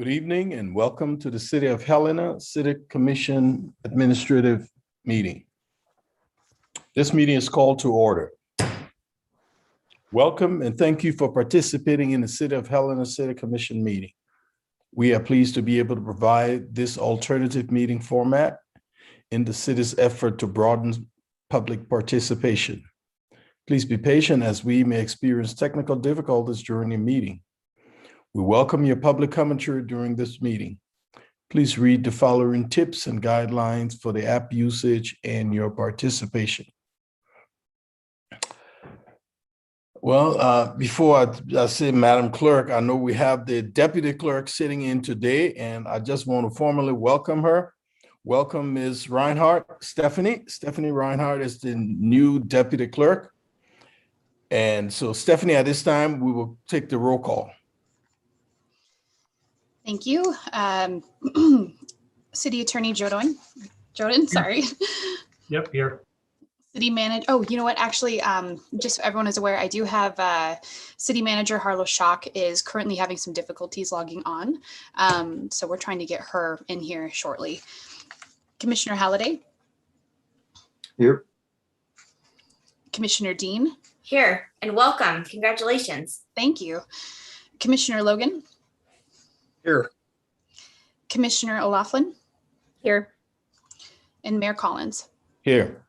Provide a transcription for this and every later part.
Good evening and welcome to the City of Helena City Commission Administrative Meeting. This meeting is called to order. Welcome and thank you for participating in the City of Helena City Commission meeting. We are pleased to be able to provide this alternative meeting format in the city's effort to broaden public participation. Please be patient as we may experience technical difficulties during the meeting. We welcome your public commentary during this meeting. Please read the following tips and guidelines for the app usage and your participation. Well, before I say Madam Clerk, I know we have the Deputy Clerk sitting in today, and I just want to formally welcome her. Welcome, Ms. Reinhardt. Stephanie Reinhardt is the new Deputy Clerk. And so, Stephanie, at this time, we will take the roll call. Thank you. City Attorney Jordan, sorry. Yep, here. City Manager, oh, you know what, actually, just so everyone is aware, I do have City Manager Harlow Schock is currently having some difficulties logging on. So we're trying to get her in here shortly. Commissioner Halliday. Here. Commissioner Dean. Here, and welcome. Congratulations. Thank you. Commissioner Logan. Here. Commissioner O'Laughlin. Here. And Mayor Collins. Here.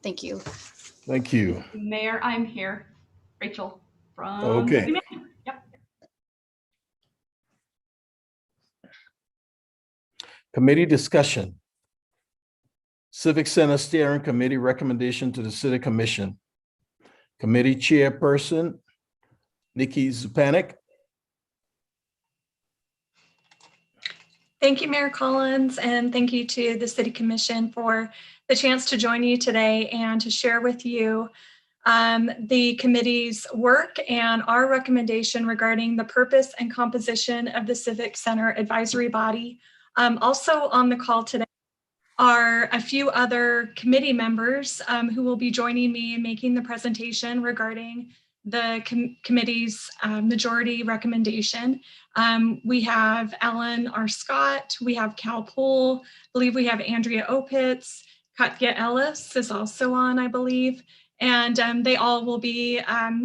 Thank you. Thank you. Mayor, I'm here. Rachel from Okay. Yep. Committee discussion. Civic Center Steering Committee recommendation to the City Commission. Committee Chairperson, Nikki Zupanik. Thank you, Mayor Collins, and thank you to the City Commission for the chance to join you today and to share with you the committee's work and our recommendation regarding the purpose and composition of the Civic Center Advisory Body. Also on the call today are a few other committee members who will be joining me in making the presentation regarding the committee's majority recommendation. We have Ellen R. Scott, we have Cal Poole, I believe we have Andrea Opitz, Katya Ellis is also on, I believe, and they all will be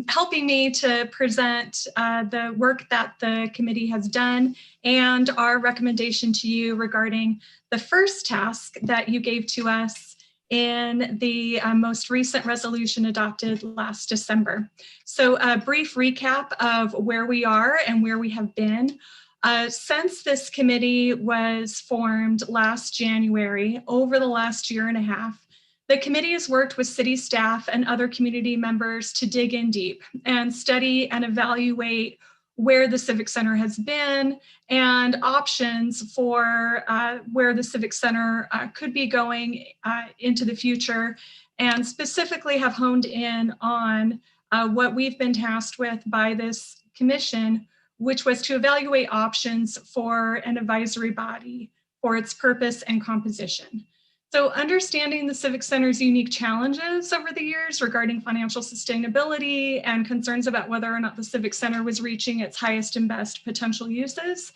helping me to present the work that the committee has done and our recommendation to you regarding the first task that you gave to us in the most recent resolution adopted last December. So a brief recap of where we are and where we have been. Since this committee was formed last January, over the last year and a half, the committee has worked with city staff and other community members to dig in deep and study and evaluate where the Civic Center has been and options for where the Civic Center could be going into the future, and specifically have honed in on what we've been tasked with by this commission, which was to evaluate options for an advisory body for its purpose and composition. So understanding the Civic Center's unique challenges over the years regarding financial sustainability and concerns about whether or not the Civic Center was reaching its highest and best potential uses,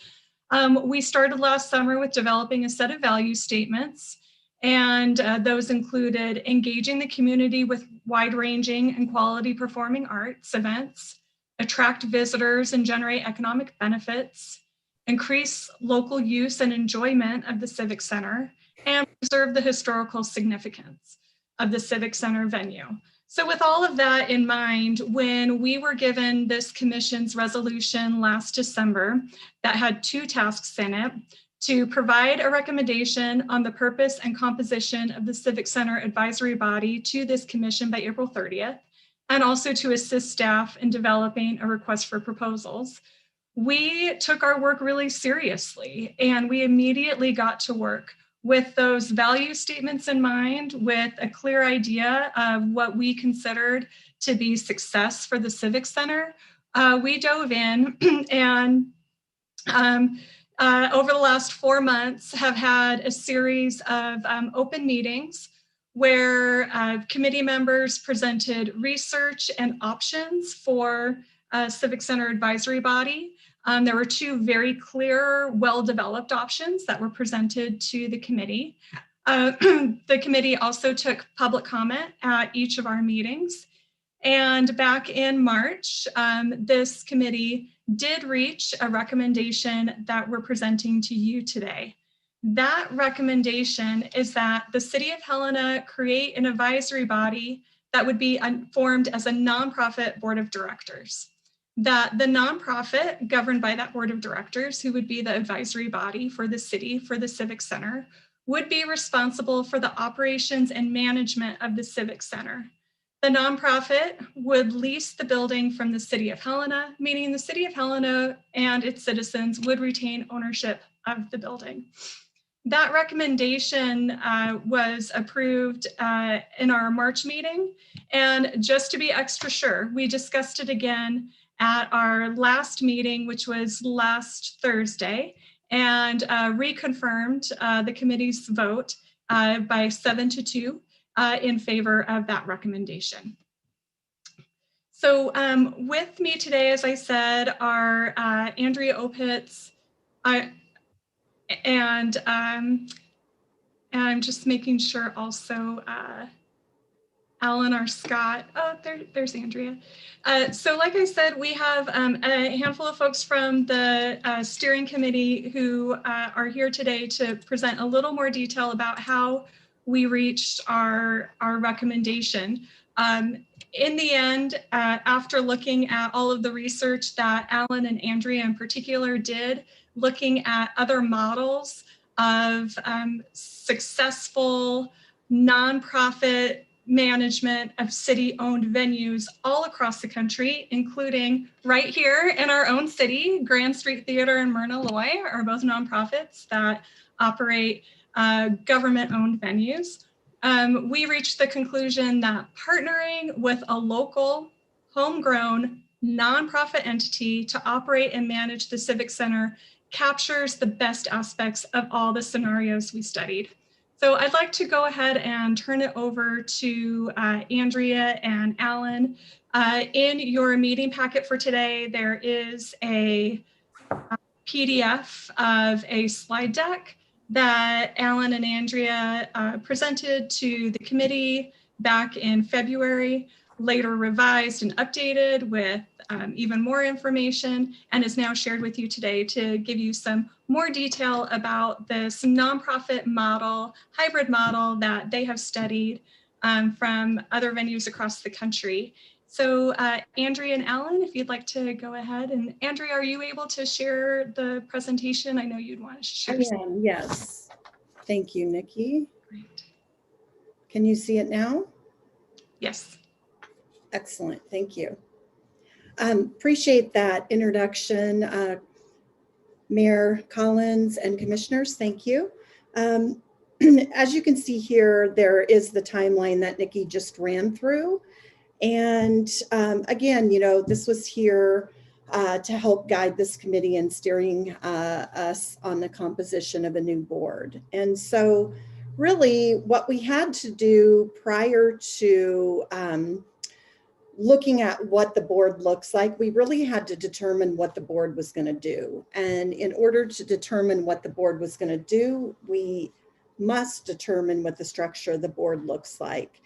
we started last summer with developing a set of value statements, and those included engaging the community with wide-ranging and quality performing arts events, attract visitors and generate economic benefits, increase local use and enjoyment of the Civic Center, and preserve the historical significance of the Civic Center venue. So with all of that in mind, when we were given this commission's resolution last December that had two tasks in it, to provide a recommendation on the purpose and composition of the Civic Center Advisory Body to this commission by April 30th, and also to assist staff in developing a request for proposals, we took our work really seriously, and we immediately got to work with those value statements in mind, with a clear idea of what we considered to be success for the Civic Center. We dove in and over the last 4 months have had a series of open meetings where committee members presented research and options for Civic Center Advisory Body. There were two very clear, well-developed options that were presented to the committee. The committee also took public comment at each of our meetings. And back in March, this committee did reach a recommendation that we're presenting to you today. That recommendation is that the City of Helena create an advisory body that would be formed as a nonprofit board of directors. That the nonprofit governed by that board of directors, who would be the advisory body for the city, for the Civic Center, would be responsible for the operations and management of the Civic Center. The nonprofit would lease the building from the City of Helena, meaning the City of Helena and its citizens would retain ownership of the building. That recommendation was approved in our March meeting. And just to be extra sure, we discussed it again at our last meeting, which was last Thursday, and reconfirmed the committee's vote by 7-2 in favor of that recommendation. So with me today, as I said, are Andrea Opitz, and I'm just making sure also Alan or Scott. Oh, there's Andrea. So like I said, we have a handful of folks from the steering committee who are here today to present a little more detail about how we reached our recommendation. In the end, after looking at all of the research that Alan and Andrea in particular did, looking at other models of successful nonprofit management of city-owned venues all across the country, including right here in our own city, Grand Street Theater and Myrna Loy are both nonprofits that operate government-owned venues. We reached the conclusion that partnering with a local, homegrown, nonprofit entity to operate and manage the Civic Center captures the best aspects of all the scenarios we studied. So I'd like to go ahead and turn it over to Andrea and Alan. In your meeting packet for today, there is a PDF of a slide deck that Alan and Andrea presented to the committee back in February, later revised and updated with even more information, and is now shared with you today to give you some more detail about this nonprofit model, hybrid model that they have studied from other venues across the country. So Andrea and Alan, if you'd like to go ahead. And Andrea, are you able to share the presentation? I know you'd want to share. I am, yes. Thank you, Nikki. Great. Can you see it now? Yes. Excellent, thank you. Appreciate that introduction, Mayor Collins and commissioners, thank you. As you can see here, there is the timeline that Nikki just ran through. And again, you know, this was here to help guide this committee in steering us on the composition of a new board. And so really what we had to do prior to looking at what the board looks like, we really had to determine what the board was going to do. And in order to determine what the board was going to do, we must determine what the structure of the board looks like.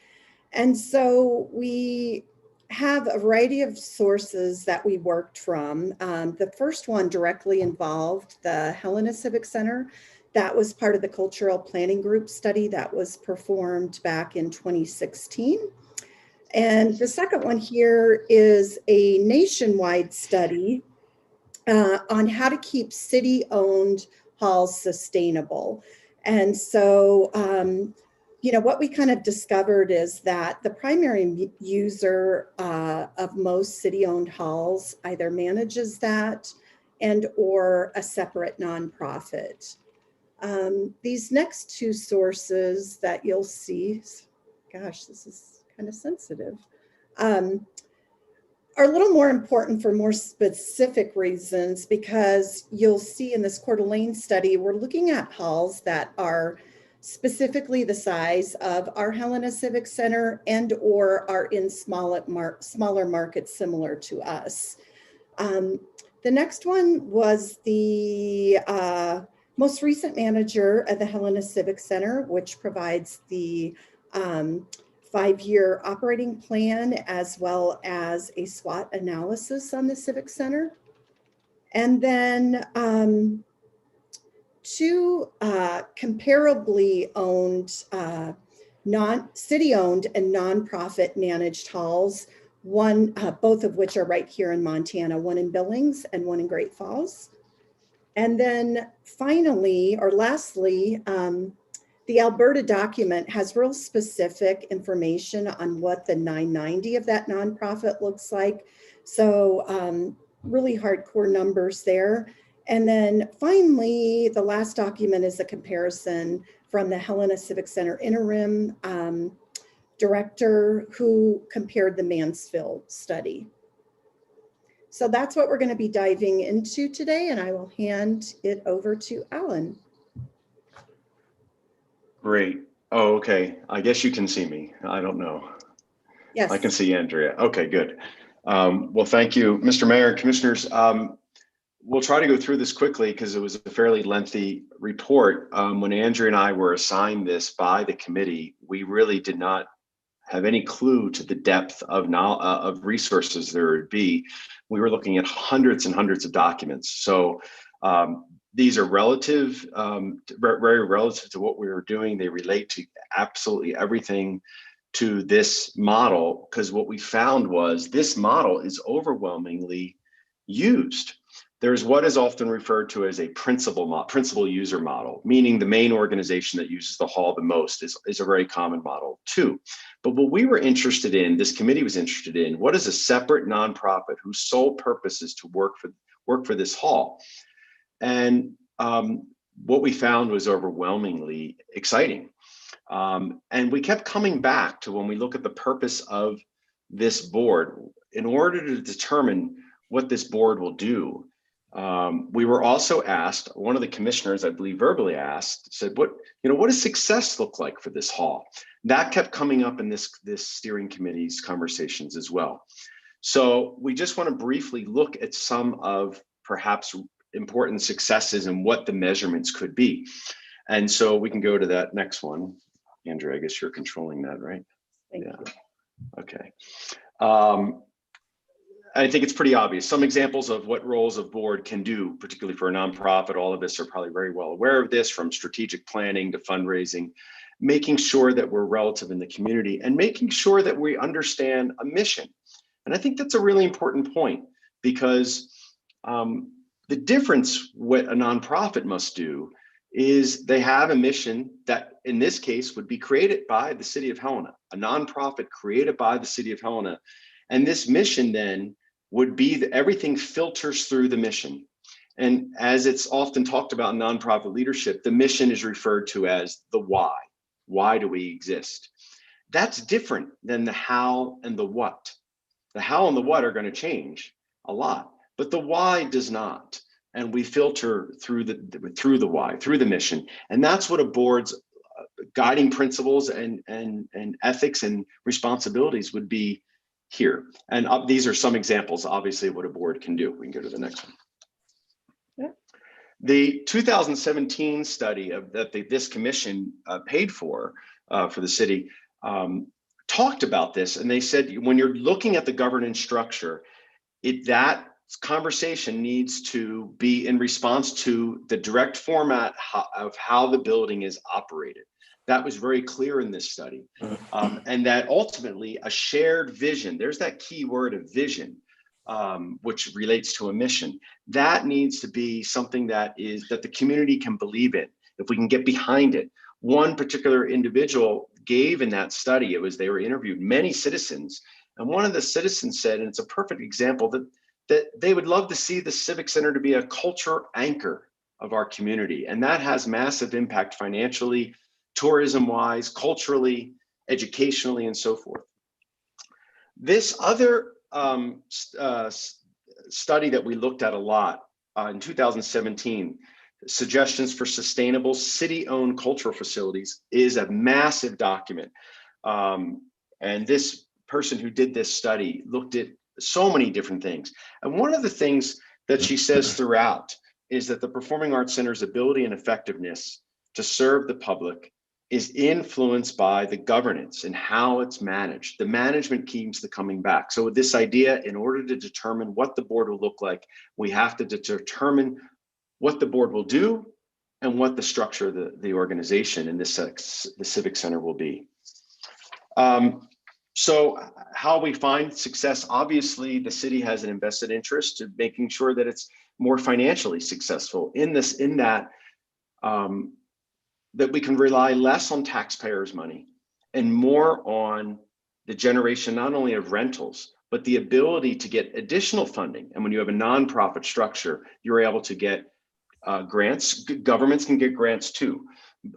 And so we have a variety of sources that we worked from. The first one directly involved the Helena Civic Center. That was part of the cultural planning group study that was performed back in 2016. And the second one here is a nationwide study on how to keep city-owned halls sustainable. And so, you know, what we kind of discovered is that the primary user of most city-owned halls either manages that and or a separate nonprofit. These next two sources that you'll see, gosh, this is kind of sensitive, are a little more important for more specific reasons, because you'll see in this Coeur d'Alene study, we're looking at halls that are specifically the size of our Helena Civic Center and or are in smaller markets similar to us. The next one was the most recent manager of the Helena Civic Center, which provides the 5-year operating plan as well as a SWOT analysis on the Civic Center. And then 2 comparably owned, city-owned and nonprofit managed halls, one, both of which are right here in Montana, one in Billings and one in Great Falls. And then finally, or lastly, the Alberta document has real specific information on what the 990 of that nonprofit looks like. So really hardcore numbers there. And then finally, the last document is a comparison from the Helena Civic Center interim director who compared the Mansfield study. So that's what we're going to be diving into today, and I will hand it over to Alan. Great. Oh, okay. I guess you can see me. I don't know. Yes. I can see Andrea. Okay, good. Well, thank you, Mr. Mayor and Commissioners. We'll try to go through this quickly because it was a fairly lengthy report. When Andrea and I were assigned this by the committee, we really did not have any clue to the depth of resources there would be. We were looking at hundreds and hundreds of documents. So these are relative, very relative to what we were doing. They relate to absolutely everything to this model, because what we found was this model is overwhelmingly used. There's what is often referred to as a principal user model, meaning the main organization that uses the hall the most is a very common model too. But what we were interested in, this committee was interested in, what is a separate nonprofit whose sole purpose is to work for this hall? And what we found was overwhelmingly exciting. And we kept coming back to when we look at the purpose of this board, in order to determine what this board will do. We were also asked, one of the commissioners, I believe verbally asked, said, what does success look like for this hall? That kept coming up in this steering committee's conversations as well. So we just want to briefly look at some of perhaps important successes and what the measurements could be. And so we can go to that next one. Andrea, I guess you're controlling that, right? Thank you. Okay. I think it's pretty obvious. Some examples of what roles of board can do, particularly for a nonprofit. All of us are probably very well aware of this, from strategic planning to fundraising, making sure that we're relative in the community and making sure that we understand a mission. And I think that's a really important point, because the difference what a nonprofit must do is they have a mission that in this case would be created by the City of Helena, a nonprofit created by the City of Helena. And this mission then would be that everything filters through the mission. And as it's often talked about in nonprofit leadership, the mission is referred to as the why. Why do we exist? That's different than the how and the what. The how and the what are going to change a lot, but the why does not. And we filter through the why, through the mission. And that's what a board's guiding principles and ethics and responsibilities would be here. And these are some examples, obviously, of what a board can do. We can go to the next one. Yeah. The 2017 study that this commission paid for the city talked about this. And they said, when you're looking at the governance structure, that conversation needs to be in response to the direct format of how the building is operated. That was very clear in this study. And that ultimately a shared vision, there's that key word of vision, which relates to a mission. That needs to be something that the community can believe in, if we can get behind it. One particular individual gave in that study, they were interviewed many citizens, and one of the citizens said, and it's a perfect example, that they would love to see the Civic Center to be a culture anchor of our community. And that has massive impact financially, tourism-wise, culturally, educationally, and so forth. This other study that we looked at a lot in 2017, Suggestions for Sustainable City-Owned Cultural Facilities, is a massive document. And this person who did this study looked at so many different things. And one of the things that she says throughout is that the Performing Arts Center's ability and effectiveness to serve the public is influenced by the governance and how it's managed. The management keeps the coming back. So with this idea, in order to determine what the board will look like, we have to determine what the board will do and what the structure of the organization and the Civic Center will be. So how we find success, obviously the city has an invested interest in making sure that it's more financially successful that we can rely less on taxpayers' money and more on the generation not only of rentals, but the ability to get additional funding. And when you have a nonprofit structure, you're able to get grants. Governments can get grants too,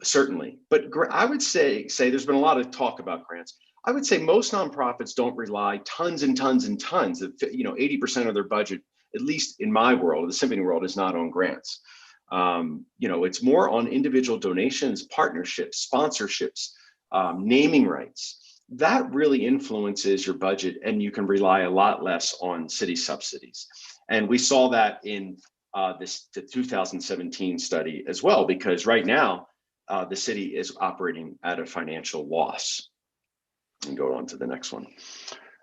certainly. But I would say there's been a lot of talk about grants. I would say most nonprofits don't rely tons and tons and tons of, 80% of their budget, at least in my world, the symphony world, is not on grants. It's more on individual donations, partnerships, sponsorships, naming rights. That really influences your budget, and you can rely a lot less on city subsidies. And we saw that in the 2017 study as well, because right now the city is operating at a financial loss. And go on to the next one.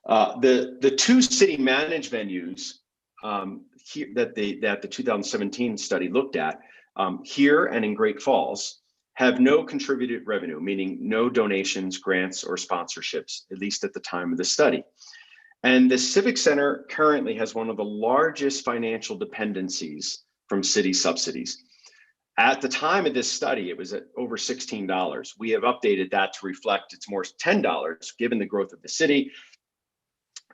The two city managed venues that the 2017 study looked at, here and in Great Falls, have no contributed revenue, meaning no donations, grants, or sponsorships, at least at the time of the study. And the Civic Center currently has one of the largest financial dependencies from city subsidies. At the time of this study, it was at over $16. We have updated that to reflect it's more $10, given the growth of the city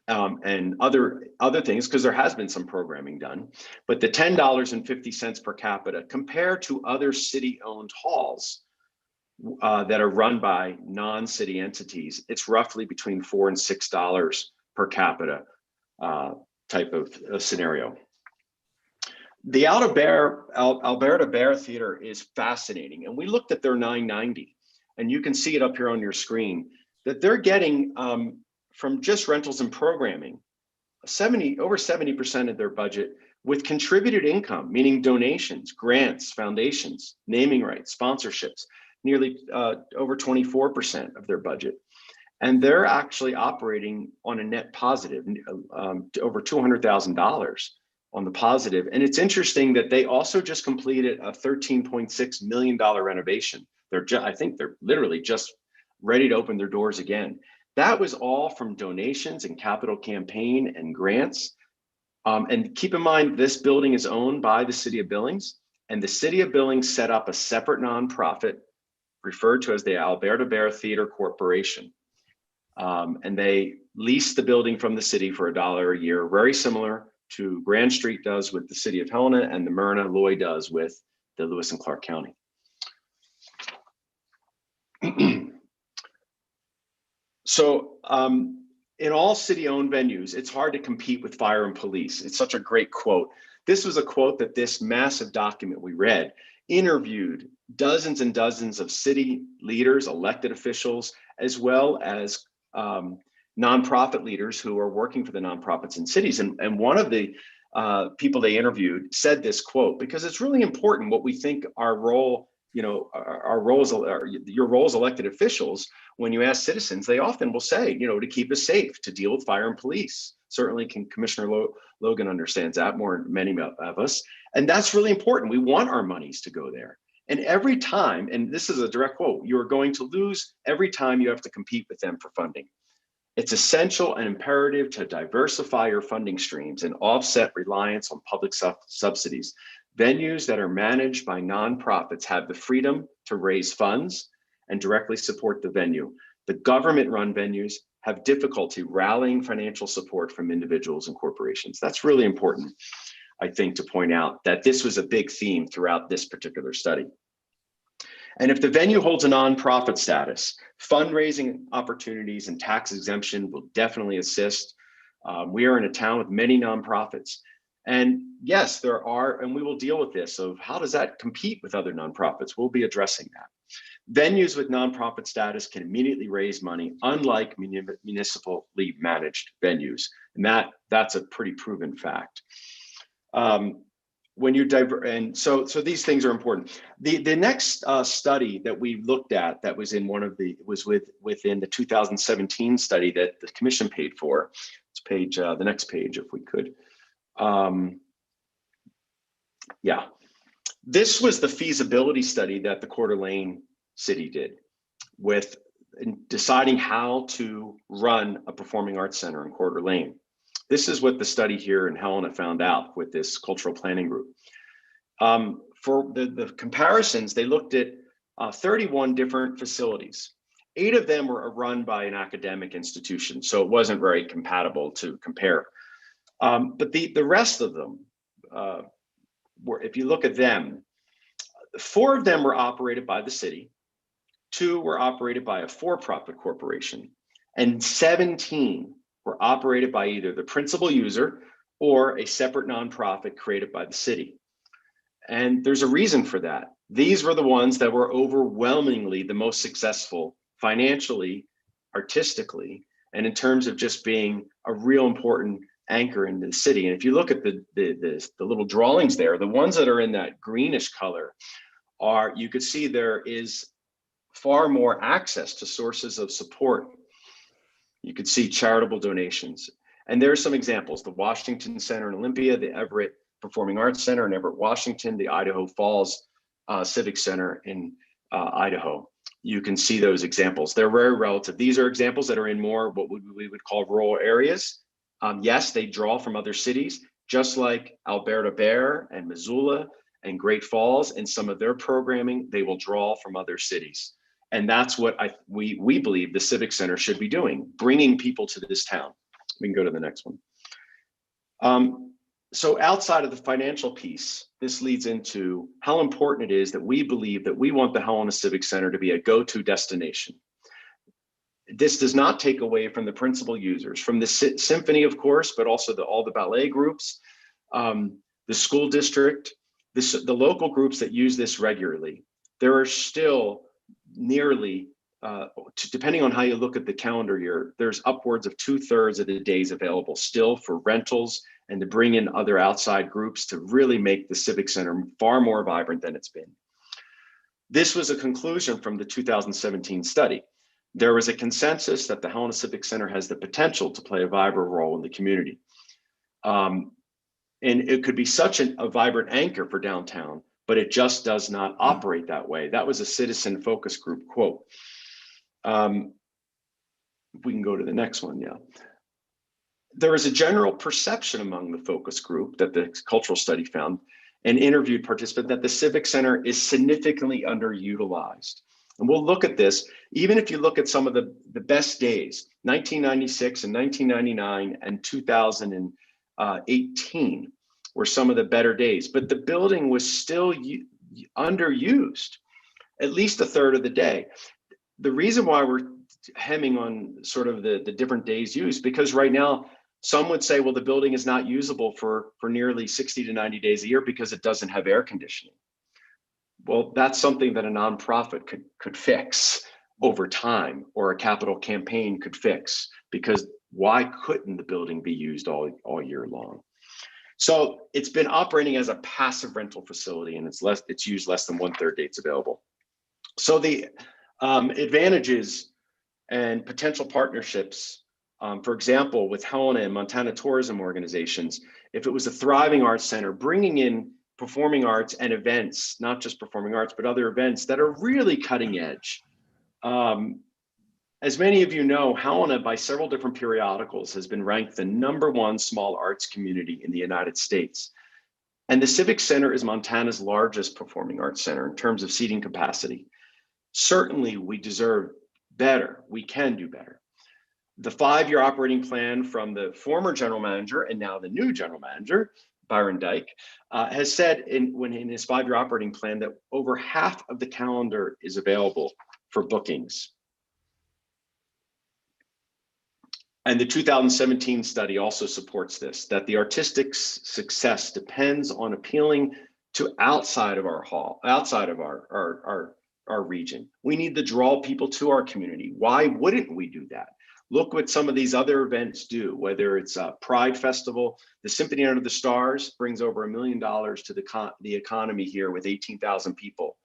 and other things, because there has been some programming done. But the $10.50 per capita, compared to other city-owned halls that are run by non-city entities, it's roughly between $4 and $6 per capita type of scenario. The Alberta Bear Theater is fascinating, and we looked at their 990, and you can see it up here on your screen, that they're getting from just rentals and programming, over 70% of their budget with contributed income, meaning donations, grants, foundations, naming rights, sponsorships, nearly over 24% of their budget. And they're actually operating on a net positive, over $200,000 on the positive. And it's interesting that they also just completed a $13.6 million renovation. I think they're literally just ready to open their doors again. That was all from donations and capital campaign and grants. And keep in mind, this building is owned by the City of Billings, and the City of Billings set up a separate nonprofit referred to as the Alberta Bear Theater Corporation. And they lease the building from the city for $1 a year, very similar to Grand Street does with the City of Helena and the Myrna Loy does with the Lewis and Clark County. So in all city-owned venues, it's hard to compete with fire and police. It's such a great quote. This was a quote that this massive document we read interviewed dozens and dozens of city leaders, elected officials, as well as nonprofit leaders who are working for the nonprofits in cities. And one of the people they interviewed said this quote, because it's really important what we think our role, our roles, your role as elected officials. When you ask citizens, they often will say, to keep us safe, to deal with fire and police. Certainly Commissioner Logan understands that more than many of us. And that's really important. We want our monies to go there. And every time, and this is a direct quote, you're going to lose every time you have to compete with them for funding. It's essential and imperative to diversify your funding streams and offset reliance on public subsidies. Venues that are managed by nonprofits have the freedom to raise funds and directly support the venue. The government-run venues have difficulty rallying financial support from individuals and corporations. That's really important, I think, to point out that this was a big theme throughout this particular study. And if the venue holds a nonprofit status, fundraising opportunities and tax exemption will definitely assist. We are in a town with many nonprofits. And yes, there are, and we will deal with this, of how does that compete with other nonprofits? We'll be addressing that. Venues with nonprofit status can immediately raise money, unlike municipally managed venues. And that's a pretty proven fact. When you and so these things are important. The next study that we looked at that was in within the 2017 study that the commission paid for. It's page the next page if we could. Yeah, this was the feasibility study that the Coeur d'Alene city did with deciding how to run a performing arts center in Coeur d'Alene. This is what the study here in Helena found out with this cultural planning group. For the comparisons, they looked at 31 different facilities. 8 of them were run by an academic institution, so it wasn't very compatible to compare. But the rest of them, if you look at them, 4 of them were operated by the city, 2 were operated by a for-profit corporation, and 17 were operated by either the principal user or a separate nonprofit created by the city. And there's a reason for that. These were the ones that were overwhelmingly the most successful financially, artistically, and in terms of just being a real important anchor in the city. And if you look at the little drawings there, the ones that are in that greenish color you could see there is far more access to sources of support. You could see charitable donations. And there are some examples: the Washington Center in Olympia, the Everett Performing Arts Center in Everett, Washington, the Idaho Falls Civic Center in Idaho. You can see those examples. They're very relative. These are examples that are in more what we would call rural areas. Yes, they draw from other cities, just like Alberta Bear and Missoula and Great Falls, and some of their programming, they will draw from other cities. And that's what we believe the Civic Center should be doing, bringing people to this town. We can go to the next one. So outside of the financial piece, this leads into how important it is that we believe that we want the Helena Civic Center to be a go-to destination. This does not take away from the principal users, from the symphony, of course, but also all the ballet groups, the school district, the local groups that use this regularly. There are still nearly, depending on how you look at the calendar year, there's upwards of 2/3 of the days available still for rentals and to bring in other outside groups to really make the Civic Center far more vibrant than it's been. This was a conclusion from the 2017 study. There was a consensus that the Helena Civic Center has the potential to play a vibrant role in the community. And it could be such a vibrant anchor for downtown, but it just does not operate that way. That was a citizen focus group quote. We can go to the next one, yeah. There is a general perception among the focus group that the cultural study found and interviewed participants that the Civic Center is significantly underutilized. And we'll look at this, even if you look at some of the best days, 1996 and 1999 and 2018 were some of the better days, but the building was still underused, at least 1/3 of the day. The reason why we're hemming on sort of the different days used, because right now, some would say, well, the building is not usable for nearly 60 to 90 days a year because it doesn't have air conditioning. Well, that's something that a nonprofit could fix over time, or a capital campaign could fix, because why couldn't the building be used all year long? So it's been operating as a passive rental facility, and it's used less than 1/3 dates available. So the advantages and potential partnerships, for example, with Helena and Montana tourism organizations, if it was a thriving arts center, bringing in performing arts and events, not just performing arts, but other events that are really cutting edge. As many of you know, Helena, by several different periodicals, has been ranked the #1 small arts community in the United States. And the Civic Center is Montana's largest performing arts center in terms of seating capacity. Certainly, we deserve better. We can do better. The 5-year operating plan from the former general manager and now the new general manager, Byron Dyke, has said in his 5-year operating plan that over half of the calendar is available for bookings. And the 2017 study also supports this, that the artistic success depends on appealing to outside of our hall, outside of our region. We need to draw people to our community. Why wouldn't we do that? Look what some of these other events do, whether it's a Pride Festival. The Symphony Under the Stars brings over $1 million to the economy here with 18,000 people.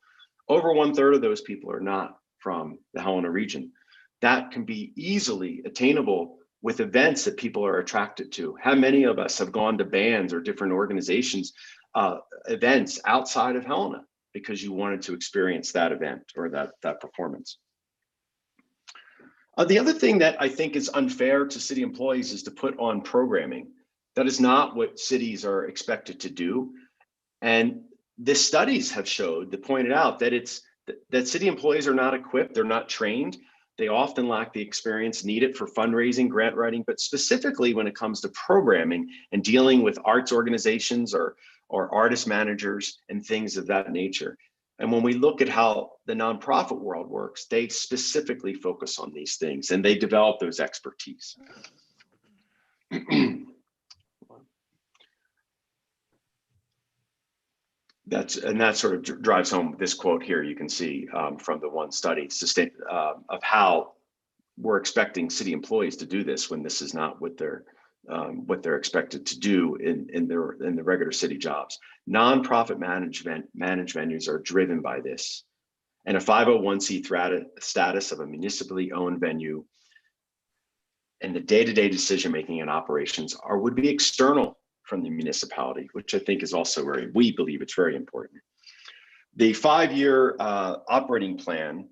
Over 1/3 of those people are not from the Helena region. That can be easily attainable with events that people are attracted to. How many of us have gone to bands or different organizations, events outside of Helena because you wanted to experience that event or that performance? The other thing that I think is unfair to city employees is to put on programming. That is not what cities are expected to do. And the studies have showed, that pointed out that city employees are not equipped, they're not trained. They often lack the experience needed for fundraising, grant writing, but specifically when it comes to programming and dealing with arts organizations or artist managers and things of that nature. And when we look at how the nonprofit world works, they specifically focus on these things and they develop those expertise. That sort of drives home this quote here. You can see from the one study of how we're expecting city employees to do this when this is not what they're expected to do in the regular city jobs. Nonprofit managed venues are driven by this, and a 501c status of a municipally owned venue and the day-to-day decision-making and operations would be external from the municipality, which I think is also we believe it's very important. The 5-year operating plan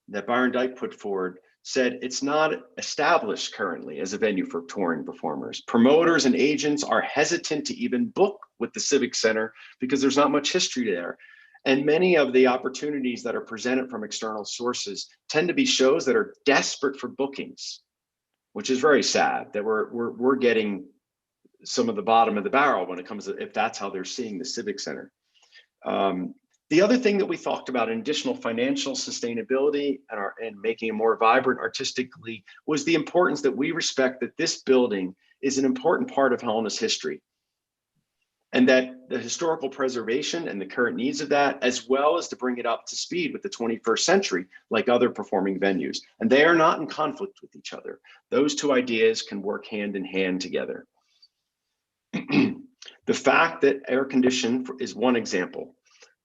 that Byron Dyke put forward said it's not established currently as a venue for touring performers. Promoters and agents are hesitant to even book with the Civic Center because there's not much history there. And many of the opportunities that are presented from external sources tend to be shows that are desperate for bookings, which is very sad that we're getting some of the bottom of the barrel when it comes to, if that's how they're seeing the Civic Center. The other thing that we talked about in additional financial sustainability and making it more vibrant artistically was the importance that we respect that this building is an important part of Helena's history, and that the historical preservation and the current needs of that, as well as to bring it up to speed with the 21st century, like other performing venues. And they are not in conflict with each other. Those two ideas can work hand in hand together. The fact that air condition is one example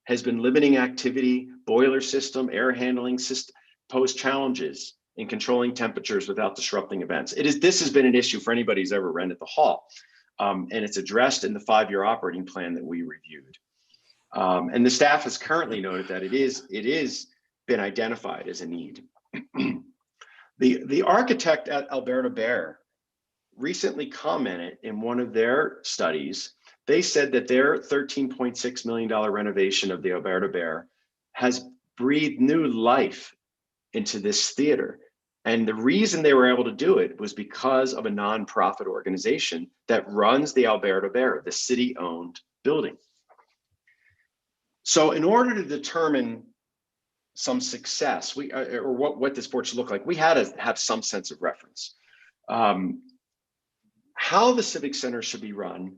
has been limiting activity, boiler system, air handling system, pose challenges in controlling temperatures without disrupting events. This has been an issue for anybody who's ever rented the hall. And it's addressed in the 5-year operating plan that we reviewed. And the staff has currently noted that it is been identified as a need. The architect at Alberta Bair recently commented in one of their studies. They said that their $13.6 million renovation of the Alberta Bair has breathed new life into this theater. And the reason they were able to do it was because of a nonprofit organization that runs the Alberta Bair, the city-owned building. So in order to determine some success, or what this board should look like, we had to have some sense of reference. How the Civic Center should be run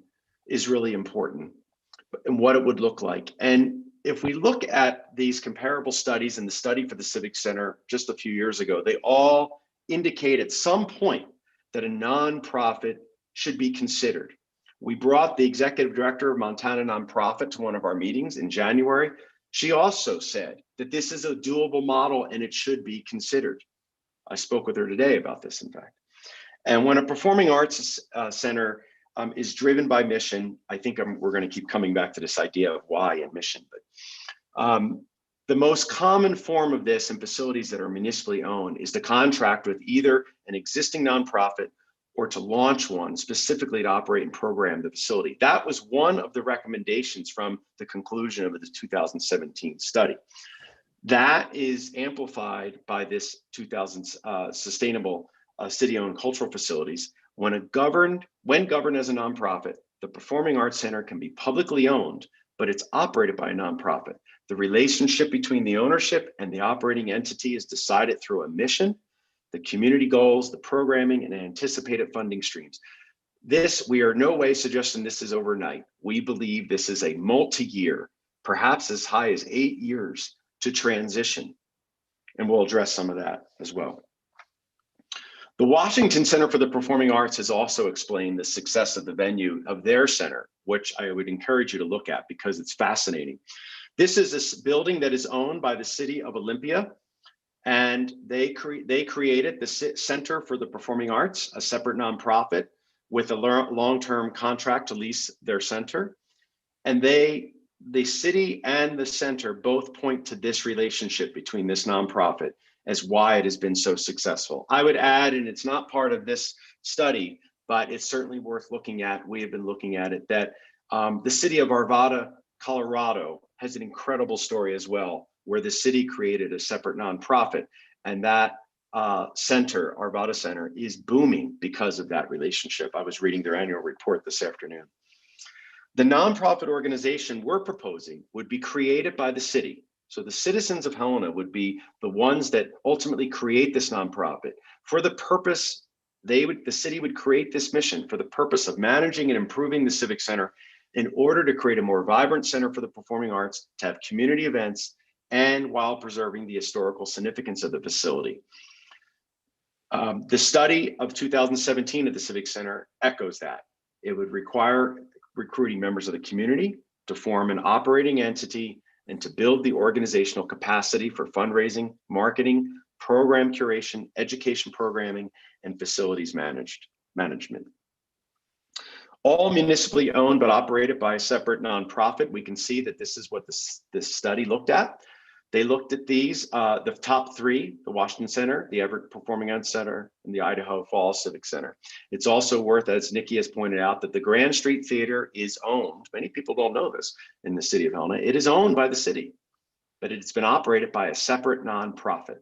is really important, and what it would look like. And if we look at these comparable studies and the study for the Civic Center just a few years ago, they all indicate at some point that a nonprofit should be considered. We brought the executive director of Montana Nonprofit to one of our meetings in January. She also said that this is a doable model and it should be considered. I spoke with her today about this, in fact. And when a performing arts center is driven by mission, I think we're going to keep coming back to this idea of why and mission. But the most common form of this in facilities that are municipally owned is to contract with either an existing nonprofit or to launch one specifically to operate and program the facility. That was one of the recommendations from the conclusion of the 2017 study. That is amplified by this 2000 sustainable city-owned cultural facilities. When governed as a nonprofit, the Performing Arts Center can be publicly owned, but it's operated by a nonprofit. The relationship between the ownership and the operating entity is decided through a mission, the community goals, the programming, and anticipated funding streams. We are no way suggesting this is overnight. We believe this is a multi-year, perhaps as high as 8 years to transition. And we'll address some of that as well. The Washington Center for the Performing Arts has also explained the success of the venue of their center, which I would encourage you to look at because it's fascinating. This is a building that is owned by the City of Olympia, and they created the Center for the Performing Arts, a separate nonprofit with a long-term contract to lease their center. And the city and the center both point to this relationship between this nonprofit as why it has been so successful. I would add, and it's not part of this study, but it's certainly worth looking at. We have been looking at it, that the city of Arvada, Colorado has an incredible story as well, where the city created a separate nonprofit, and that center, Arvada Center, is booming because of that relationship. I was reading their annual report this afternoon. The nonprofit organization we're proposing would be created by the city. So the citizens of Helena would be the ones that ultimately create this nonprofit for the purpose, the city would create this mission for the purpose of managing and improving the Civic Center in order to create a more vibrant center for the performing arts, to have community events, and while preserving the historical significance of the facility. The study of 2017 at the Civic Center echoes that. It would require recruiting members of the community to form an operating entity and to build the organizational capacity for fundraising, marketing, program curation, education programming, and facilities management. All municipally owned but operated by a separate nonprofit. We can see that this is what this study looked at. They looked at these, the top three, the Washington Center, the Everett Performing Arts Center, and the Idaho Falls Civic Center. It's also worth, as Nikki has pointed out, that the Grand Street Theater is owned, many people don't know this, in the city of Helena. It is owned by the city, but it's been operated by a separate nonprofit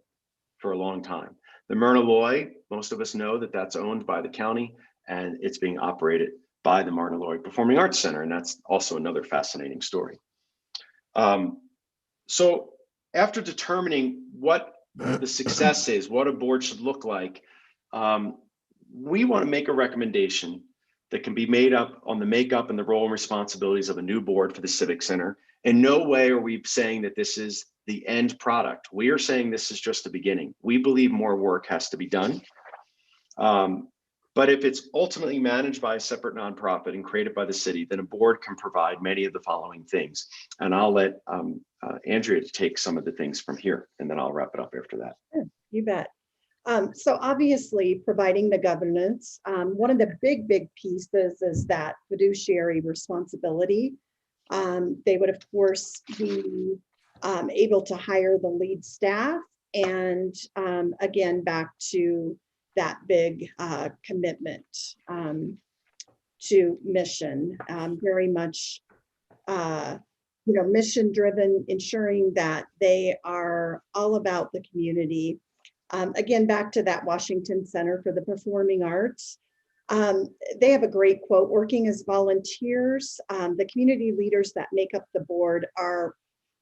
for a long time. The Myrna Loy, most of us know that that's owned by the county, and it's being operated by the Myrna Loy Performing Arts Center, and that's also another fascinating story. So after determining what the success is, what a board should look like, we want to make a recommendation that can be made up on the makeup and the role and responsibilities of a new board for the Civic Center. In no way are we saying that this is the end product. We are saying this is just the beginning. We believe more work has to be done. But if it's ultimately managed by a separate nonprofit and created by the city, then a board can provide many of the following things. And I'll let Andrea take some of the things from here, and then I'll wrap it up after that. Sure, you bet. So obviously providing the governance, one of the big pieces is that fiduciary responsibility. They would of course be able to hire the lead staff, and again, back to that big commitment to mission, very much mission driven, ensuring that they are all about the community. Again, back to that Washington Center for the Performing Arts. They have a great quote: working as volunteers, the community leaders that make up the board are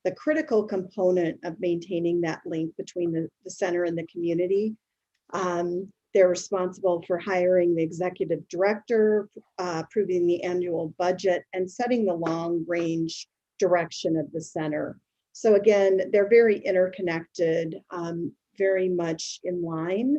the critical component of maintaining that link between the center and the community. They're responsible for hiring the executive director, approving the annual budget, and setting the long-range direction of the center. So again, they're very interconnected, very much in line.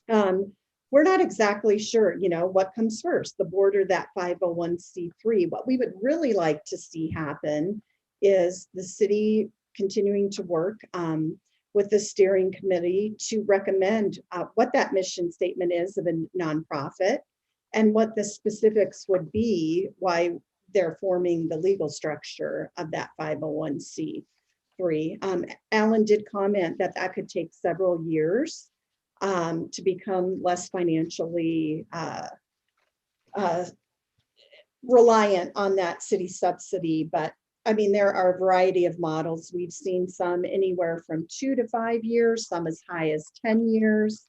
We're not exactly sure, what comes first, the board or that 501c3. What we would really like to see happen is the city continuing to work with the steering committee to recommend what that mission statement is of a nonprofit and what the specifics would be, why they're forming the legal structure of that 501c3. Alan did comment that that could take several years to become less financially reliant on that city subsidy, but I mean, there are a variety of models. We've seen some anywhere from 2 to 5 years, some as high as 10 years.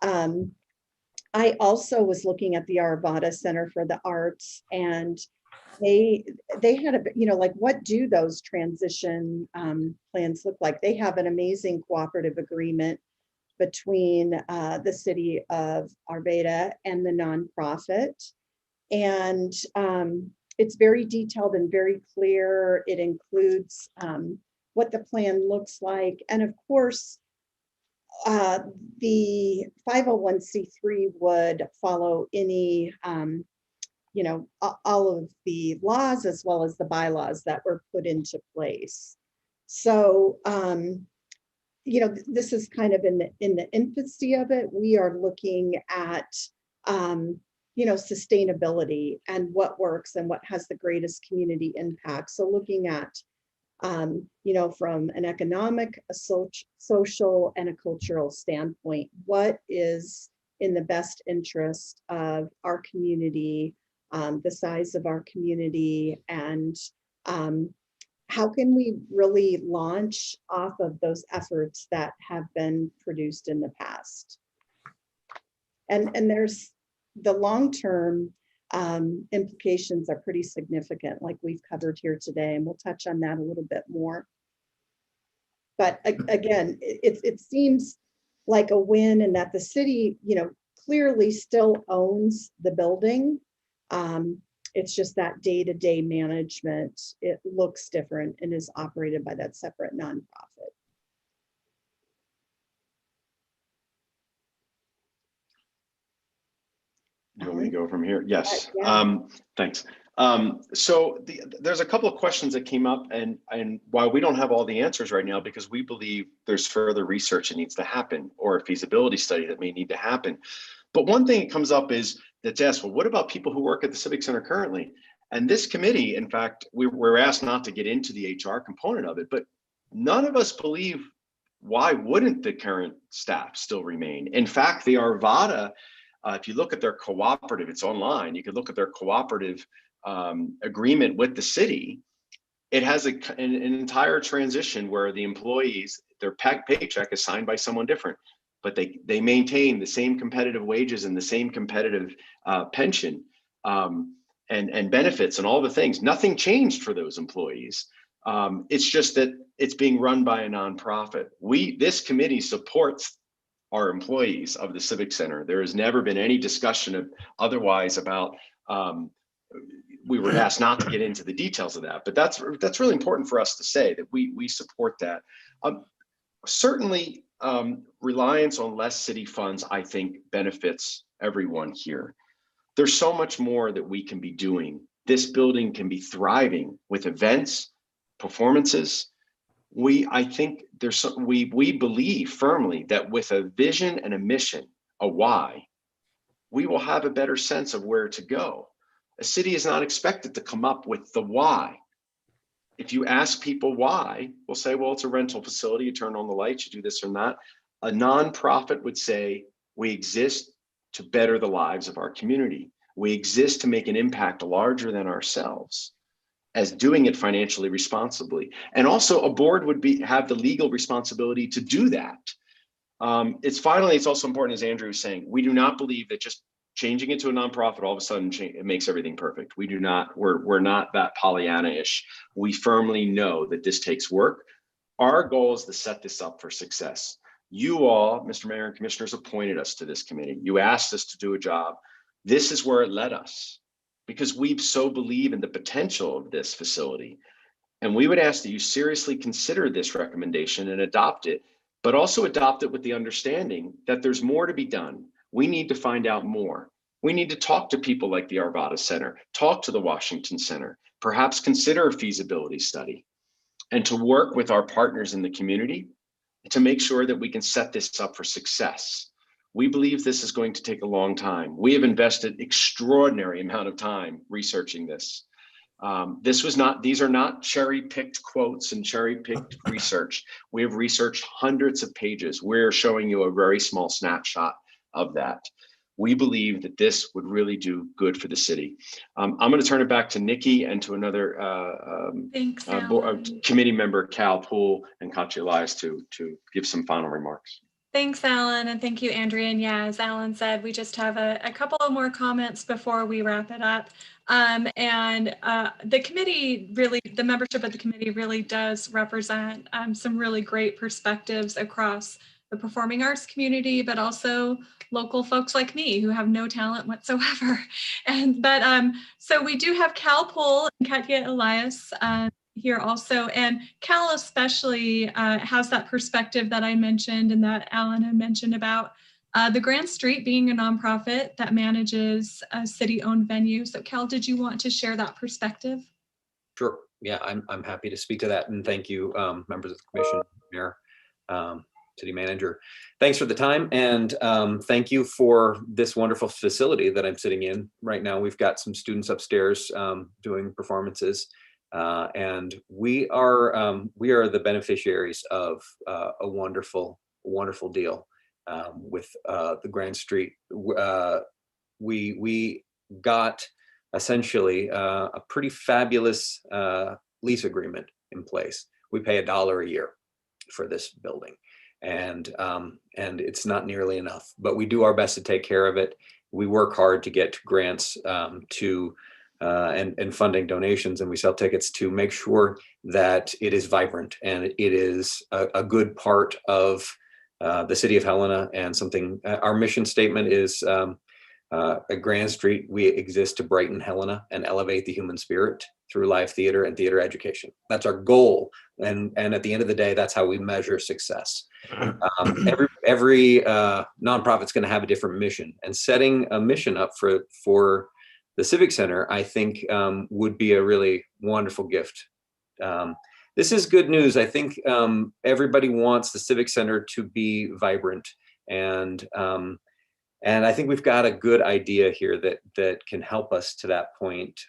I also was looking at the Arvada Center for the Arts, and they had like, what do those transition plans look like? They have an amazing cooperative agreement between the city of Arvada and the nonprofit. And it's very detailed and very clear. It includes what the plan looks like. And of course, the 501c3 would follow any, all of the laws as well as the bylaws that were put into place. So, this is kind of in the infancy of it. We are looking at, sustainability and what works and what has the greatest community impact. So looking at, from an economic, a social, and a cultural standpoint, what is in the best interest of our community, the size of our community, and how can we really launch off of those efforts that have been produced in the past? And there's the long-term implications are pretty significant, like we've covered here today, and we'll touch on that a little bit more. But again, it seems like a win, and that the city, clearly still owns the building. It's just that day-to-day management, it looks different and is operated by that separate nonprofit. You want me to go from here? Yes. Yeah. Thanks. So there's a couple of questions that came up, and while we don't have all the answers right now, because we believe there's further research that needs to happen, or a feasibility study that may need to happen. But one thing that comes up is that's asked, well, what about people who work at the Civic Center currently? And this committee, in fact, we're asked not to get into the HR component of it, but none of us believe, why wouldn't the current staff still remain? In fact, the Arvada, if you look at their cooperative, it's online, you could look at their cooperative agreement with the city. It has an entire transition where the employees, their paycheck is signed by someone different, but they maintain the same competitive wages and the same competitive pension and benefits and all the things. Nothing changed for those employees. It's just that it's being run by a nonprofit. This committee supports our employees of the Civic Center. There has never been any discussion of otherwise about, we were asked not to get into the details of that, but that's really important for us to say that we support that. Certainly, reliance on less city funds, I think, benefits everyone here. There's so much more that we can be doing. This building can be thriving with events, performances. I think we believe firmly that with a vision and a mission, a why, we will have a better sense of where to go. A city is not expected to come up with the why. If you ask people why, we'll say, well, it's a rental facility, you turn on the lights, you do this or that. A nonprofit would say, we exist to better the lives of our community. We exist to make an impact larger than ourselves, as doing it financially responsibly. And also a board would have the legal responsibility to do that. It's also important, as Andrew was saying, we do not believe that just changing it to a nonprofit all of a sudden it makes everything perfect. We're not that Pollyanna-ish. We firmly know that this takes work. Our goal is to set this up for success. You all, Mr. Mayor and Commissioners, appointed us to this committee. You asked us to do a job. This is where it led us, because we so believe in the potential of this facility. And we would ask that you seriously consider this recommendation and adopt it, but also adopt it with the understanding that there's more to be done. We need to find out more. We need to talk to people like the Arvada Center, talk to the Washington Center, perhaps consider a feasibility study, and to work with our partners in the community to make sure that we can set this up for success. We believe this is going to take a long time. We have invested extraordinary amount of time researching this. These are not cherry-picked quotes and cherry-picked research. We have researched hundreds of pages. We're showing you a very small snapshot of that. We believe that this would really do good for the city. I'm going to turn it back to Nikki and to another committee member, Cal Poole and Katya Elias, to give some final remarks. Thanks, Alan, and thank you, Andrea. And yeah, as Alan said, we just have a couple of more comments before we wrap it up. The committee the membership of the committee really does represent some really great perspectives across the performing arts community, but also local folks like me who have no talent whatsoever. So we do have Cal Poole and Katya Elias here also. And Cal especially has that perspective that I mentioned and that Alan had mentioned about the Grand Street being a nonprofit that manages a city-owned venue. So Cal, did you want to share that perspective? Sure. Yeah, I'm happy to speak to that. And thank you, members of the commission, Mayor, City Manager. Thanks for the time. And thank you for this wonderful facility that I'm sitting in right now. We've got some students upstairs doing performances. And we are the beneficiaries of a wonderful deal with the Grand Street. We got essentially a pretty fabulous lease agreement in place. We pay $1 a year for this building, and it's not nearly enough, but we do our best to take care of it. We work hard to get grants and funding donations, and we sell tickets to make sure that it is vibrant and it is a good part of the City of Helena, and something. Our mission statement is at Grand Street, we exist to brighten Helena and elevate the human spirit through live theater and theater education. That's our goal, and at the end of the day, that's how we measure success. Every nonprofit's going to have a different mission, and setting a mission up for the Civic Center, I think, would be a really wonderful gift. This is good news. I think everybody wants the Civic Center to be vibrant, and I think we've got a good idea here that can help us to that point.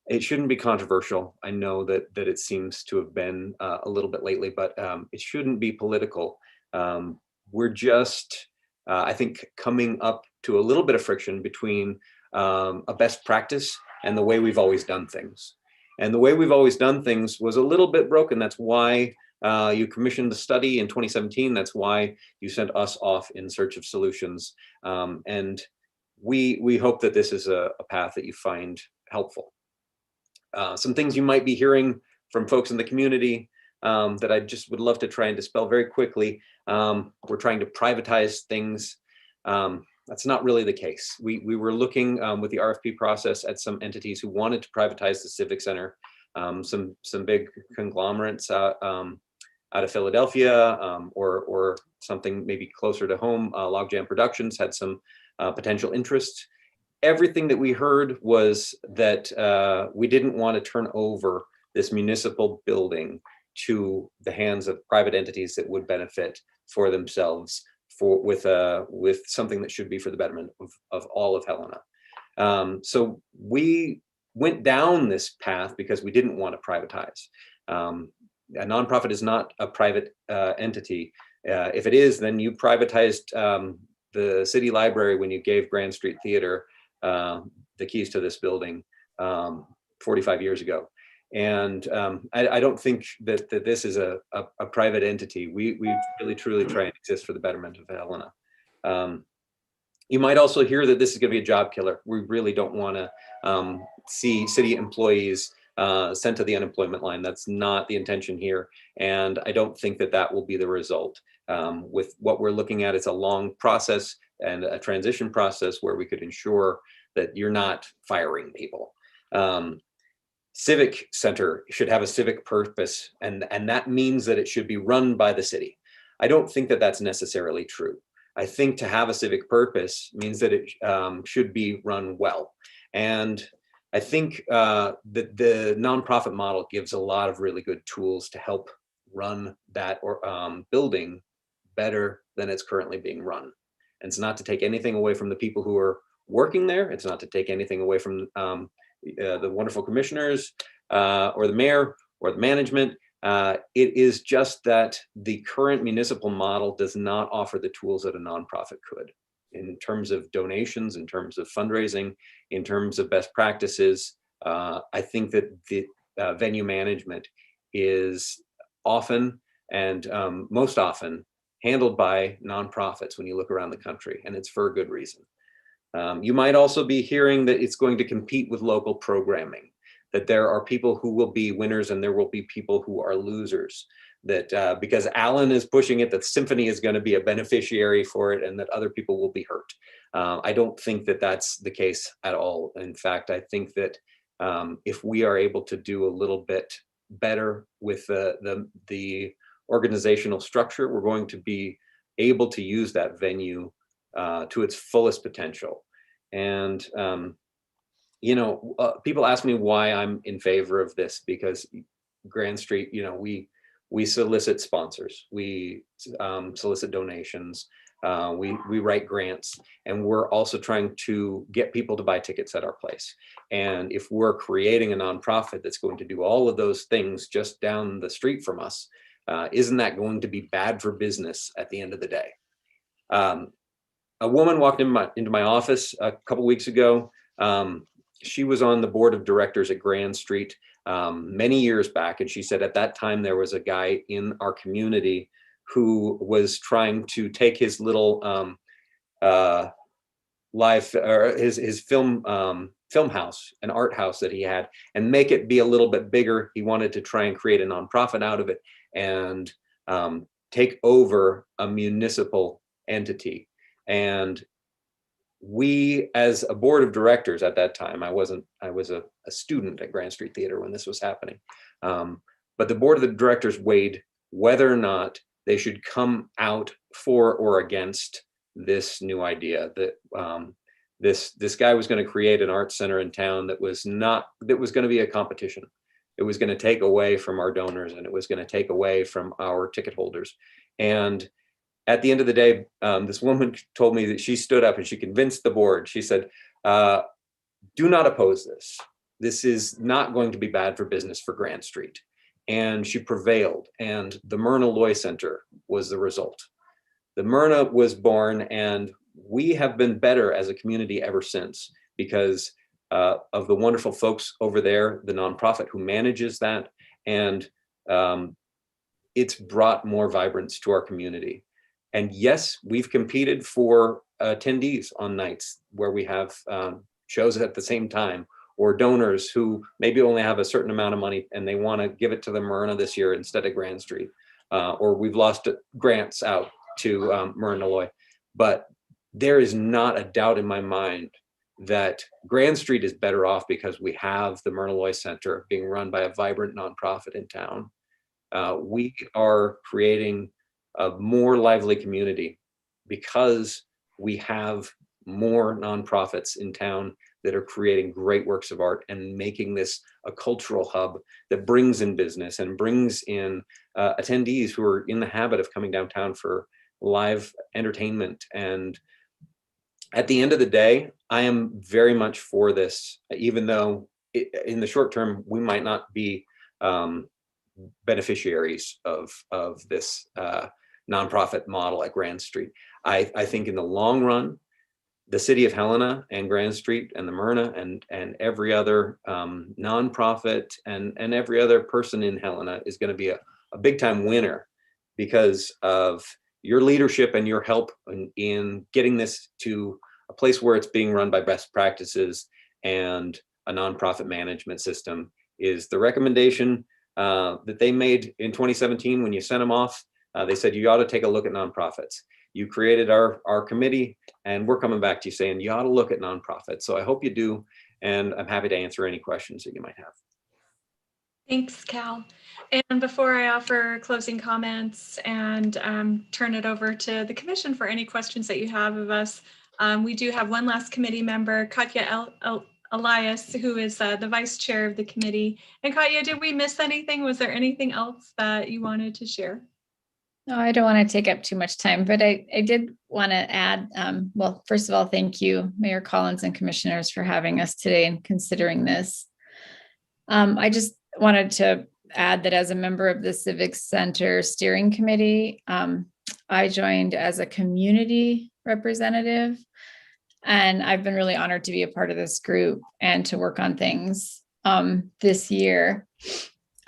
It shouldn't be controversial. I know that it seems to have been a little bit lately, but it shouldn't be political. We're just, I think, coming up to a little bit of friction between a best practice and the way we've always done things. And the way we've always done things was a little bit broken. That's why you commissioned the study in 2017. That's why you sent us off in search of solutions. And we hope that this is a path that you find helpful. Some things you might be hearing from folks in the community that I just would love to try and dispel very quickly. We're trying to privatize things. That's not really the case. We were looking with the RFP process at some entities who wanted to privatize the Civic Center. Some big conglomerates out of Philadelphia, or something maybe closer to home. Logjam Productions had some potential interest. Everything that we heard was that we didn't want to turn over this municipal building to the hands of private entities that would benefit for themselves with something that should be for the betterment of all of Helena. So we went down this path because we didn't want to privatize. A nonprofit is not a private entity. If it is, then you privatized the city library when you gave Grand Street Theater the keys to this building 45 years ago. And I don't think that this is a private entity. We really truly try and exist for the betterment of Helena. You might also hear that this is going to be a job killer. We really don't want to see city employees sent to the unemployment line. That's not the intention here. And I don't think that will be the result. With what we're looking at, it's a long process and a transition process where we could ensure that you're not firing people. Civic Center should have a civic purpose, and that means that it should be run by the city. I don't think that that's necessarily true. I think to have a civic purpose means that it should be run well. And I think that the nonprofit model gives a lot of really good tools to help run that building better than it's currently being run. And it's not to take anything away from the people who are working there. It's not to take anything away from the wonderful commissioners or the mayor or the management. It is just that the current municipal model does not offer the tools that a nonprofit could, in terms of donations, in terms of fundraising, in terms of best practices. I think that the venue management is often and most often handled by nonprofits when you look around the country, and it's for a good reason. You might also be hearing that it's going to compete with local programming, that there are people who will be winners and there will be people who are losers, that because Alan is pushing it, that Symphony is going to be a beneficiary for it and that other people will be hurt. I don't think that that's the case at all. In fact, I think that if we are able to do a little bit better with the organizational structure, we're going to be able to use that venue to its fullest potential. And people ask me why I'm in favor of this, because Grand Street, we solicit sponsors, we solicit donations, we write grants, and we're also trying to get people to buy tickets at our place. And if we're creating a nonprofit that's going to do all of those things just down the street from us, isn't that going to be bad for business at the end of the day? A woman walked into my office a couple weeks ago. She was on the board of directors at Grand Street many years back, and she said at that time there was a guy in our community who was trying to take his little his film house, an art house that he had, and make it be a little bit bigger. He wanted to try and create a nonprofit out of it and take over a municipal entity. And we, as a board of directors at that time, I was a student at Grand Street Theater when this was happening. But the board of the directors weighed whether or not they should come out for or against this new idea that this guy was going to create an art center in town that was going to be a competition. It was going to take away from our donors, and it was going to take away from our ticket holders. And at the end of the day, this woman told me that she stood up and she convinced the board. She said, do not oppose this. This is not going to be bad for business for Grand Street. And she prevailed, and the Myrna Loy Center was the result. The Myrna was born, and we have been better as a community ever since because of the wonderful folks over there, the nonprofit who manages that. And it's brought more vibrance to our community. And yes, we've competed for attendees on nights where we have shows at the same time, or donors who maybe only have a certain amount of money and they want to give it to the Myrna this year instead of Grand Street, or we've lost grants out to Myrna Loy. But there is not a doubt in my mind that Grand Street is better off because we have the Myrna Loy Center being run by a vibrant nonprofit in town. We are creating a more lively community because we have more nonprofits in town that are creating great works of art and making this a cultural hub that brings in business and brings in attendees who are in the habit of coming downtown for live entertainment. And at the end of the day, I am very much for this, even though in the short term, we might not be beneficiaries of this nonprofit model at Grand Street. I think in the long run, the City of Helena and Grand Street and the Myrna and every other nonprofit and every other person in Helena is going to be a big time winner because of your leadership and your help in getting this to a place where it's being run by best practices and a nonprofit management system. Is the recommendation that they made in 2017 when you sent them off. They said you ought to take a look at nonprofits. You created our committee, and we're coming back to you saying you ought to look at nonprofits. So I hope you do, and I'm happy to answer any questions that you might have. Thanks, Cal. And before I offer closing comments and turn it over to the commission for any questions that you have of us, we do have one last committee member, Katya Elias, who is the vice chair of the committee. And Katya, did we miss anything? Was there anything else that you wanted to share? No, I don't want to take up too much time, but I did want to add, well, first of all, thank you, Mayor Collins and commissioners, for having us today and considering this. I just wanted to add that as a member of the Civic Center Steering Committee, I joined as a community representative, and I've been really honored to be a part of this group and to work on things this year.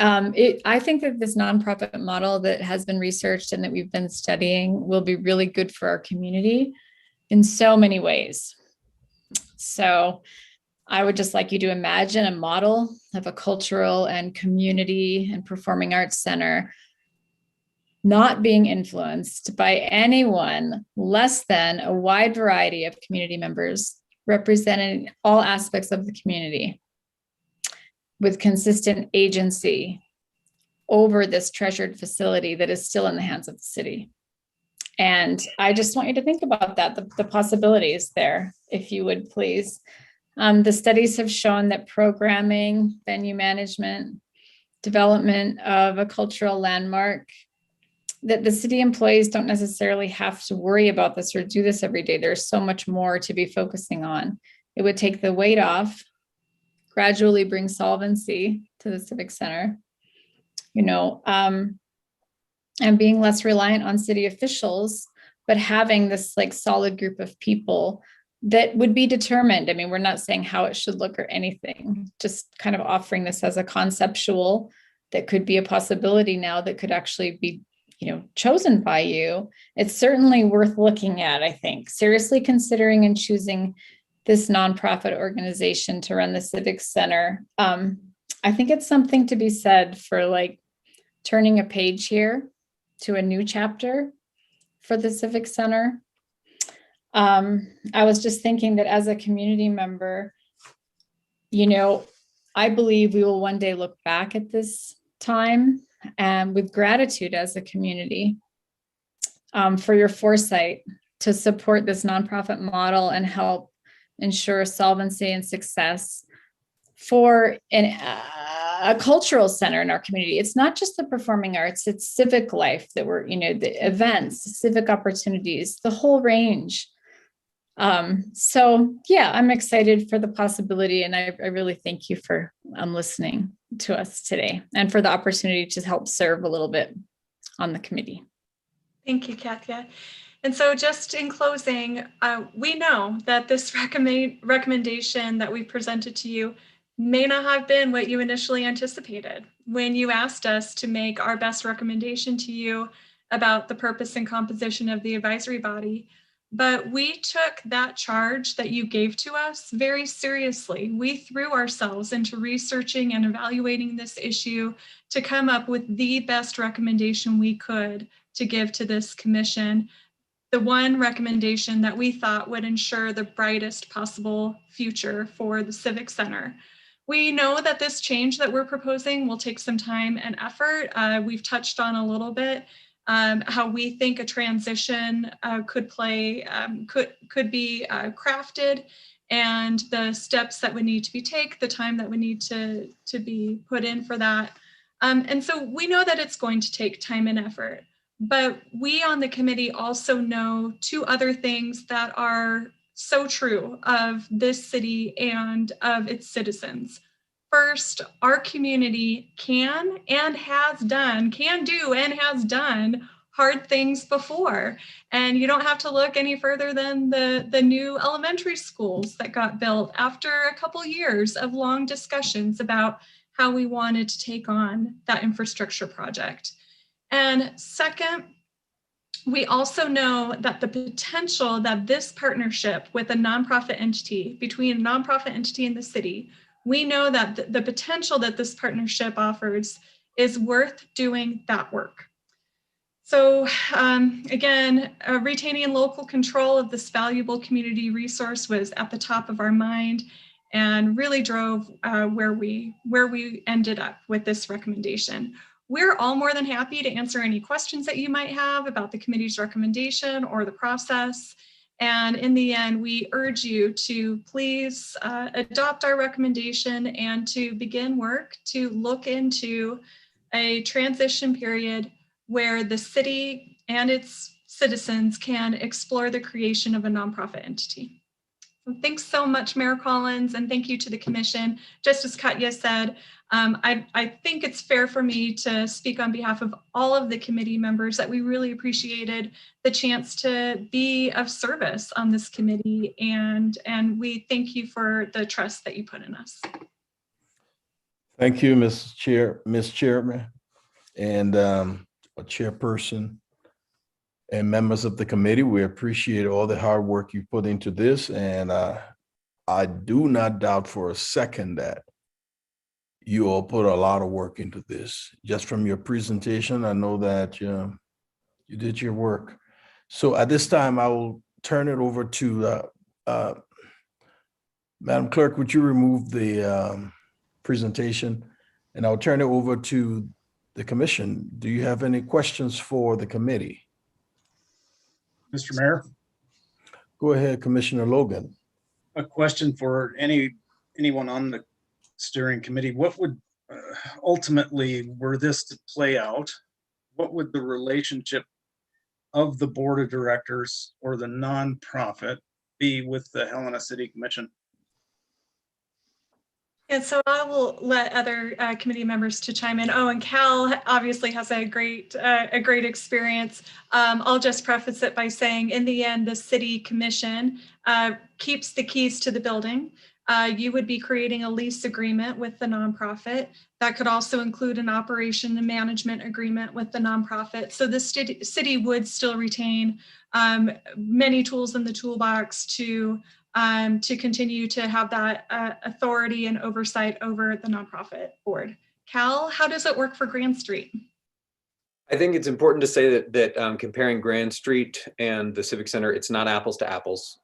I think that this nonprofit model that has been researched and that we've been studying will be really good for our community in so many ways. So I would just like you to imagine a model of a cultural and community and performing arts center not being influenced by anyone less than a wide variety of community members representing all aspects of the community, with consistent agency over this treasured facility that is still in the hands of the city. And I just want you to think about that, the possibilities there, if you would please. The studies have shown that programming, venue management, development of a cultural landmark, that the city employees don't necessarily have to worry about this or do this every day. There's so much more to be focusing on. It would take the weight off, gradually bring solvency to the Civic Center, and being less reliant on city officials, but having this like solid group of people that would be determined. I mean, we're not saying how it should look or anything, just kind of offering this as a conceptual that could be a possibility now that could actually be, chosen by you. It's certainly worth looking at, I think, seriously considering and choosing this nonprofit organization to run the Civic Center. I think it's something to be said for like turning a page here to a new chapter for the Civic Center. I was just thinking that as a community member, I believe we will one day look back at this time and with gratitude as a community for your foresight to support this nonprofit model and help ensure solvency and success for a cultural center in our community. It's not just the performing arts, it's civic life that we're, the events, civic opportunities, the whole range. So yeah, I'm excited for the possibility, and I really thank you for listening to us today and for the opportunity to help serve a little bit on the committee. Thank you, Katia. And so just in closing, we know that this recommendation that we presented to you may not have been what you initially anticipated when you asked us to make our best recommendation to you about the purpose and composition of the advisory body. But we took that charge that you gave to us very seriously. We threw ourselves into researching and evaluating this issue to come up with the best recommendation we could to give to this commission. The one recommendation that we thought would ensure the brightest possible future for the Civic Center. We know that this change that we're proposing will take some time and effort. We've touched on a little bit how we think a transition could be crafted, and the steps that would need to be taken, the time that would need to be put in for that. And so we know that it's going to take time and effort, but we on the committee also know two other things that are so true of this city and of its citizens. First, our community can do and has done hard things before. And you don't have to look any further than the new elementary schools that got built after a couple years of long discussions about how we wanted to take on that infrastructure project. And second, we also know that the potential that this partnership with a nonprofit entity, between a nonprofit entity and the city, we know that the potential that this partnership offers is worth doing that work. So again, retaining local control of this valuable community resource was at the top of our mind and really drove where we ended up with this recommendation. We're all more than happy to answer any questions that you might have about the committee's recommendation or the process. And in the end, we urge you to please adopt our recommendation and to begin work to look into a transition period where the city and its citizens can explore the creation of a nonprofit entity. So thanks so much, Mayor Collins, and thank you to the commission. Just as Katya said, I think it's fair for me to speak on behalf of all of the committee members that we really appreciated the chance to be of service on this committee, and we thank you for the trust that you put in us. Thank you, Ms. Chairman, and Chairperson, and members of the committee. We appreciate all the hard work you put into this, and I do not doubt for a second that you all put a lot of work into this. Just from your presentation, I know that you did your work. So at this time, I will turn it over to Madam Clerk. Would you remove the presentation? And I'll turn it over to the commission, do you have any questions for the committee? Mr. Mayor, Go ahead, Commissioner Logan. a question for anyone on the steering committee. What would ultimately, were this to play out, what would the relationship of the board of directors or the nonprofit be with the Helena City Commission? And so I will let other committee members to chime in. Oh, and Cal obviously has a great experience. I'll just preface it by saying, in the end, the city commission keeps the keys to the building. You would be creating a lease agreement with the nonprofit. That could also include an operation and management agreement with the nonprofit. So the city would still retain many tools in the toolbox to continue to have that authority and oversight over the nonprofit board. Cal, how does it work for Grand Street? I think it's important to say that comparing Grand Street and the Civic Center, it's not apples to apples.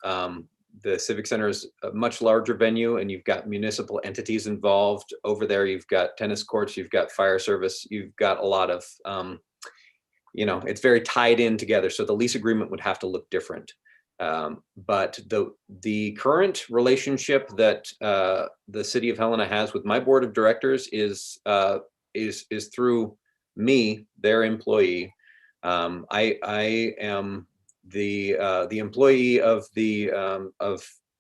The Civic Center is a much larger venue, and you've got municipal entities involved. Over there, you've got tennis courts, you've got fire service, you've got a lot of, it's very tied in together. So the lease agreement would have to look different. But the current relationship that the City of Helena has with my board of directors is through me, their employee. I am the employee of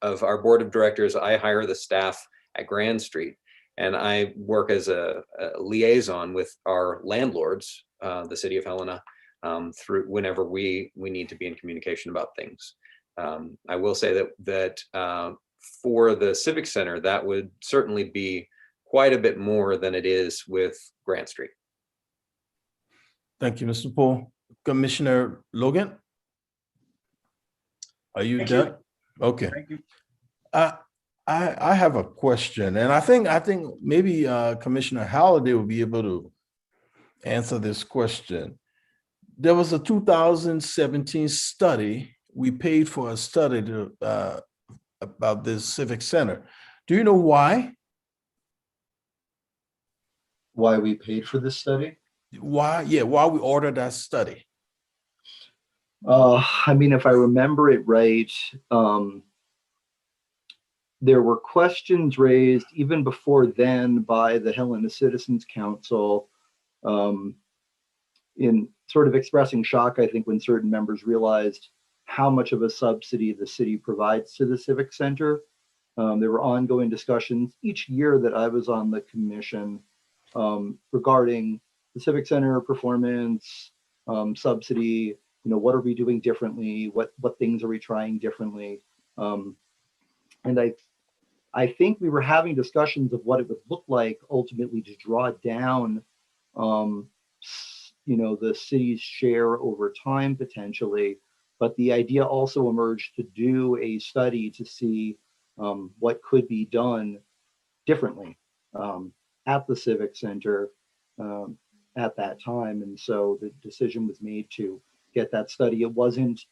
our board of directors. I hire the staff at Grand Street, and I work as a liaison with our landlords, the City of Helena, through whenever we need to be in communication about things. I will say that for the Civic Center, that would certainly be quite a bit more than it is with Grant Street. Thank you, Mr. Poole. Commissioner Logan? Are you Thank done? Okay. Thank you. I have a question, and I think maybe Commissioner Halliday will be able to answer this question. There was a 2017 study. We paid for a study about this Civic Center. Do you know why? Why we paid for this study? Why? Yeah, why we ordered that study? I mean, if I remember it right, there were questions raised even before then by the Helena Citizens Council in sort of expressing shock, I think, when certain members realized how much of a subsidy the city provides to the Civic Center. There were ongoing discussions each year that I was on the commission regarding the Civic Center performance, subsidy, what are we doing differently? What things are we trying differently? And I think we were having discussions of what it would look like ultimately to draw down, the city's share over time potentially. But the idea also emerged to do a study to see what could be done differently at the Civic Center at that time. And so the decision was made to get that study. It wasn't,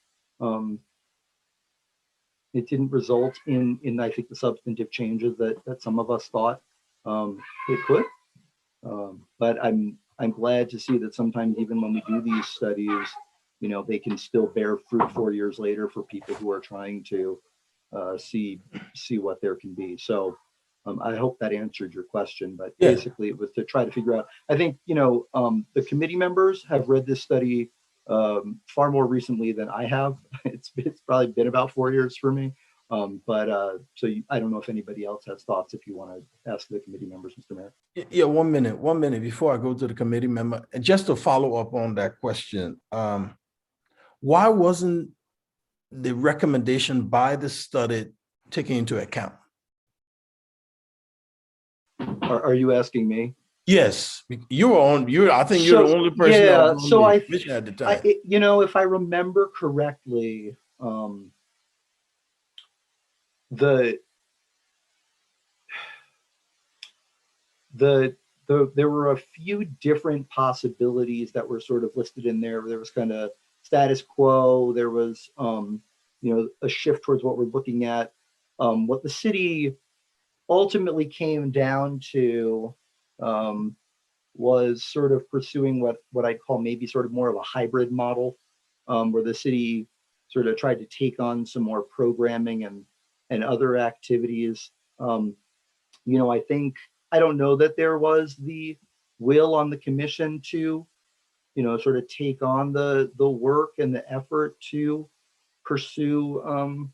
it didn't result in I think the substantive changes that some of us thought it could. But I'm glad to see that sometimes even when we do these studies, they can still bear fruit 4 years later for people who are trying to see what there can be. So I hope that answered your question, but Yeah. basically it was to try to figure out, I think, the committee members have read this study far more recently than I have. It's probably been about 4 years for me. I don't know if anybody else has thoughts, if you want to ask the committee members, Mr. Mayor. Yeah, 1 minute before I go to the committee member, and just to follow up on that question, why wasn't the recommendation by the study taken into account? Are you asking me? Yes, you were on. I think you're the only person. Yeah. That was on So the commission at the time. if I remember correctly, there were a few different possibilities that were sort of listed in there. There was kind of status quo. There was, a shift towards what we're looking at. What the city ultimately came down to was sort of pursuing what I call maybe sort of more of a hybrid model, where the city sort of tried to take on some more programming and other activities. I don't know that there was the will on the commission to, sort of take on the work and the effort to pursue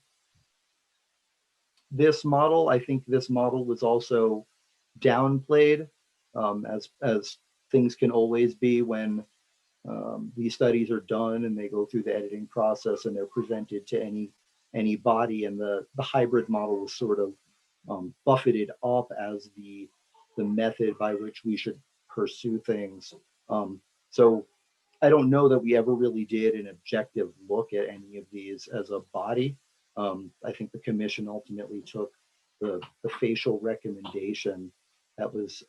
this model. I think this model was also downplayed, as things can always be when these studies are done and they go through the editing process and they're presented to any body, and the hybrid model was sort of buffeted up as the method by which we should pursue things. So I don't know that we ever really did an objective look at any of these as a body. I think the commission ultimately took the facial recommendation that was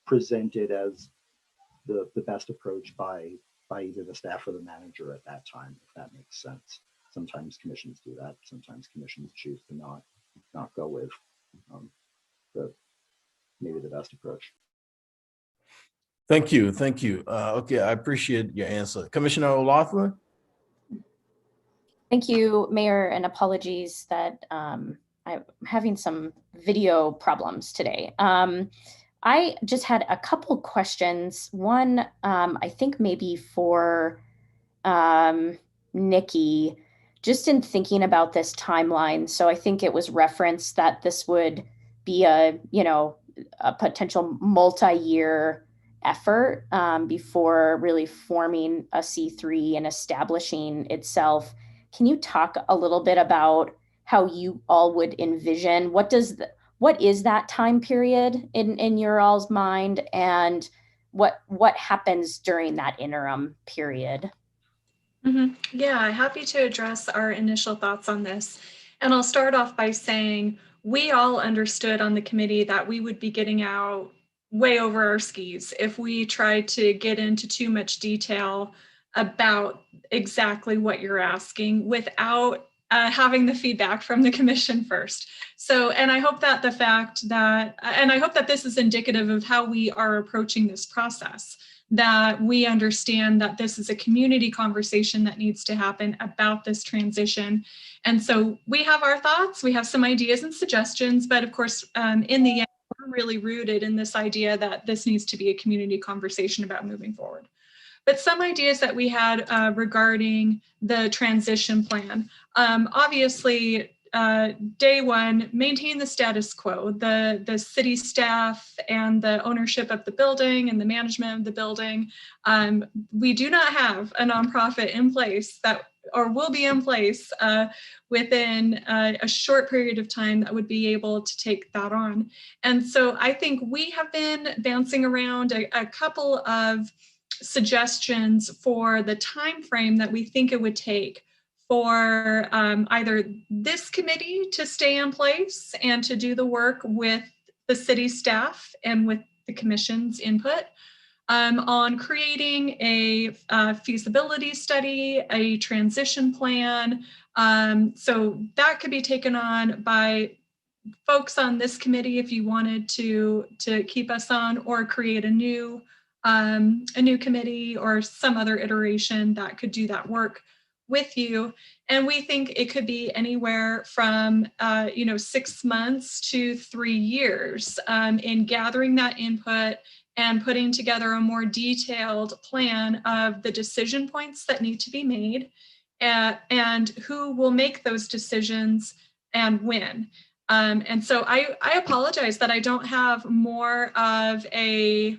presented as the best approach by either the staff or the manager at that time, if that makes sense. Sometimes commissions do that. Sometimes commissions choose to not go with maybe the best approach. Thank you. Thank you. Okay, I appreciate your answer. Commissioner O'Loughlin? Thank you, Mayor, and apologies that I'm having some video problems today. I just had a couple questions. One, I think maybe for Nikki, just in thinking about this timeline. So I think it was referenced that this would be a potential multi-year effort before really forming a C3 and establishing itself. Can you talk a little bit about how you all would envision what is that time period in your all's mind, and what happens during that interim period? Mm-hmm. Yeah, happy to address our initial thoughts on this. And I'll start off by saying we all understood on the committee that we would be getting out way over our skis if we tried to get into too much detail about exactly what you're asking without having the feedback from the commission first. So, and I hope that I hope that this is indicative of how we are approaching this process, that we understand that this is a community conversation that needs to happen about this transition. And so we have our thoughts, we have some ideas and suggestions, but of course, in the end, we're really rooted in this idea that this needs to be a community conversation about moving forward. But some ideas that we had regarding the transition plan. Obviously, day one, maintain the status quo. The city staff and the ownership of the building and the management of the building. We do not have a nonprofit in place or will be in place within a short period of time that would be able to take that on. And so I think we have been bouncing around a couple of suggestions for the time frame that we think it would take for either this committee to stay in place and to do the work with the city staff and with the commission's input on creating a feasibility study, a transition plan. So that could be taken on by folks on this committee if you wanted to keep us on, or create a new committee or some other iteration that could do that work with you. And we think it could be anywhere from 6 months to 3 years in gathering that input and putting together a more detailed plan of the decision points that need to be made and who will make those decisions and when. And so I apologize that I don't have more of a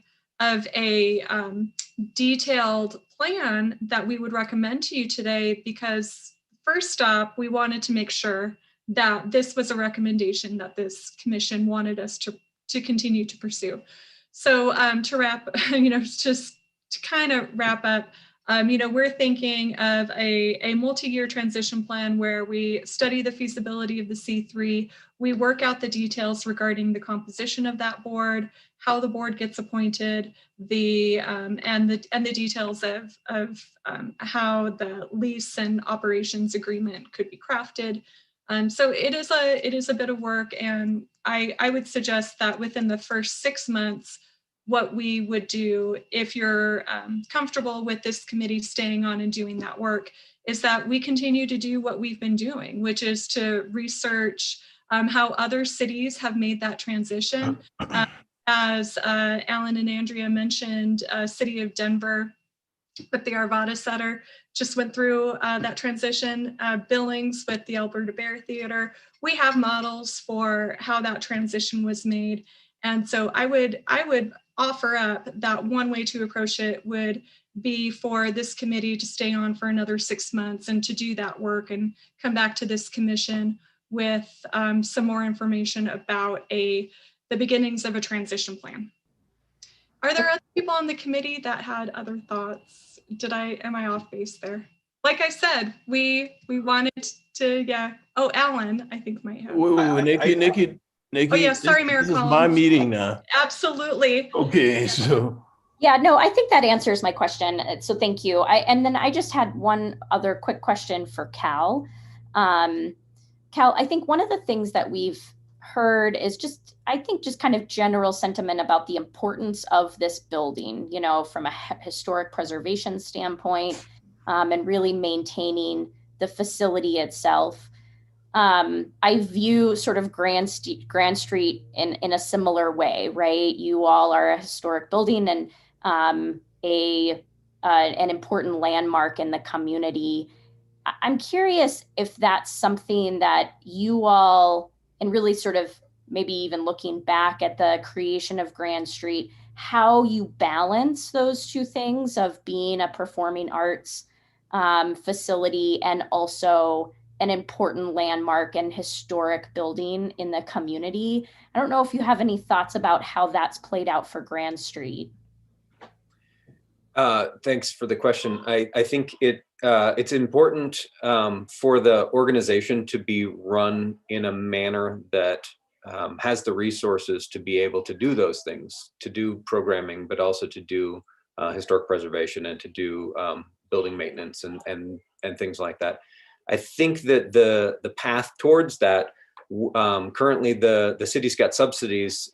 detailed plan that we would recommend to you today, because first up, we wanted to make sure that this was a recommendation that this commission wanted us to continue to pursue. So to wrap, just to kind of wrap up, we're thinking of a multi-year transition plan where we study the feasibility of the C3, we work out the details regarding the composition of that board, how the board gets appointed, and the details of how the lease and operations agreement could be crafted. So it is a bit of work, and I would suggest that within the first 6 months, what we would do, if you're comfortable with this committee staying on and doing that work, is that we continue to do what we've been doing, which is to research how other cities have made that transition. As Alan and Andrea mentioned, City of Denver with the Arvada Center just went through that transition. Billings with the Alberta Bear Theater. We have models for how that transition was made. And so I would offer up that one way to approach it would be for this committee to stay on for another 6 months and to do that work and come back to this commission with some more information about the beginnings of a transition plan. Are there other people on the committee that had other thoughts? Am I off base there? Like I said, we wanted to, yeah. Oh, Alan, I think might have. Nikki. Oh yeah, sorry, Mayor This is Collins. my meeting now. Absolutely. Okay, so. Yeah, no, I think that answers my question. So thank you. And then I just had one other quick question for Cal. Cal, I think one of the things that we've heard is just kind of general sentiment about the importance of this building, you know, from a historic preservation standpoint, and really maintaining the facility itself. I view sort of Grand Street in a similar way, right? You all are a historic building and an important landmark in the community. I'm curious if that's something that you all, and really sort of maybe even looking back at the creation of Grand Street, how you balance those two things of being a performing arts facility and also an important landmark and historic building in the community. I don't know if you have any thoughts about how that's played out for Grand Street. Thanks for the question. I think it's important for the organization to be run in a manner that has the resources to be able to do those things, to do programming, but also to do historic preservation and to do building maintenance and things like that. I think that the path towards that, currently the city's got subsidies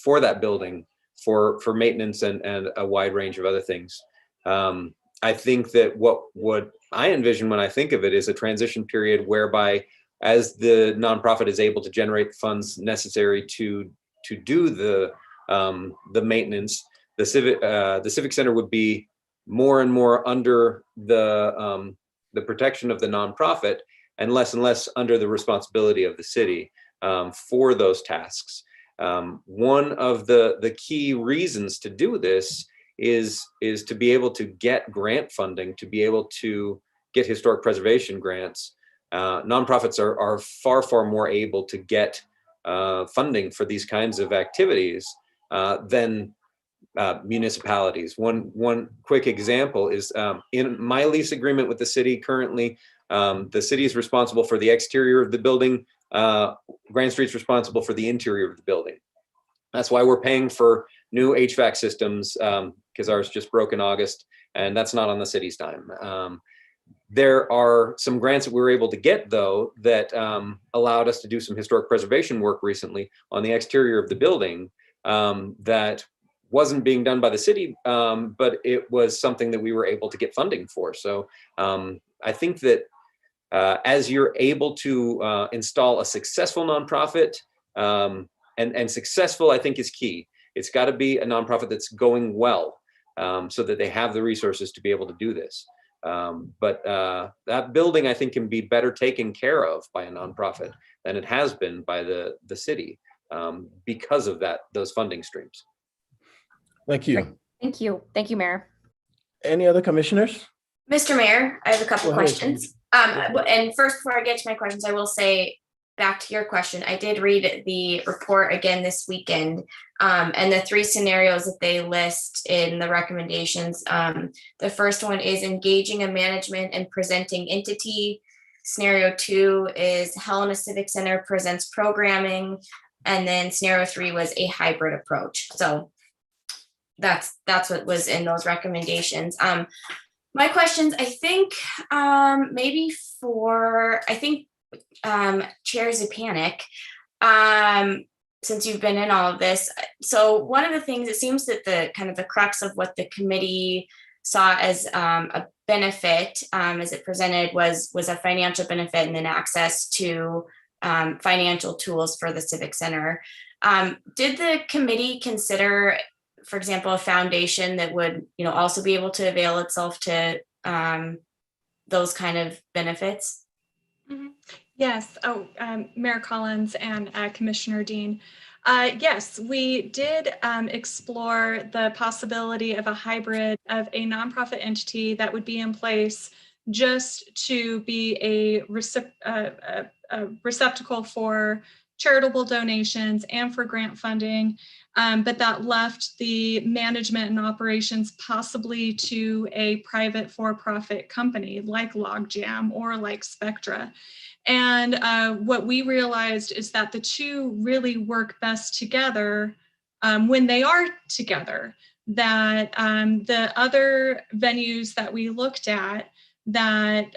for that building for maintenance and a wide range of other things. I think that what I envision when I think of it is a transition period whereby, as the nonprofit is able to generate funds necessary to do the maintenance, the civic center would be more and more under the protection of the nonprofit and less under the responsibility of the city for those tasks. One of the key reasons to do this is to be able to get grant funding, to be able to get historic preservation grants. Nonprofits are far more able to get funding for these kinds of activities than municipalities. One quick example is in my lease agreement with the city currently, the city is responsible for the exterior of the building. Grand Street's responsible for the interior of the building. That's why we're paying for new HVAC systems, because ours just broke in August, and that's not on the city's dime. There are some grants that we were able to get, though, that allowed us to do some historic preservation work recently on the exterior of the building that wasn't being done by the city, but it was something that we were able to get funding for. So I think that as you're able to install a successful nonprofit, and successful, I think, is key. It's got to be a nonprofit that's going well, so that they have the resources to be able to do this. But that building, I think, can be better taken care of by a nonprofit than it has been by the city because of those funding streams. Thank you. Thank you. Thank you, Mayor. Any other commissioners? Mr. Mayor, I have a couple Go ahead. questions. And first, before I get to my questions, I will say, back to your question, I did read the report again this weekend, and the 3 scenarios that they list in the recommendations. The first one is engaging a management and presenting entity. Scenario 2 is Helena Civic Center presents programming. And then scenario 3 was a hybrid approach. So that's what was in those recommendations. My questions, I think, Chair Zupanik, since you've been in all of this, so one of the things, it seems that the kind of the crux of what the committee saw as a benefit, as it presented, was a financial benefit and then access to financial tools for the Civic Center. Did the committee consider, for example, a foundation that would, also be able to avail itself to those kind of benefits? Mm-hmm. Yes. Oh, Mayor Collins and Commissioner Dean. Yes, we did explore the possibility of a hybrid of a nonprofit entity that would be in place just to be a receptacle for charitable donations and for grant funding, but that left the management and operations possibly to a private for-profit company like Logjam or like Spectra. And what we realized is that the two really work best together when they are together. That the other venues that we looked at that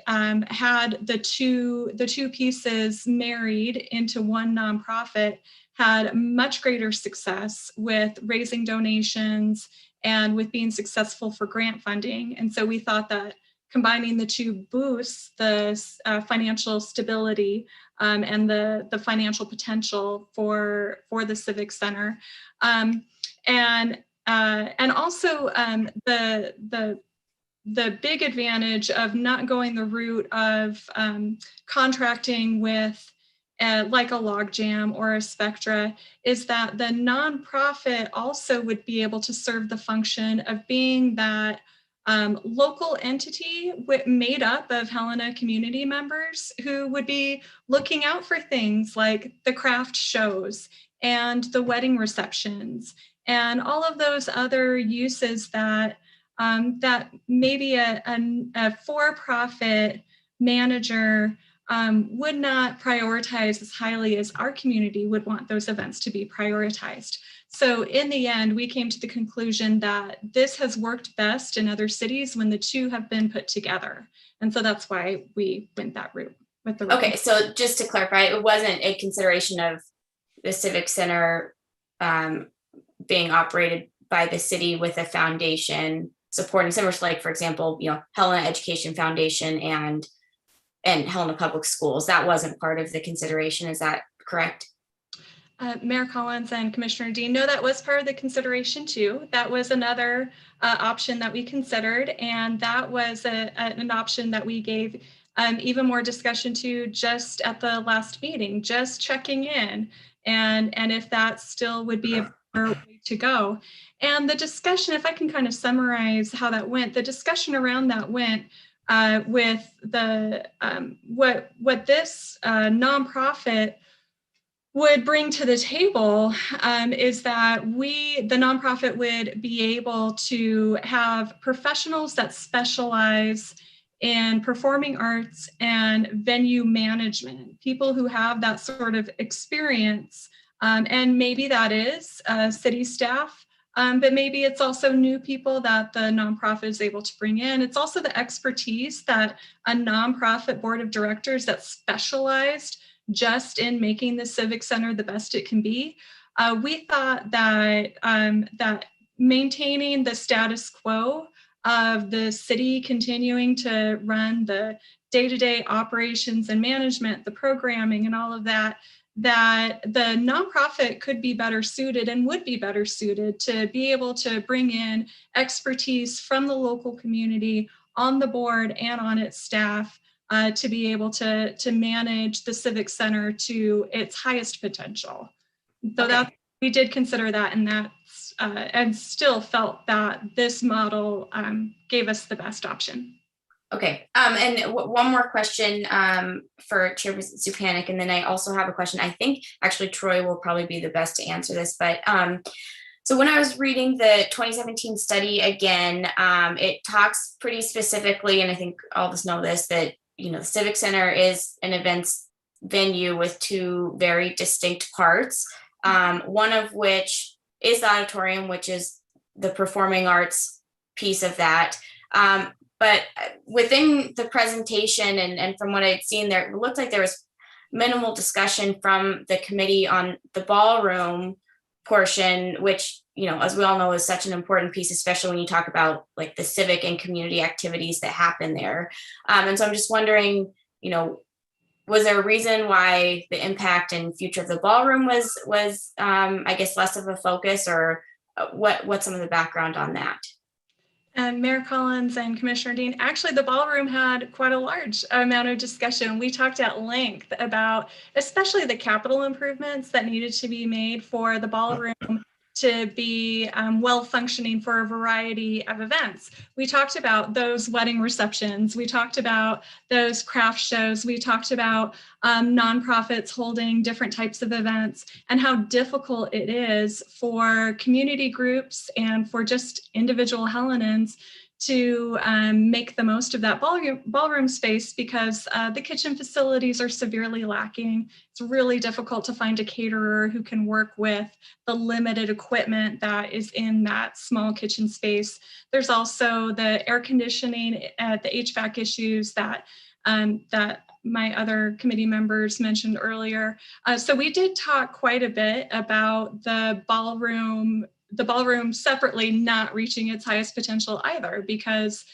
had the two pieces married into one nonprofit had much greater success with raising donations and with being successful for grant funding. And so we thought that combining the two boosts the financial stability and the financial potential for the Civic Center, and also the big advantage of not going the route of contracting with like a Logjam or a Spectra is that the nonprofit also would be able to serve the function of being that local entity made up of Helena community members who would be looking out for things like the craft shows and the wedding receptions and all of those other uses that that maybe a for-profit manager would not prioritize as highly as our community would want those events to be prioritized. So in the end, we came to the conclusion that this has worked best in other cities when the two have been put together. And so that's why we went that route with the Okay, so just to clarify, it wasn't a consideration of the Civic Center being operated by the city with a foundation supporting, similar to, like, for example, Helena Education Foundation and Helena Public Schools. That wasn't part of the consideration. Is that correct? Mayor Collins and Commissioner Dean, no, that was part of the consideration too. That was another option that we considered, and that was an option that we gave even more discussion to just at the last meeting, just checking in, and if that still would be a better way to go. And the discussion, if I can kind of summarize how that went, the discussion around that went with the what this nonprofit would bring to the table is that the nonprofit would be able to have professionals that specialize in performing arts and venue management, people who have that sort of experience. And maybe that is city staff, but maybe it's also new people that the nonprofit is able to bring in. It's also the expertise that a nonprofit board of directors that's specialized just in making the Civic Center the best it can be. We thought that that maintaining the status quo of the city continuing to run the day-to-day operations and management, the programming and all of that, that the nonprofit could be better suited and would be better suited to be able to bring in expertise from the local community on the board and on its staff to be able to manage the Civic Center to its highest potential. So that we did consider that, and that's and still felt that this model gave us the best option. Okay, and one more question for Chair Zupanik, and then I also have a question. I think actually Troy will probably be the best to answer this, but so when I was reading the 2017 study again, it talks pretty specifically, and I think all of us know this, that the Civic Center is an events venue with two very distinct parts, one of which is the auditorium, which is the performing arts piece of that. But within the presentation and from what I'd seen there, it looked like there was minimal discussion from the committee on the ballroom portion, which, you know, as we all know, is such an important piece, especially when you talk about like the civic and community activities that happen there. And so I'm just wondering, you know, was there a reason why the impact and future of the ballroom was I guess less of a focus, or what's some of the background on that? And Mayor Collins and Commissioner Dean, actually the ballroom had quite a large amount of discussion. We talked at length about especially the capital improvements that needed to be made for the ballroom to be well functioning for a variety of events. We talked about those wedding receptions. We talked about those craft shows. We talked about nonprofits holding different types of events, and how difficult it is for community groups and for just individual Hellenans to make the most of that ballroom space, because the kitchen facilities are severely lacking. It's really difficult to find a caterer who can work with the limited equipment that is in that small kitchen space. There's also the air conditioning, the HVAC issues that my other committee members mentioned earlier. So we did talk quite a bit about the ballroom separately not reaching its highest potential either, because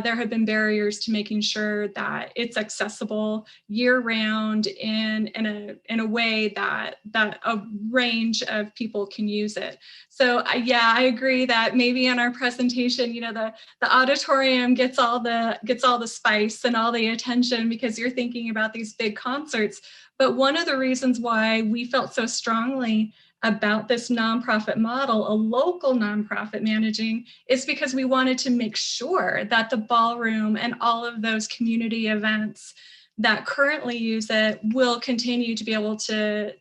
there have been barriers to making sure that it's accessible year-round in a way that a range of people can use it. So yeah, I agree that maybe in our presentation, you know, the auditorium gets all the spice and all the attention because you're thinking about these big concerts. But one of the reasons why we felt so strongly about this nonprofit model, a local nonprofit managing, is because we wanted to make sure that the ballroom and all of those community events that currently use it will continue to be able to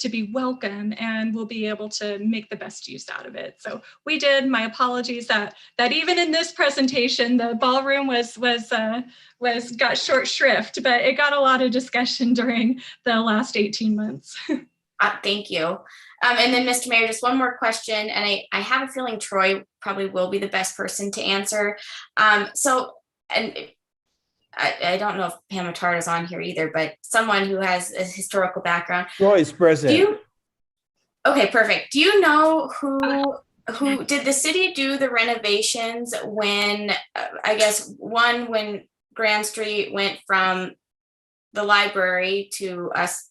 be welcome, and will be able to make the best use out of it. So we did. My apologies that even in this presentation, the ballroom got short shrift, but it got a lot of discussion during the last 18 months. Thank you. And then, Mr. Mayor, just one more question, and I have a feeling Troy probably will be the best person to answer. So, and I don't know if Pam Atard is on here either, but someone who has a historical background. Troy is present. Okay, perfect. Do you know who did the city do the renovations when, I guess, one, when Grand Street went from the library to us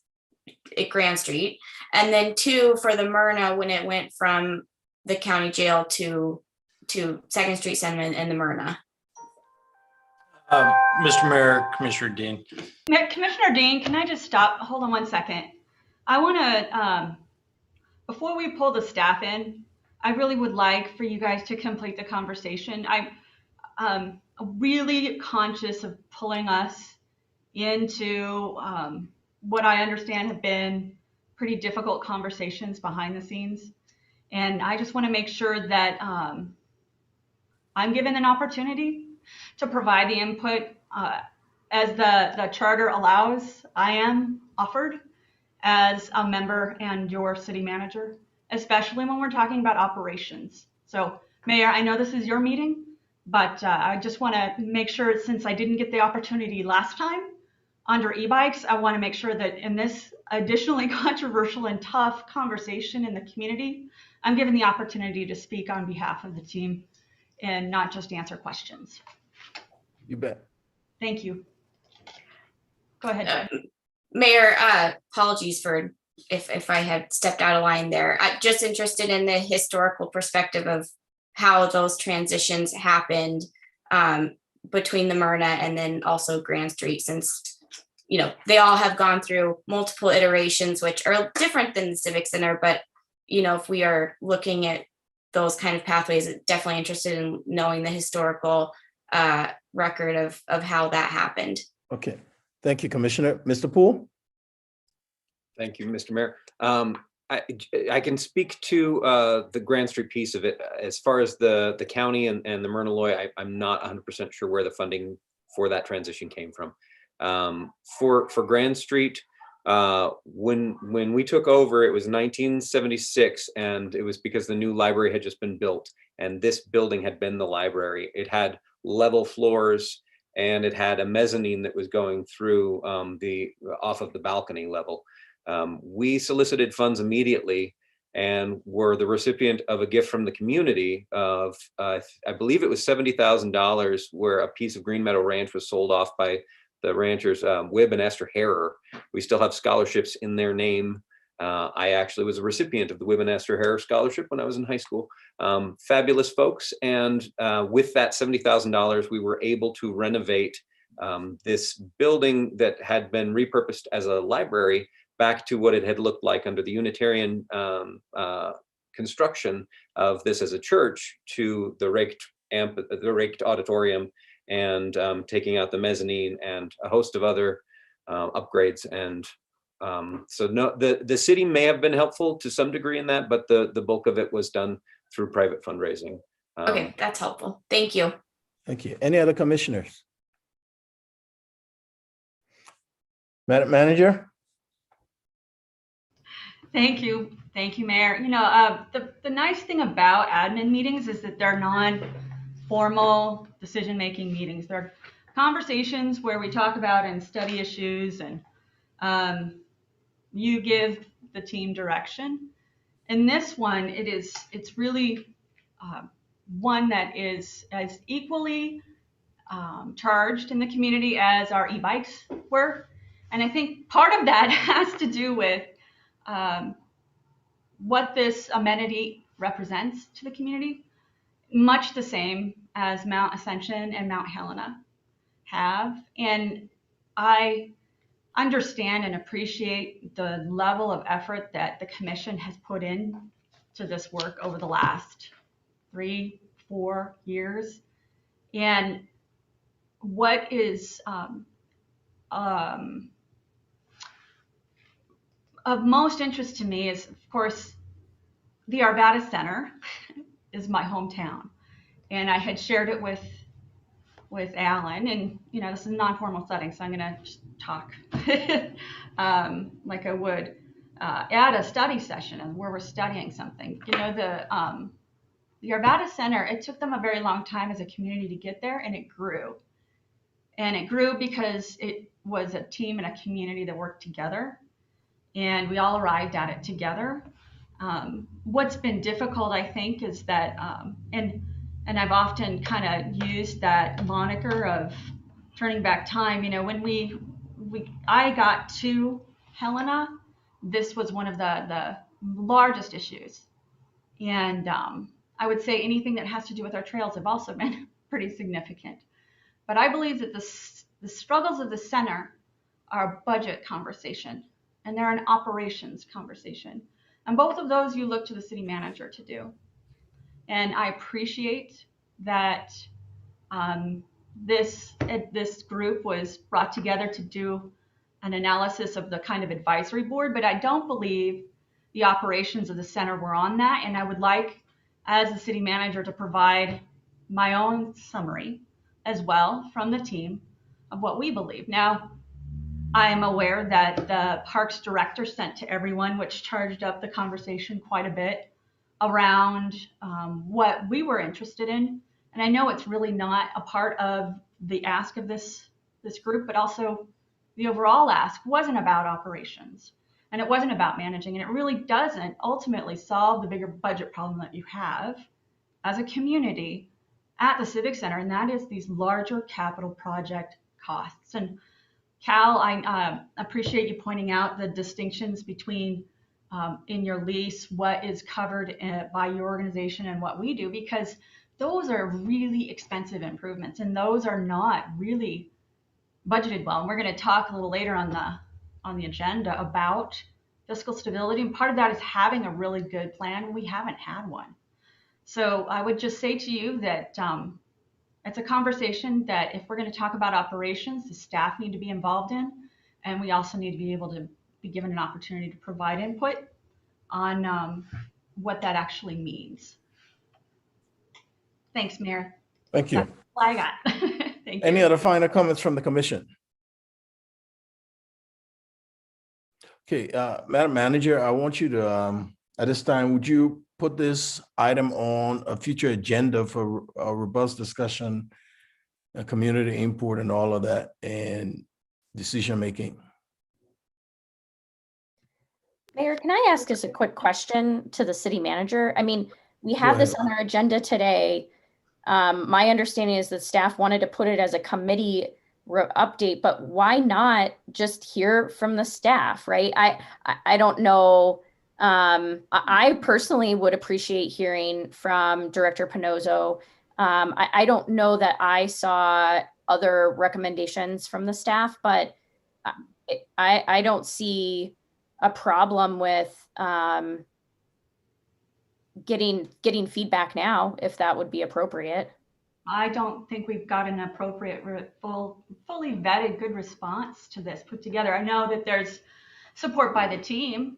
at Grand Street, and then two, for the Myrna, when it went from the county jail to 2nd Street Cinnamon and the Myrna? Mr. Mayor, Commissioner Dean. Commissioner Dean, can I just stop? Hold on one second. I want to, before we pull the staff in, I really would like for you guys to complete the conversation. I'm really conscious of pulling us into what I understand have been pretty difficult conversations behind the scenes. And I just want to make sure that I'm given an opportunity to provide the input as the charter allows. I am offered as a member and your city manager, especially when we're talking about operations. So Mayor, I know this is your meeting, but I just want to make sure, since I didn't get the opportunity last time under e-bikes, I want to make sure that in this additionally controversial and tough conversation in the community, I'm given the opportunity to speak on behalf of the team and not just answer questions. You bet. Thank you. Go ahead, Jay. Mayor, apologies for if I had stepped out of line there. I'm just interested in the historical perspective of how those transitions happened between the Myrna and then also Grand Street, since, you know, they all have gone through multiple iterations, which are different than the Civic Center. But, you know, if we are looking at those kind of pathways, definitely interested in knowing the historical record of how that happened. Okay. Thank you, Commissioner. Mr. Poole? Thank you, Mr. Mayor. I can speak to the Grand Street piece of it. As far as the county and the Myrna Loy, I'm not 100% sure where the funding for that transition came from. For Grand Street, when we took over, it was 1976, and it was because the new library had just been built, and this building had been the library. It had level floors, and it had a mezzanine that was going through off of the balcony level. We solicited funds immediately and were the recipient of a gift from the community of, I believe it was $70,000, where a piece of Green Meadow Ranch was sold off by the ranchers, Wib and Esther Harrer. We still have scholarships in their name. I actually was a recipient of the Wib and Esther Harrer Scholarship when I was in high school. Fabulous folks. And with that $70,000, we were able to renovate this building that had been repurposed as a library back to what it had looked like under the Unitarian construction of this as a church, to the raked auditorium, and taking out the mezzanine and a host of other upgrades. And so no, the city may have been helpful to some degree in that, but the bulk of it was done through private fundraising. Okay, that's helpful. Thank you. Thank you. Any other commissioners? Madam Manager? Thank you, Mayor. You know, the nice thing about admin meetings is that they're non-formal decision-making meetings. They're conversations where we talk about and study issues, and you give the team direction. In this one, it's really one that is as equally charged in the community as our e-bikes were. And I think part of that has to do with what this amenity represents to the community, much the same as Mount Ascension and Mount Helena have. And I understand and appreciate the level of effort that the commission has put in to this work over the last 3-4 years. And what is of most interest to me is, of course, the Arvada Center is my hometown, and I had shared it with Alan. And you know, this is a non-formal setting, so I'm going to just talk like I would at a study session where we're studying something. You know, the Arvada Center, it took them a very long time as a community to get there, and it grew. And it grew because it was a team and a community that worked together, and we all arrived at it together. What's been difficult, I think, is that, and I've often kind of used that moniker of turning back time. You know, when I got to Helena, this was one of the largest issues. And I would say anything that has to do with our trails have also been pretty significant. But I believe that the struggles of the center are a budget conversation, and they're an operations conversation. And both of those you look to the city manager to do. And I appreciate that this group was brought together to do an analysis of the kind of advisory board, but I don't believe the operations of the center were on that. And I would like, as the city manager, to provide my own summary as well from the team of what we believe. Now, I am aware that the Parks Director sent to everyone, which charged up the conversation quite a bit around what we were interested in. And I know it's really not a part of the ask of this group, but also the overall ask wasn't about operations, and it wasn't about managing, and it really doesn't ultimately solve the bigger budget problem that you have as a community at the Civic Center, and that is these larger capital project costs. And Cal, I appreciate you pointing out the distinctions between in your lease, what is covered by your organization and what we do, because those are really expensive improvements, and those are not really budgeted well. And we're going to talk a little later on the agenda about fiscal stability, and part of that is having a really good plan. We haven't had one. So I would just say to you that it's a conversation that if we're going to talk about operations, the staff need to be involved in, and we also need to be able to be given an opportunity to provide input on what that actually means. Thanks, Mayor. Thank you. That's all I got. Thank Any you. other final comments from the commission? Okay, Madam Manager, I want you to, at this time, would you put this item on a future agenda for a robust discussion community input and all of that, and decision making. Mayor, can I ask just a quick question to the city manager? I mean, we have this on our agenda today. My understanding is that staff wanted to put it as a committee update, but why not just hear from the staff, right? I don't know. I personally would appreciate hearing from Director Panozzo. I don't know that I saw other recommendations from the staff, but I don't see a problem with getting feedback now, if that would be appropriate. I don't think we've got an appropriate, fully vetted good response to this put together. I know that there's support by the team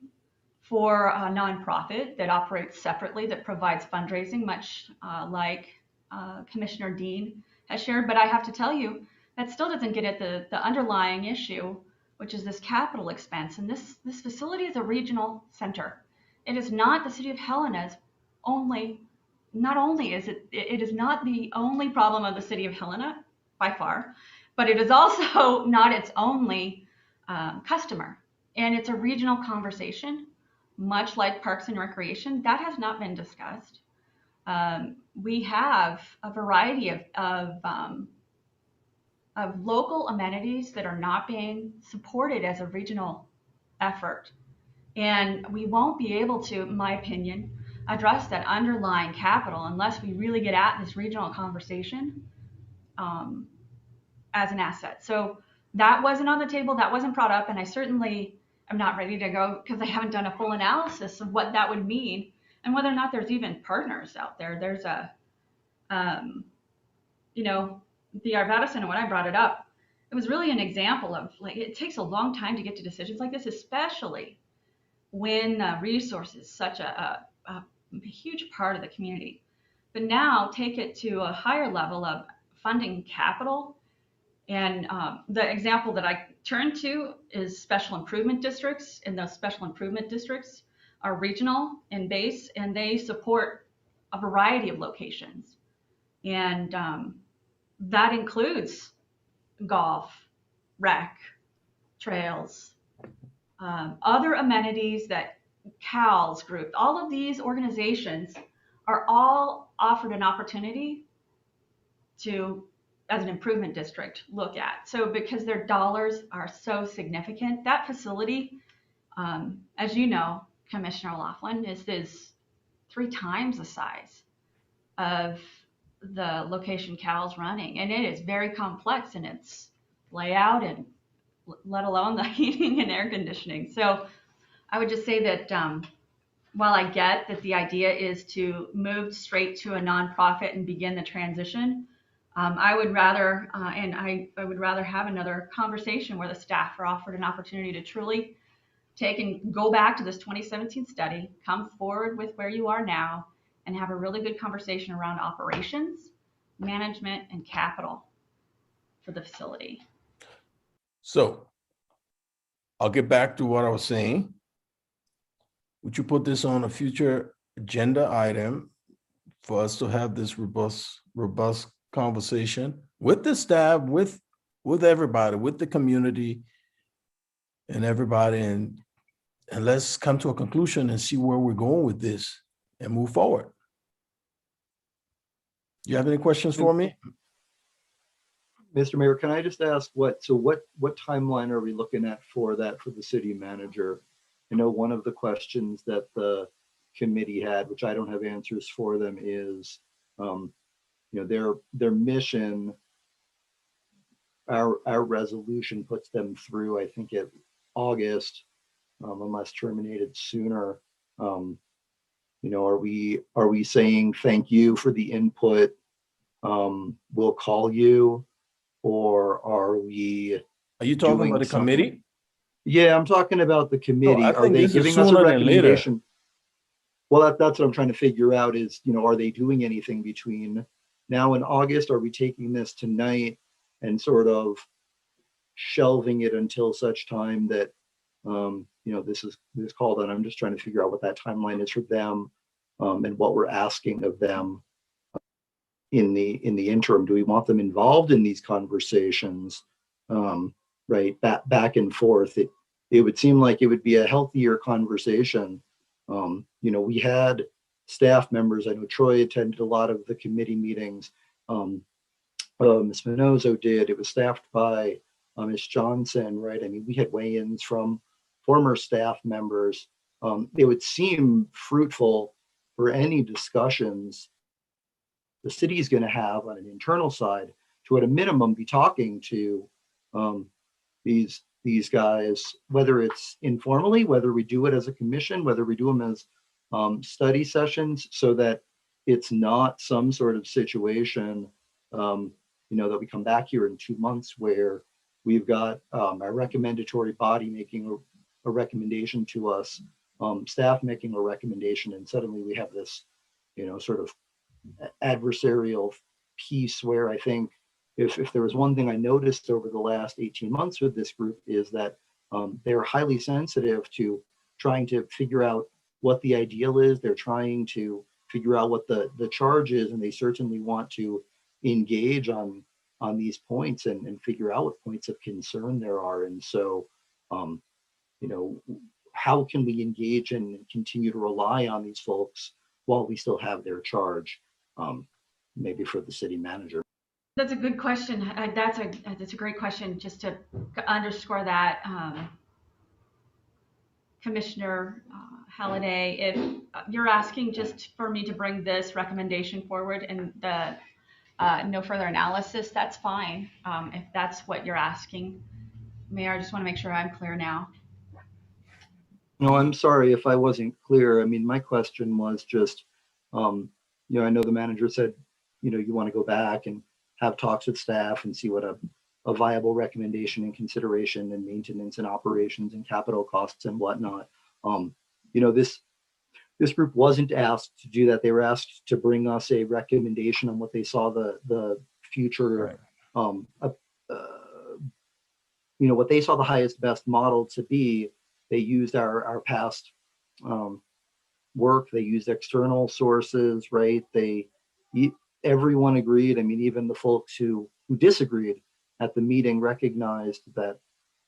for a nonprofit that operates separately, that provides fundraising, much like Commissioner Dean has shared. But I have to tell you, that still doesn't get at the underlying issue, which is this capital expense. And this facility is a regional center. It is not the City of Helena's only. Not only is it is not the only problem of the City of Helena by far, but it is also not its only customer. And it's a regional conversation, much like Parks and Recreation. That has not been discussed. We have a variety of local amenities that are not being supported as a regional effort. And we won't be able to, in my opinion, address that underlying capital unless we really get at this regional conversation as an asset. So that wasn't on the table, that wasn't brought up, and I certainly am not ready to go because I haven't done a full analysis of what that would mean and whether or not there's even partners out there. There's a, the Arvada Center, when I brought it up, it was really an example of, like, it takes a long time to get to decisions like this, especially when resources such a huge part of the community. But now take it to a higher level of funding capital. And the example that I turn to is special improvement districts. And those special improvement districts are regional in base, and they support a variety of locations. And that includes golf, rec, trails, other amenities that CALS group, all of these organizations are all offered an opportunity to, as an improvement district, look at. So because their dollars are so significant, that facility, as you know, Commissioner Laughlin, is 3 times the size of the location CAL's running. And it is very complex in its layout, and let alone the heating and air conditioning. So I would just say that while I get that the idea is to move straight to a nonprofit and begin the transition, I would rather, I would rather have another conversation where the staff are offered an opportunity to truly take and go back to this 2017 study, come forward with where you are now, and have a really good conversation around operations, management, and capital for the facility. So I'll get back to what I was saying. Would you put this on a future agenda item for us to have this robust conversation with the staff, with everybody, with the community and everybody, and let's come to a conclusion and see where we're going with this and move forward. You have any questions for me? Mr. Mayor, can I just ask what timeline are we looking at for that for the city manager? I know one of the questions that the committee had, which I don't have answers for them, is their mission. Our resolution puts them through, I think, at August, unless terminated sooner. Are we saying thank you for the input? We'll call you, or are we? Are you talking about the committee? Yeah, I'm talking about the committee. No, are they giving us a recommendation? Well, that's what I'm trying to figure out is, are they doing anything between now and August? Are we taking this tonight and sort of shelving it until such time that, this is called on? I'm just trying to figure out what that timeline is for them, and what we're asking of them. in the interim? Do we want them involved in these conversations? Right, back and forth. It would seem like it would be a healthier conversation. We had staff members. I know Troy attended a lot of the committee meetings. Ms. Minozo did. It was staffed by Ms. Johnson, right? I mean, we had weigh-ins from former staff members. It would seem fruitful for any discussions the city is going to have on an internal side to, at a minimum, be talking to these guys, whether it's informally, whether we do it as a commission, whether we do them as study sessions, so that it's not some sort of situation, that we come back here in 2 months where we've got a recommendatory body making a recommendation to us, staff making a recommendation, and suddenly we have this, sort of adversarial piece where I think if there was one thing I noticed over the last 18 months with this group is that they're highly sensitive to trying to figure out what the ideal is. They're trying to figure out what the charge is, and they certainly want to engage on these points and figure out what points of concern there are. And so, how can we engage and continue to rely on these folks while we still have their charge, maybe for the city manager? That's a good question. That's a great question. Just to underscore that, Commissioner Halliday, if you're asking just for me to bring this recommendation forward and the no further analysis, that's fine. If that's what you're asking, Mayor, I just want to make sure I'm clear now. No, I'm sorry if I wasn't clear. I mean, my question was just, I know the manager said, you want to go back and have talks with staff and see what a viable recommendation and consideration and maintenance and operations and capital costs and whatnot. This group wasn't asked to do that. They were asked to bring us a recommendation on what they saw the future, right. What they saw the highest best model to be. They used our past work. They used external sources, right? Everyone agreed. I mean, even the folks who disagreed at the meeting recognized that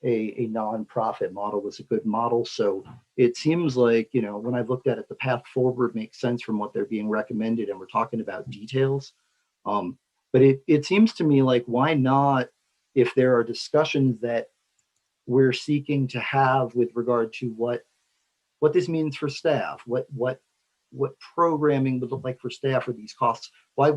a nonprofit model was a good model. So it seems like, when I've looked at it, the path forward makes sense from what they're being recommended, and we're talking about details. But it seems to me like, why not, if there are discussions that we're seeking to have with regard to what this means for staff, what programming would look like for staff or these costs, why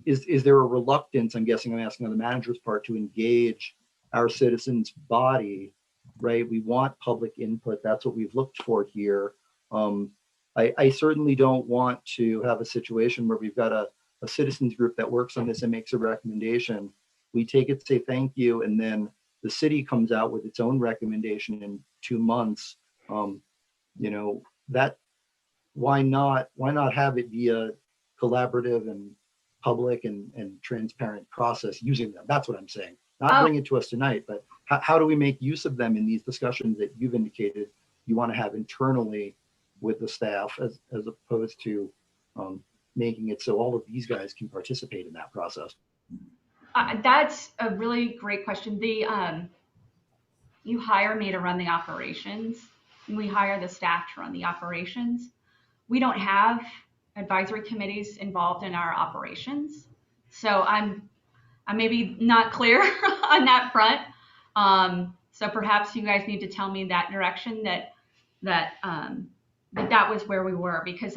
is there a reluctance, I'm guessing, I'm asking on the manager's part, to engage our citizens body, right? We want public input. That's what we've looked for here. I certainly don't want to have a situation where we've got a citizens group that works on this and makes a recommendation. We take it, say thank you, and then the city comes out with its own recommendation in 2 months. That why not have it be a collaborative and public and transparent process using them? That's what I'm saying. Not bring it to us tonight, but how do we make use of them in these discussions that you've indicated you want to have internally with the staff, as opposed to making it so all of these guys can participate in that process? That's a really great question. You hire me to run the operations, and we hire the staff to run the operations. We don't have advisory committees involved in our operations, so I'm maybe not clear on that front. So perhaps you guys need to tell me that direction, that was where we were, because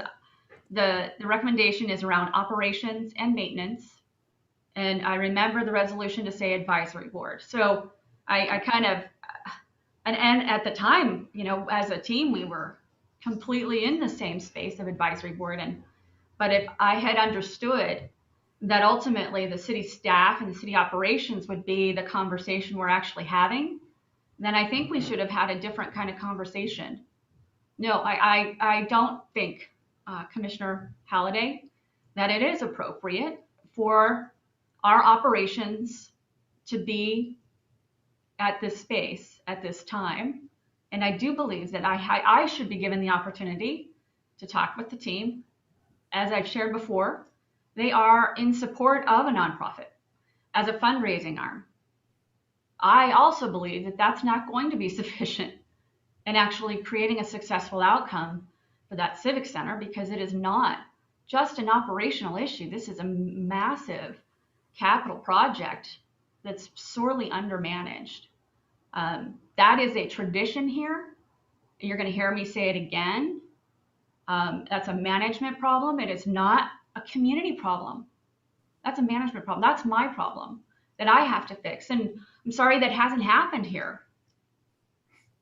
the recommendation is around operations and maintenance. And I remember the resolution to say advisory board. So I kind of, and at the time, as a team, we were completely in the same space of advisory board. But if I had understood that ultimately the city staff and the city operations would be the conversation we're actually having, then I think we should have had a different kind of conversation. No, I don't think, Commissioner Halliday, that it is appropriate for our operations to be at this space at this time. And I do believe that I should be given the opportunity to talk with the team, as I've shared before, They are in support of a nonprofit as a fundraising arm. I also believe that that's not going to be sufficient in actually creating a successful outcome for that civic center, because it is not just an operational issue. This is a massive capital project that's sorely undermanaged. That is a tradition here. You're going to hear me say it again. That's a management problem. It is not a community problem. That's a management problem. That's my problem that I have to fix. And I'm sorry that hasn't happened here.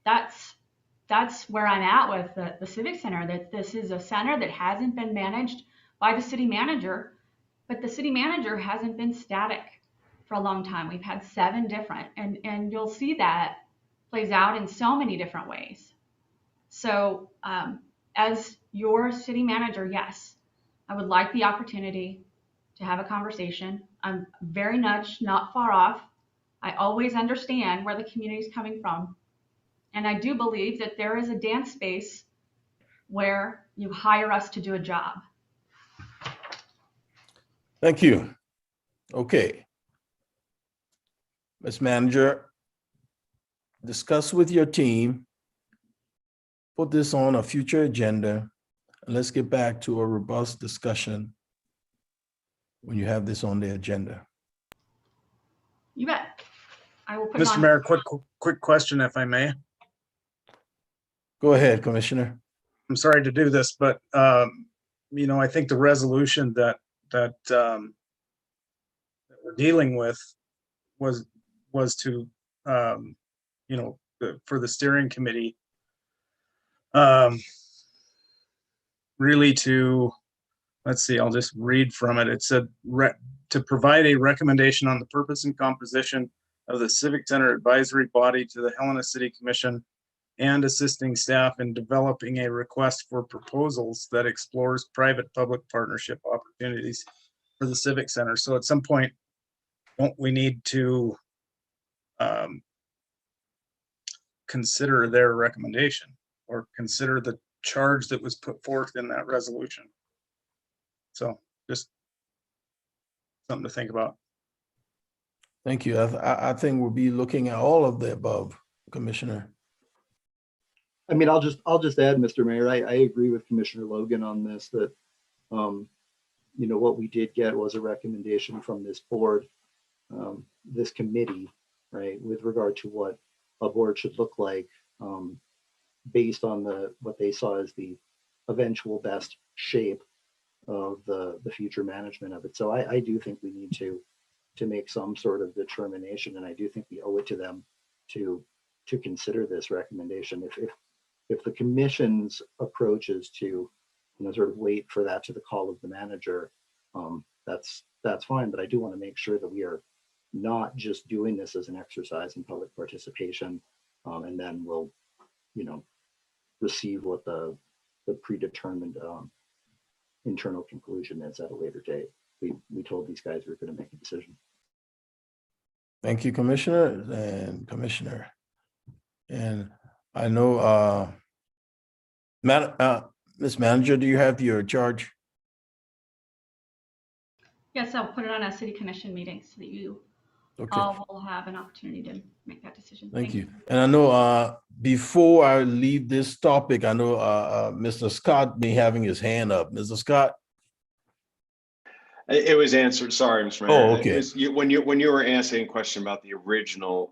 That's where I'm at with the Civic Center, that this is a center that hasn't been managed by the city manager, but the city manager hasn't been static for a long time. We've had 7 different, and you'll see that plays out in so many different ways. So as your city manager, yes, I would like the opportunity to have a conversation. I'm very much not far off. I always understand where the community is coming from. And I do believe that there is a dance space where you hire us to do a job. Thank you. Okay. Ms. Manager, discuss with your team, put this on a future agenda, and let's get back to a robust discussion when you have this on the agenda. You bet. I will put it Mr. on. Mayor, quick question, if I may. Go ahead, Commissioner. I'm sorry to do this, but you know, I think the resolution that we're dealing with was to you know, for the steering committee really to, let's see, I'll just read from it. It said to provide a recommendation on the purpose and composition of the Civic Center advisory body to the Helena City Commission and assisting staff in developing a request for proposals that explores private-public partnership opportunities for the Civic Center. So at some point, don't we need to consider their recommendation or consider the charge that was put forth in that resolution? So just something to think about. Thank you. I think we'll be looking at all of the above, Commissioner. I mean, I'll just add, Mr. Mayor, I agree with Commissioner Logan on this, that, you know, what we did get was a recommendation from this board, this committee, right, with regard to what a board should look like, based on what they saw as the eventual best shape of the future management of it. So I do think we need to make some sort of determination, and I do think we owe it to them to consider this recommendation. If the commission's approach is to, you know, sort of wait for that to the call of the manager, that's fine. But I do want to make sure that we are not just doing this as an exercise in public participation, and then we'll, you know, receive what the predetermined internal conclusion is at a later date. We told these guys we were going to make a decision. Thank you, Commissioner and Commissioner. And I know, Ms. Manager, do you have your charge? Yes, I'll put it on a city commission meeting so that you Okay. all will have an opportunity to make that decision. Thank you. And I know before I leave this topic, I know Mr. Scott be having his hand up. Mr. Scott? It was answered. Sorry, Mr. Mayor. Oh, okay. It was, when you were asking a question about the original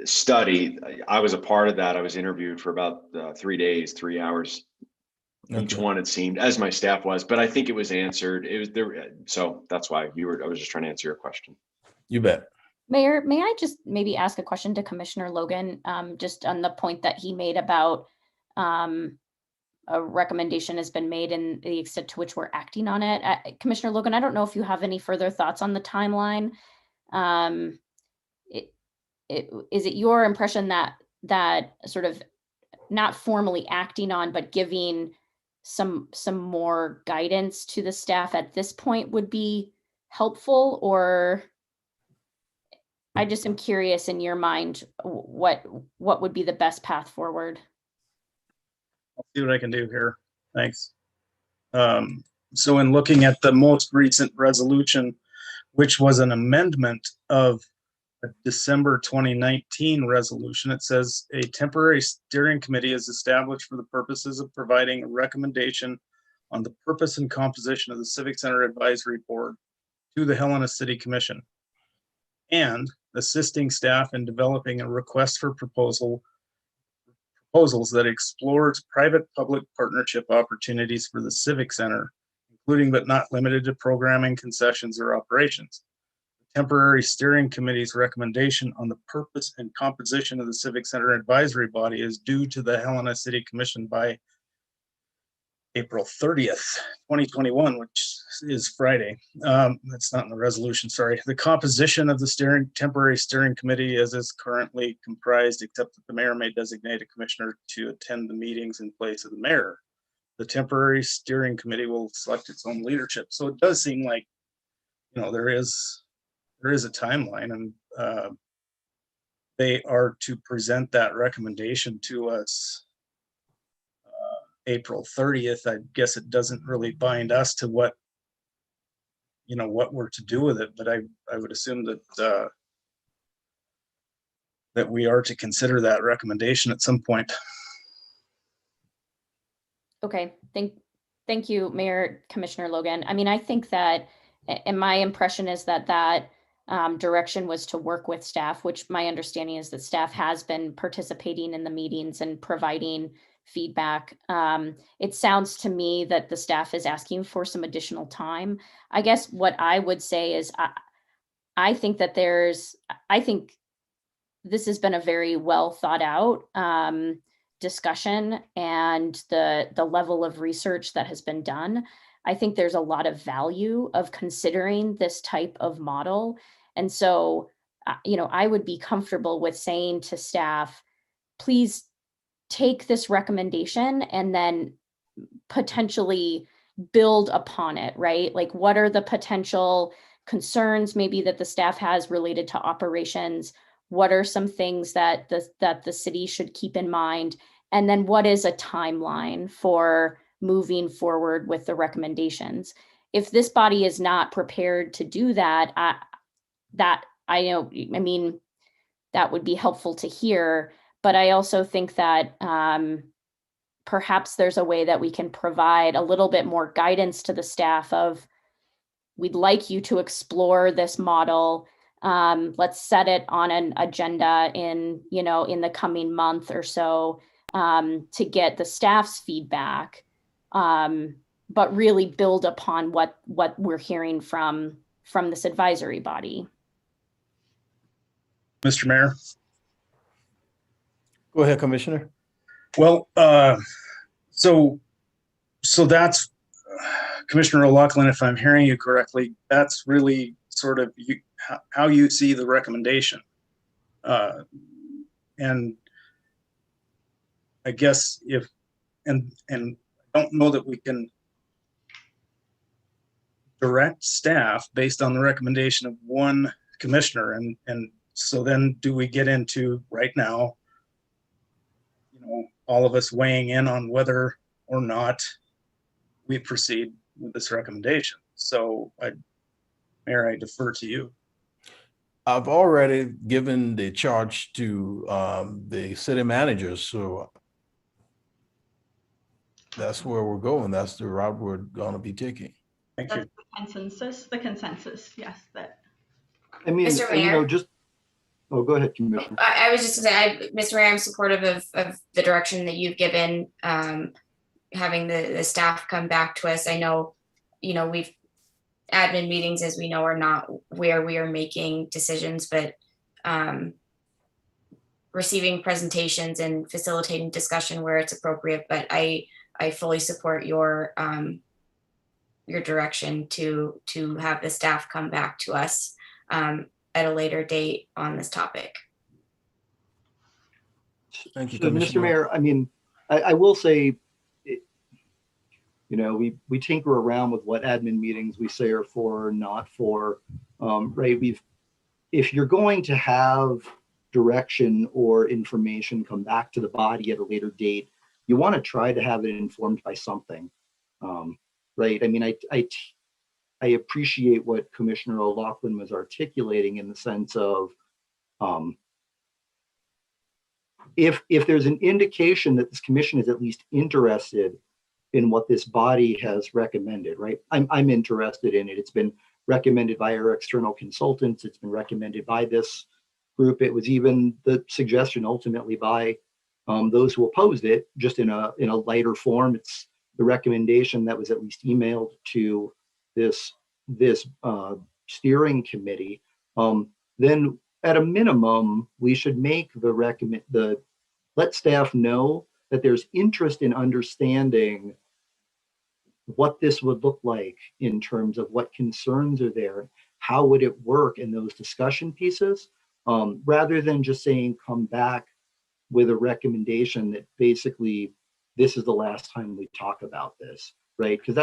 study, I was a part of that. I was interviewed for about 3 days, 3 hours. Each one, it seemed, as my staff was, but I think it was answered. It was there. So that's why I was just trying to answer your question. You bet. Mayor, may I just maybe ask a question to Commissioner Logan, just on the point that he made about a recommendation has been made and the extent to which we're acting on it. Commissioner Logan, I don't know if you have any further thoughts on the timeline. Is it your impression that sort of not formally acting on, but giving some more guidance to the staff at this point would be helpful? Or I just am curious, in your mind, what would be the best path forward? I'll see what I can do here. Thanks. So in looking at the most recent resolution, which was an amendment of a December 2019 resolution, it says a temporary steering committee is established for the purposes of providing a recommendation on the purpose and composition of the Civic Center Advisory Board to the Helena City Commission, and assisting staff in developing a request for proposals that explores private-public partnership opportunities for the Civic Center, including but not limited to programming, concessions, or operations. The temporary steering committee's recommendation on the purpose and composition of the Civic Center Advisory Body is due to the Helena City Commission by April 30th, 2021, which is Friday. That's not in the resolution, sorry. The composition of the temporary steering committee is currently comprised, except that the mayor may designate a commissioner to attend the meetings in place of the mayor. The temporary steering committee will select its own leadership. So it does seem like, there is a timeline, and they are to present that recommendation to us April 30th. I guess it doesn't really bind us to what we're to do with it, but I would assume that that we are to consider that recommendation at some point. Okay, thank you, Mayor, Commissioner Logan. I mean, I think that, and my impression is that direction was to work with staff, which my understanding is that staff has been participating in the meetings and providing feedback. It sounds to me that the staff is asking for some additional time. I guess what I would say is I think this has been a very well thought out discussion, and the level of research that has been done. I think there's a lot of value of considering this type of model. And so, I would be comfortable with saying to staff, please take this recommendation and then potentially build upon it, right? Like, what are the potential concerns maybe that the staff has related to operations? What are some things that the city should keep in mind? And then what is a timeline for moving forward with the recommendations? If this body is not prepared to do that, that would be helpful to hear. But I also think that perhaps there's a way that we can provide a little bit more guidance to the staff of, we'd like you to explore this model. Let's set it on an agenda in the coming month or so to get the staff's feedback, but really build upon what we're hearing from this advisory body. Mr. Mayor. Go ahead, Commissioner. Well, so that's Commissioner O'Loughlin, if I'm hearing you correctly, that's really sort of how you see the recommendation. And I guess and I don't know that we can direct staff based on the recommendation of one commissioner. And so then do we get into right now, all of us weighing in on whether or not we proceed with this recommendation? So Mayor, I defer to you. I've already given the charge to the city manager, so that's where we're going. That's the route we're going to be taking. Thank you. The consensus, yes. I mean, Mr. Mayor? Oh, go ahead, Commissioner. I was just going to say, Mr. Mayor, I'm supportive of the direction that you've given, having the staff come back to us. I know, we've admin meetings, as we know, are not where we are making decisions, but receiving presentations and facilitating discussion where it's appropriate. But I fully support your direction to have the staff come back to us at a later date on this topic. Thank you, so, Commissioner. Mr. Mayor, I mean, I will say, we tinker around with what admin meetings we say are for or not for, right? If you're going to have direction or information come back to the body at a later date, you want to try to have it informed by something. right? I mean, I appreciate what Commissioner O'Loughlin was articulating in the sense of if there's an indication that this commission is at least interested in what this body has recommended, right? I'm interested in it. It's been recommended by our external consultants. It's been recommended by this group. It was even the suggestion ultimately by those who opposed it, just in a lighter form. It's the recommendation that was at least emailed to this steering committee. Then at a minimum, we should make let staff know that there's interest in understanding what this would look like in terms of what concerns are there, how would it work in those discussion pieces, rather than just saying come back with a recommendation that basically this is the last time we talk about this, right? Because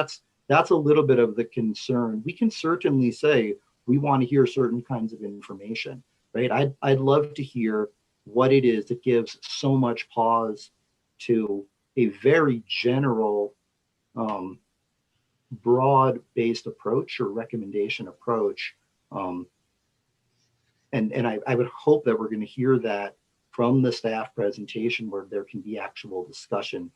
that's a little bit of the concern. We can certainly say we want to hear certain kinds of information, right? I'd love to hear what it is that gives so much pause to a very general broad-based approach or recommendation approach. And I would hope that we're going to hear that from the staff presentation where there can be actual discussion.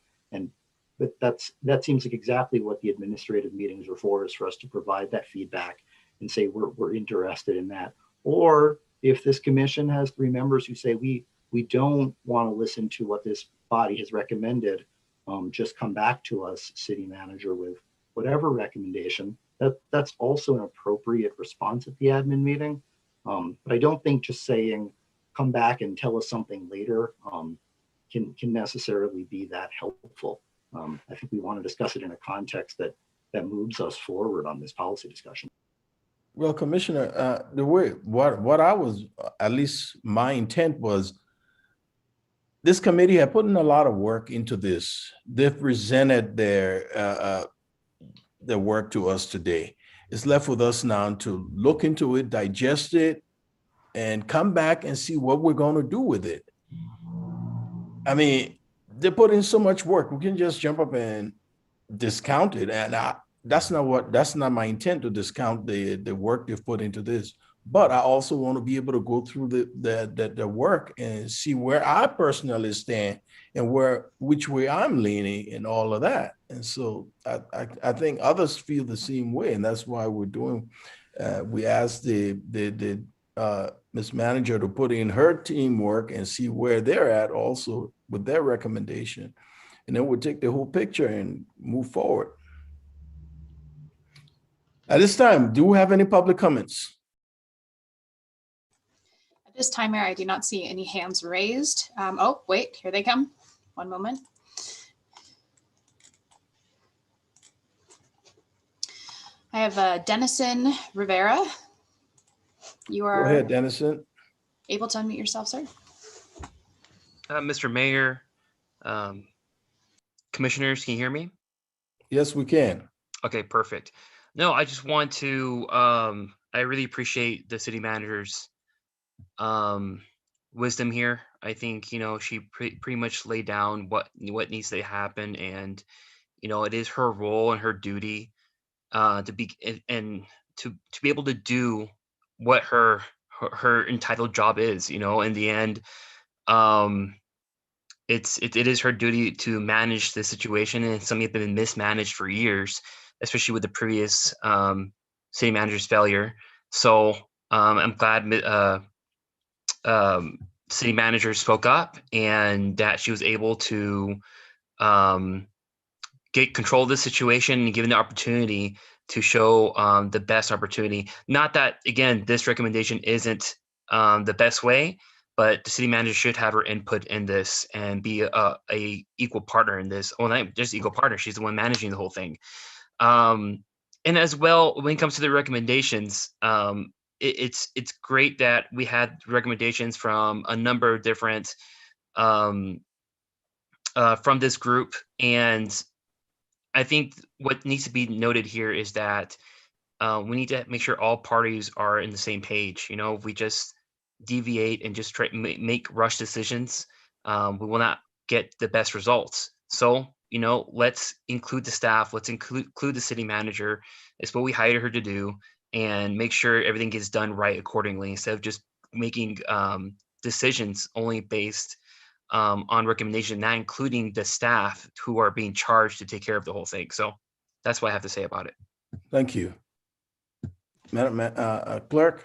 But that seems like exactly what the administrative meetings are for, is for us to provide that feedback and say we're interested in that. Or if this commission has 3 members who say we don't want to listen to what this body has recommended, just come back to us, city manager, with whatever recommendation. That's also an appropriate response at the admin meeting. But I don't think just saying come back and tell us something later can necessarily be that helpful. I think we want to discuss it in a context that moves us forward on this policy discussion. Well, Commissioner, the way what I was, at least my intent was, this committee had put in a lot of work into this. They've presented their work to us today. It's left with us now to look into it, digest it, and come back and see what we're going to do with it. I mean, they put in so much work. We can just jump up and discount it, and that's not my intent, to discount the work they've put into this. But I also want to be able to go through the work and see where I personally stand and which way I'm leaning and all of that. And so I think others feel the same way, and that's why we're doing. We asked the Ms. Manager to put in her teamwork and see where they're at also with their recommendation, and then we'll take the whole picture and move forward. At this time, do we have any public comments? At this time, Mayor, I do not see any hands raised. Oh, wait, here they come. One moment. I have Dennison Rivera. You are Go ahead, Dennison. able to unmute yourself, sir. Mr. Mayor, commissioners, can you hear me? Yes, we can. Okay, perfect. No, I just want to, I really appreciate the city manager's wisdom here. I think, she pretty much laid down what needs to happen, and, it is her role and her duty to be able to do what her entitled job is. In the end, it is her duty to manage the situation, and something that's been mismanaged for years, especially with the previous city manager's failure. So I'm glad city manager spoke up and that she was able to get control of the situation and given the opportunity to show the best opportunity. Not that, again, this recommendation isn't the best way, but the city manager should have her input in this and be a equal partner in this. Well, not just equal partner, she's the one managing the whole thing. And as well, when it comes to the recommendations, it's great that we had recommendations from a number of different from this group. And I think what needs to be noted here is that we need to make sure all parties are in the same page. If we just deviate and just try to make rush decisions, we will not get the best results. So, let's include the staff, let's include the city manager. It's what we hired her to do, and make sure everything gets done right accordingly, instead of just making decisions only based on recommendation, not including the staff who are being charged to take care of the whole thing. So that's what I have to say about it. Thank you. Madam Clerk?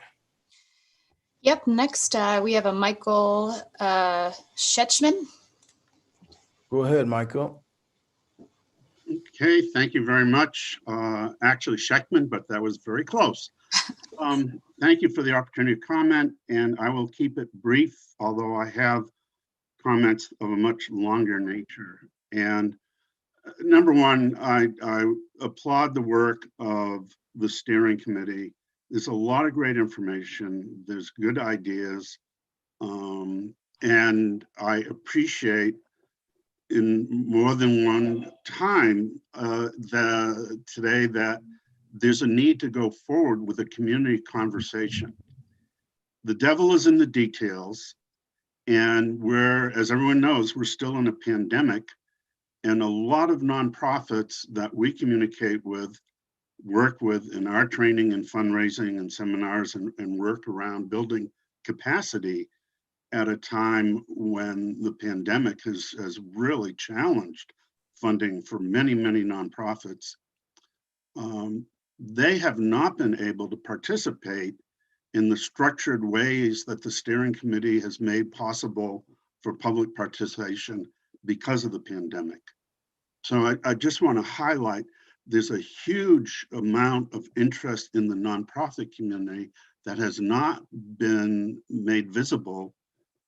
Yep, next we have a Michael Schetchman. Go ahead, Michael. Okay, thank you very much. Actually, Scheckman, but that was very close. Thank you for the opportunity to comment, and I will keep it brief, although I have comments of a much longer nature. And number one, I applaud the work of the steering committee. There's a lot of great information. There's good ideas. And I appreciate in more than one time today that there's a need to go forward with a community conversation. The devil is in the details, and as everyone knows, we're still in a pandemic, and a lot of nonprofits that we communicate with, work with in our training and fundraising and seminars and work around building capacity at a time when the pandemic has really challenged funding for many, many nonprofits. They have not been able to participate in the structured ways that the steering committee has made possible for public participation because of the pandemic. So I just want to highlight, there's a huge amount of interest in the nonprofit community that has not been made visible,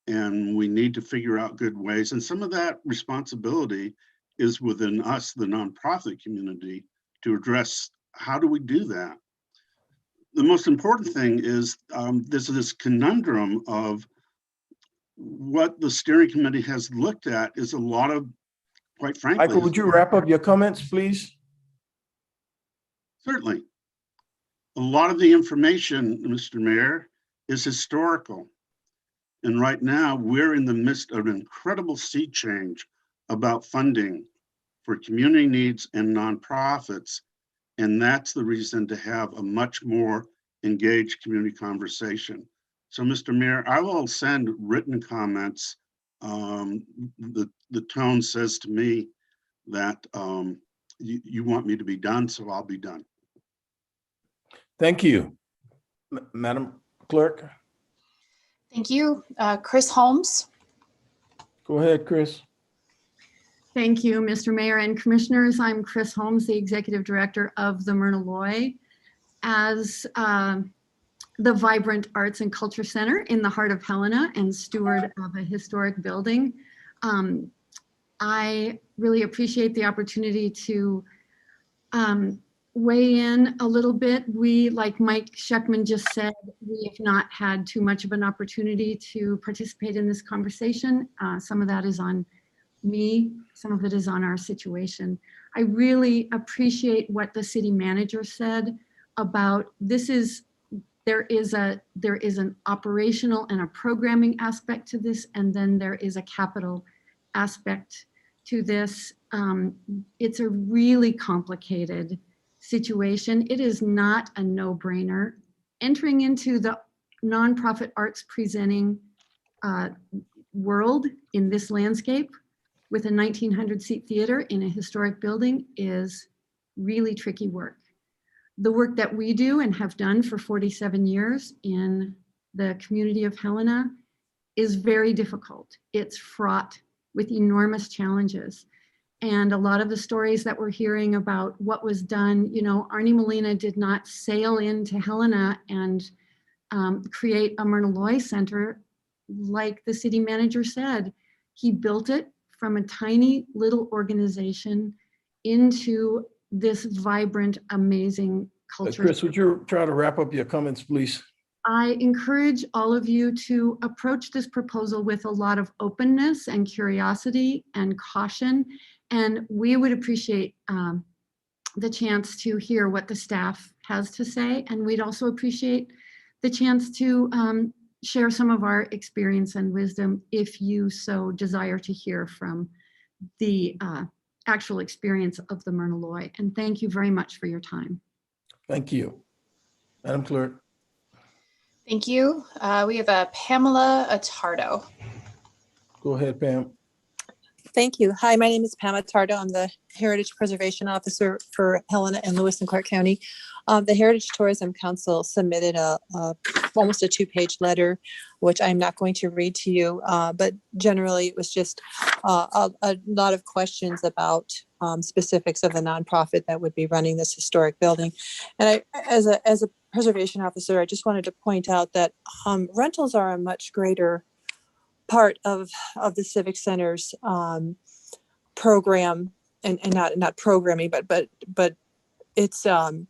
and we need to figure out good ways. And some of that responsibility is within us, the nonprofit community, to address how do we do that. The most important thing is there's this conundrum of what the steering committee has looked at is a lot of, quite frankly. Michael, would you wrap up your comments, please? Certainly. A lot of the information, Mr. Mayor, is historical. And right now we're in the midst of an incredible sea change about funding for community needs and nonprofits. And that's the reason to have a much more engaged community conversation. So, Mr. Mayor, I will send written comments. The tone says to me that you want me to be done, so I'll be done. Thank you. Madam Clerk? Thank you. Chris Holmes. Go ahead, Chris. Thank you, Mr. Mayor and Commissioners. I'm Chris Holmes, the Executive Director of the Myrna Loy. As the vibrant Arts and Culture Center in the heart of Helena and steward of a historic building, I really appreciate the opportunity to weigh in a little bit. We, like Mike Scheckman just said, we have not had too much of an opportunity to participate in this conversation. Some of that is on me, some of it is on our situation. I really appreciate what the city manager said about there is an operational and a programming aspect to this, and then there is a capital aspect to this. It's a really complicated situation. It is not a no-brainer. Entering into the nonprofit arts presenting world in this landscape with a 1,900 seat theater in a historic building is really tricky work. The work that we do and have done for 47 years in the community of Helena is very difficult. It's fraught with enormous challenges. And a lot of the stories that we're hearing about what was done, Arnie Molina did not sail into Helena and create a Myrna Loy Center like the city manager said. He built it from a tiny little organization into this vibrant, amazing culture. Chris, would you try to wrap up your comments, please? I encourage all of you to approach this proposal with a lot of openness and curiosity and caution. And we would appreciate the chance to hear what the staff has to say. And we'd also appreciate the chance to share some of our experience and wisdom if you so desire to hear from the actual experience of the Myrna Loy. And thank you very much for your time. Thank you. Madam Clerk. Thank you. We have a Pamela Attardo. Go ahead, Pam. Thank you. Hi, my name is Pamela Tardo. I'm the Heritage Preservation Officer for Helena and Lewis and Clark County. The Heritage Tourism Council submitted almost a 2-page letter, which I'm not going to read to you, but generally it was just a lot of questions about specifics of the nonprofit that would be running this historic building. And as a preservation officer, I just wanted to point out that rentals are a much greater part of the Civic Center's program, and not programming, but it's a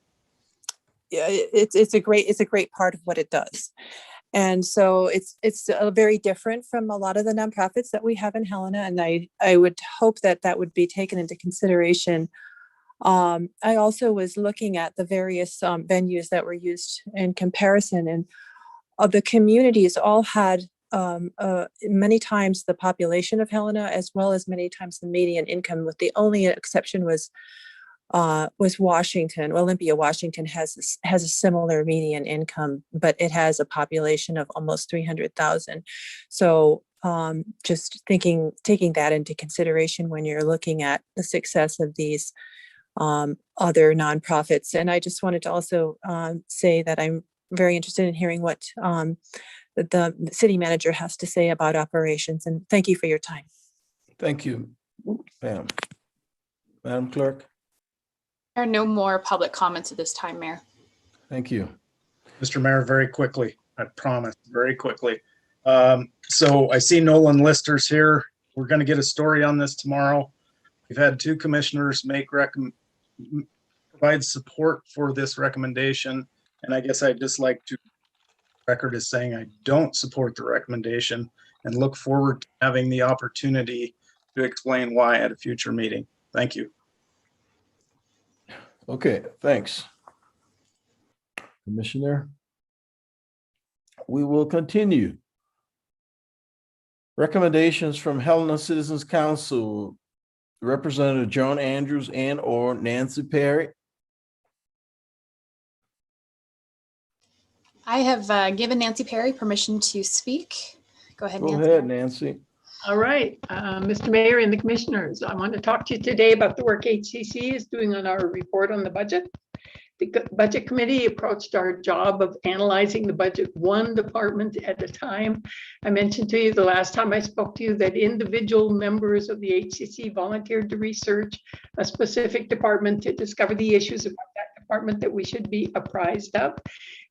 great part of what it does. And so it's very different from a lot of the nonprofits that we have in Helena, and I would hope that would be taken into consideration. I also was looking at the various venues that were used in comparison, and the communities all had many times the population of Helena, as well as many times the median income, with the only exception was Washington. Olympia, Washington has a similar median income, but it has a population of almost 300,000. So just taking that into consideration when you're looking at the success of these other nonprofits. And I just wanted to also say that I'm very interested in hearing what the city manager has to say about operations. And thank you for your time. Thank you, Pam. Madam Clerk. There are no more public comments at this time, Mayor. Thank you. Mr. Mayor, very quickly, I promise, very quickly. So I see Nolan Lister's here. We're going to get a story on this tomorrow. We've had 2 commissioners provide support for this recommendation. And I guess I'd just like to record as saying I don't support the recommendation and look forward to having the opportunity to explain why at a future meeting. Thank you. Okay, thanks, Commissioner. We will continue. Recommendations from Helena Citizens Council, Representative John Andrews and/or Nancy Perry. I have given Nancy Perry permission to speak. Go ahead, Nancy. Go ahead, Nancy. All right, Mr. Mayor and the commissioners, I want to talk to you today about the work HCC is doing on our report on the budget. The budget committee approached our job of analyzing the budget one department at a time. I mentioned to you the last time I spoke to you that individual members of the HCC volunteered to research a specific department to discover the issues about that department that we should be apprised of.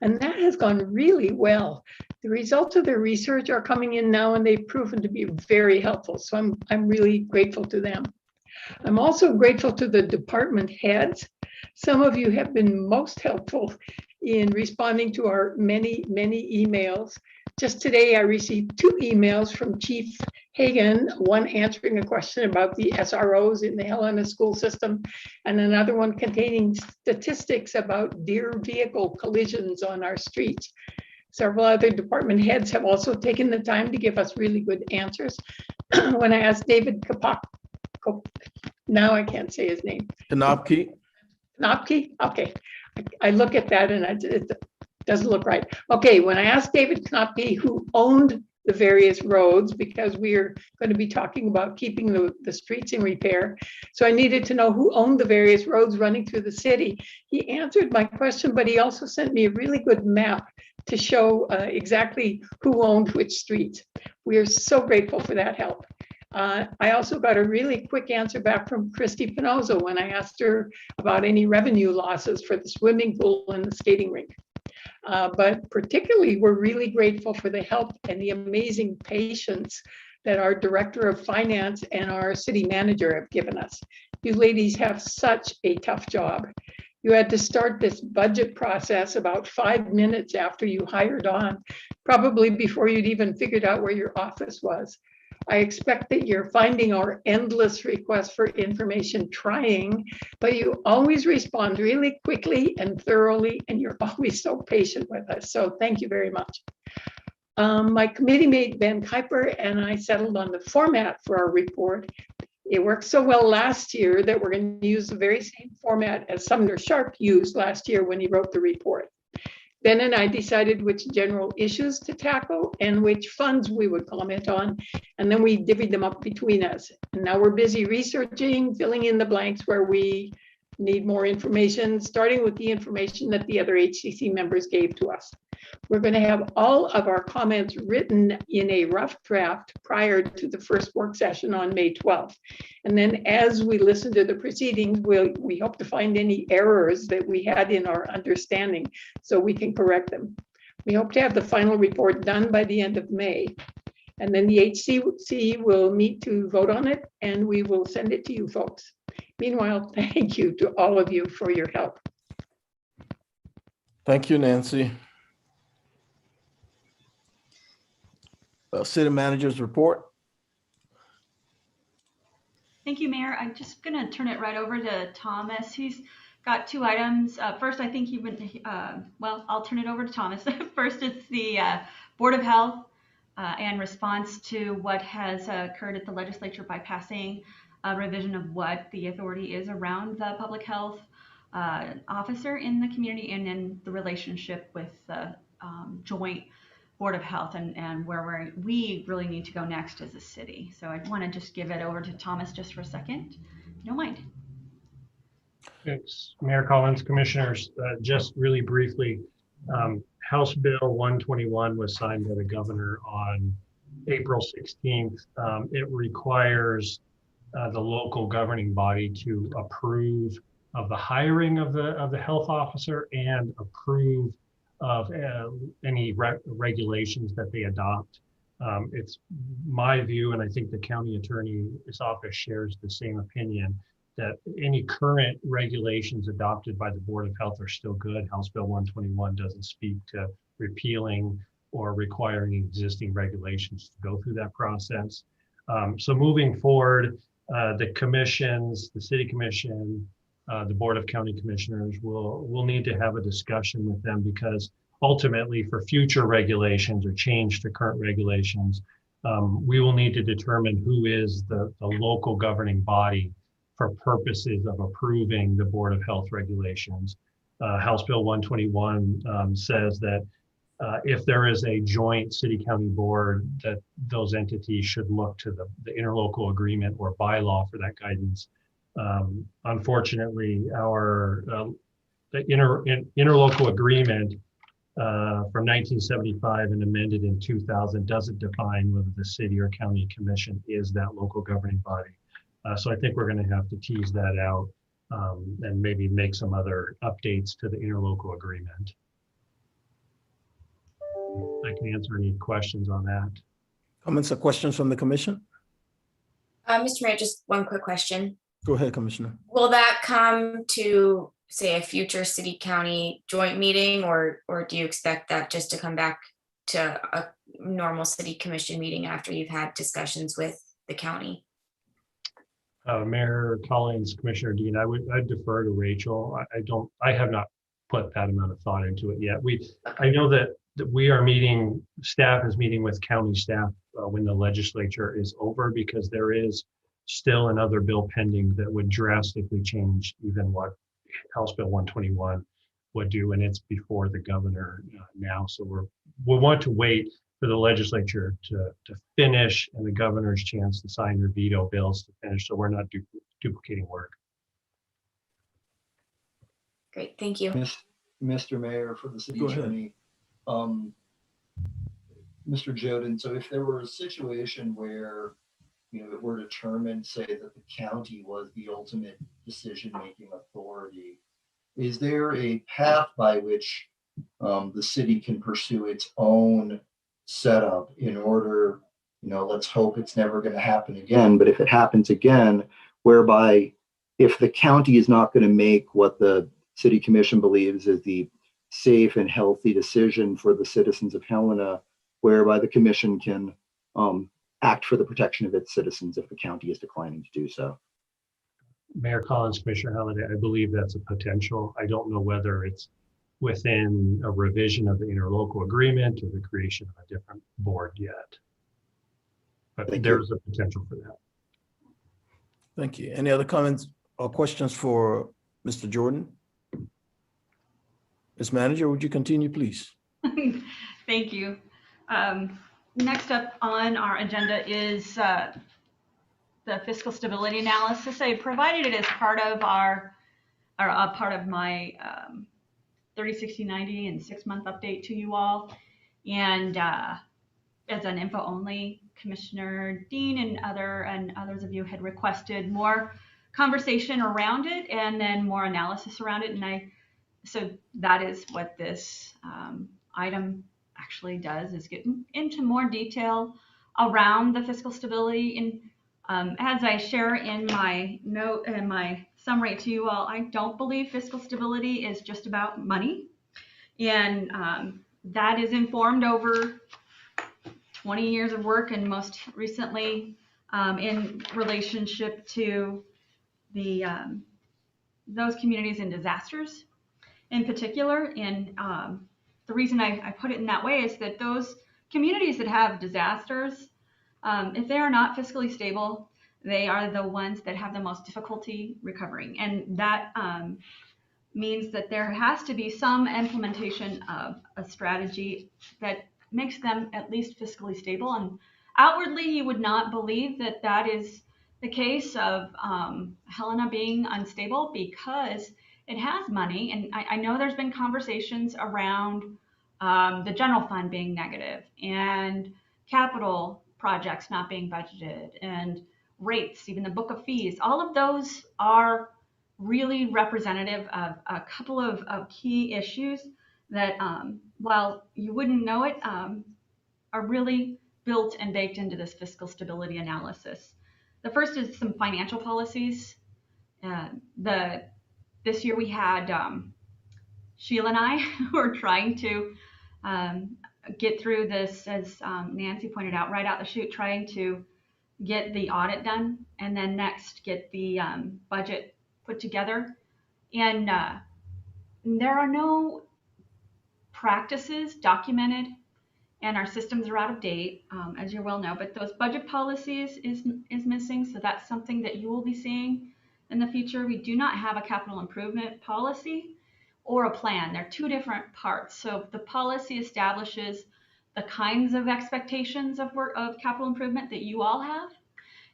And that has gone really well. The results of their research are coming in now, and they've proven to be very helpful. So I'm really grateful to them. I'm also grateful to the department heads. Some of you have been most helpful in responding to our many emails. Just today, I received 2 emails from Chief Hagan, one answering a question about the SROs in the Helena school system, and another one containing statistics about deer vehicle collisions on our streets. Several other department heads have also taken the time to give us really good answers. When I asked David now I can't say his name. Knopke. Knopke? Okay. I look at that and it doesn't look right. Okay, when I asked David Knopke who owned the various roads, because we're going to be talking about keeping the streets in repair, so I needed to know who owned the various roads running through the city. He answered my question, but he also sent me a really good map to show exactly who owned which streets. We are so grateful for that help. I also got a really quick answer back from Christy Pinozo when I asked her about any revenue losses for the swimming pool and the skating rink. But particularly, we're really grateful for the help and the amazing patience that our Director of Finance and our City Manager have given us. You ladies have such a tough job. You had to start this budget process about 5 minutes after you hired on, probably before you'd even figured out where your office was. I expect that you're finding our endless requests for information trying, but you always respond really quickly and thoroughly, and you're always so patient with us. So thank you very much. My committee mate, Ben Kuiper, and I settled on the format for our report. It worked so well last year that we're going to use the very same format as Sumner Sharp used last year when he wrote the report. Ben and I decided which general issues to tackle and which funds we would comment on, and then we divvied them up between us. And now we're busy researching, filling in the blanks where we need more information, starting with the information that the other HCC members gave to us. We're going to have all of our comments written in a rough draft prior to the first work session on May 12th. And then as we listen to the proceedings, we hope to find any errors that we had in our understanding so we can correct them. We hope to have the final report done by the end of May. And then the HCC will meet to vote on it, and we will send it to you folks. Meanwhile, thank you to all of you for your help. Thank you, Nancy. City Manager's report. Thank you, Mayor. I'm just going to turn it right over to Thomas. He's got two items. First, I think you've been, well, I'll turn it over to Thomas. First, it's the Board of Health and response to what has occurred at the legislature by passing a revision of what the authority is around the public health officer in the community, and then the relationship with the joint Board of Health and where we really need to go next as a city. So I want to just give it over to Thomas just for a second, if you don't mind. Thanks, Mayor Collins, Commissioners. Just really briefly, House Bill 121 was signed by the governor on April 16th. It requires the local governing body to approve of the hiring of the health officer and approve of any regulations that they adopt. It's my view, and I think the county attorney's office shares the same opinion, that any current regulations adopted by the Board of Health are still good. House Bill 121 doesn't speak to repealing or requiring existing regulations to go through that process. So moving forward, the commissions, the City Commission, the Board of County Commissioners will need to have a discussion with them, because ultimately for future regulations or change to current regulations, we will need to determine who is the local governing body for purposes of approving the Board of Health regulations. House Bill 121 says that if there is a joint city-county board, that those entities should look to the interlocal agreement or bylaw for that guidance. Unfortunately, our the interlocal agreement from 1975 and amended in 2000 doesn't define whether the city or county commission is that local governing body. So I think we're going to have to tease that out and maybe make some other updates to the interlocal agreement. I can answer any questions on that. Comments or questions from the commission? Mr. Mayor, just one quick question. Go ahead, Commissioner. Will that come to, say, a future city county joint meeting, or do you expect that just to come back to a normal city commission meeting after you've had discussions with the county? Mayor Collins, Commissioner Dean, I'd defer to Rachel. I have not put that amount of thought into it yet. I know that we are meeting, staff is meeting with county staff when the legislature is over, because there is still another bill pending that would drastically change even what House Bill 121 would do, and it's before the governor now. So we want to wait for the legislature to finish and the governor's chance to sign their veto bills to finish, so we're not duplicating work. Great, thank you. Mr. Mayor, for the city Go ahead. attorney, Mr. Joden, so if there were a situation where, it were determined, say, that the county was the ultimate decision-making authority, is there a path by which the city can pursue its own setup in order, let's hope it's never going to happen again, but if it happens again, whereby if the county is not going to make what the city commission believes is the safe and healthy decision for the citizens of Helena, whereby the commission can act for the protection of its citizens if the county is declining to do so? Mayor Collins, Commissioner Halliday, I believe that's a potential. I don't know whether it's within a revision of the interlocal agreement or the creation of a different board yet. But there's a potential for that. Thank you. Any other comments or questions for Mr. Jordan? Ms. Manager, would you continue, please? Thank you. Next up on our agenda is the fiscal stability analysis. I provided it as part of part of my 30, 60, 90 and 6-month update to you all. And as an info only, Commissioner Dean and others of you had requested more conversation around it and then more analysis around it. And so that is what this item actually does, is get into more detail around the fiscal stability. And as I share in my note and my summary to you all, I don't believe fiscal stability is just about money. And that is informed over 20 years of work, and most recently in relationship to the those communities in disasters in particular. And the reason I put it in that way is that those communities that have disasters, if they are not fiscally stable, they are the ones that have the most difficulty recovering. And that means that there has to be some implementation of a strategy that makes them at least fiscally stable. And outwardly, you would not believe that that is the case of Helena being unstable, because it has money. And I know there's been conversations around the general fund being negative and capital projects not being budgeted and rates, even the book of fees. All of those are really representative of a couple of key issues that, while you wouldn't know it, are really built and baked into this fiscal stability analysis. The first is some financial policies. This year we had Sheila and I who are trying to get through this, as Nancy pointed out, right out the chute, trying to get the audit done, and then next get the budget put together. And there are no practices documented, and our systems are out of date, as you well know, but those budget policies is missing. So that's something that you will be seeing in the future. We do not have a capital improvement policy or a plan. They're two different parts. So the policy establishes the kinds of expectations of capital improvement that you all have.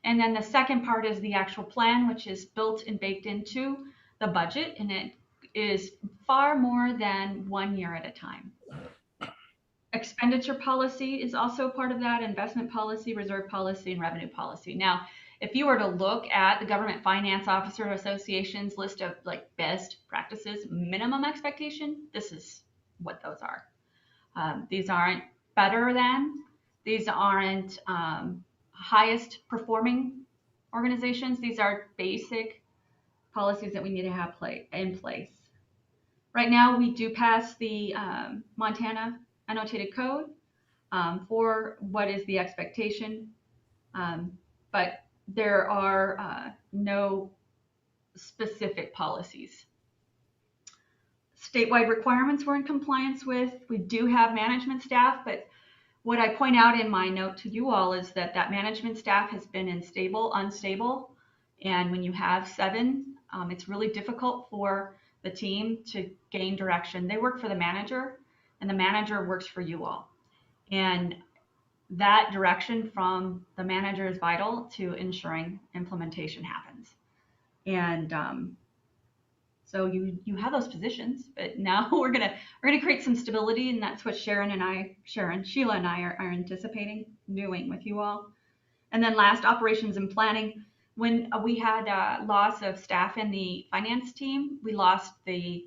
And then the second part is the actual plan, which is built and baked into the budget. And it is far more than 1 year at a time. Expenditure policy is also part of that, investment policy, reserve policy, and revenue policy. Now, if you were to look at the Government Finance Officer Association's list of like best practices, minimum expectation, this is what those are. These aren't better than, these aren't highest performing organizations. These are basic policies that we need to have in place. Right now, we do pass the Montana annotated code for what is the expectation, but there are no specific policies. Statewide requirements we're in compliance with. We do have management staff, but what I point out in my note to you all is that that management staff has been unstable. And when you have 7, it's really difficult for the team to gain direction. They work for the manager, and the manager works for you all. And that direction from the manager is vital to ensuring implementation happens. And so you have those positions, but now we're gonna create some stability, and that's what Sheila and I are anticipating doing with you all. And then last, operations and planning. When we had a loss of staff in the finance team, we lost the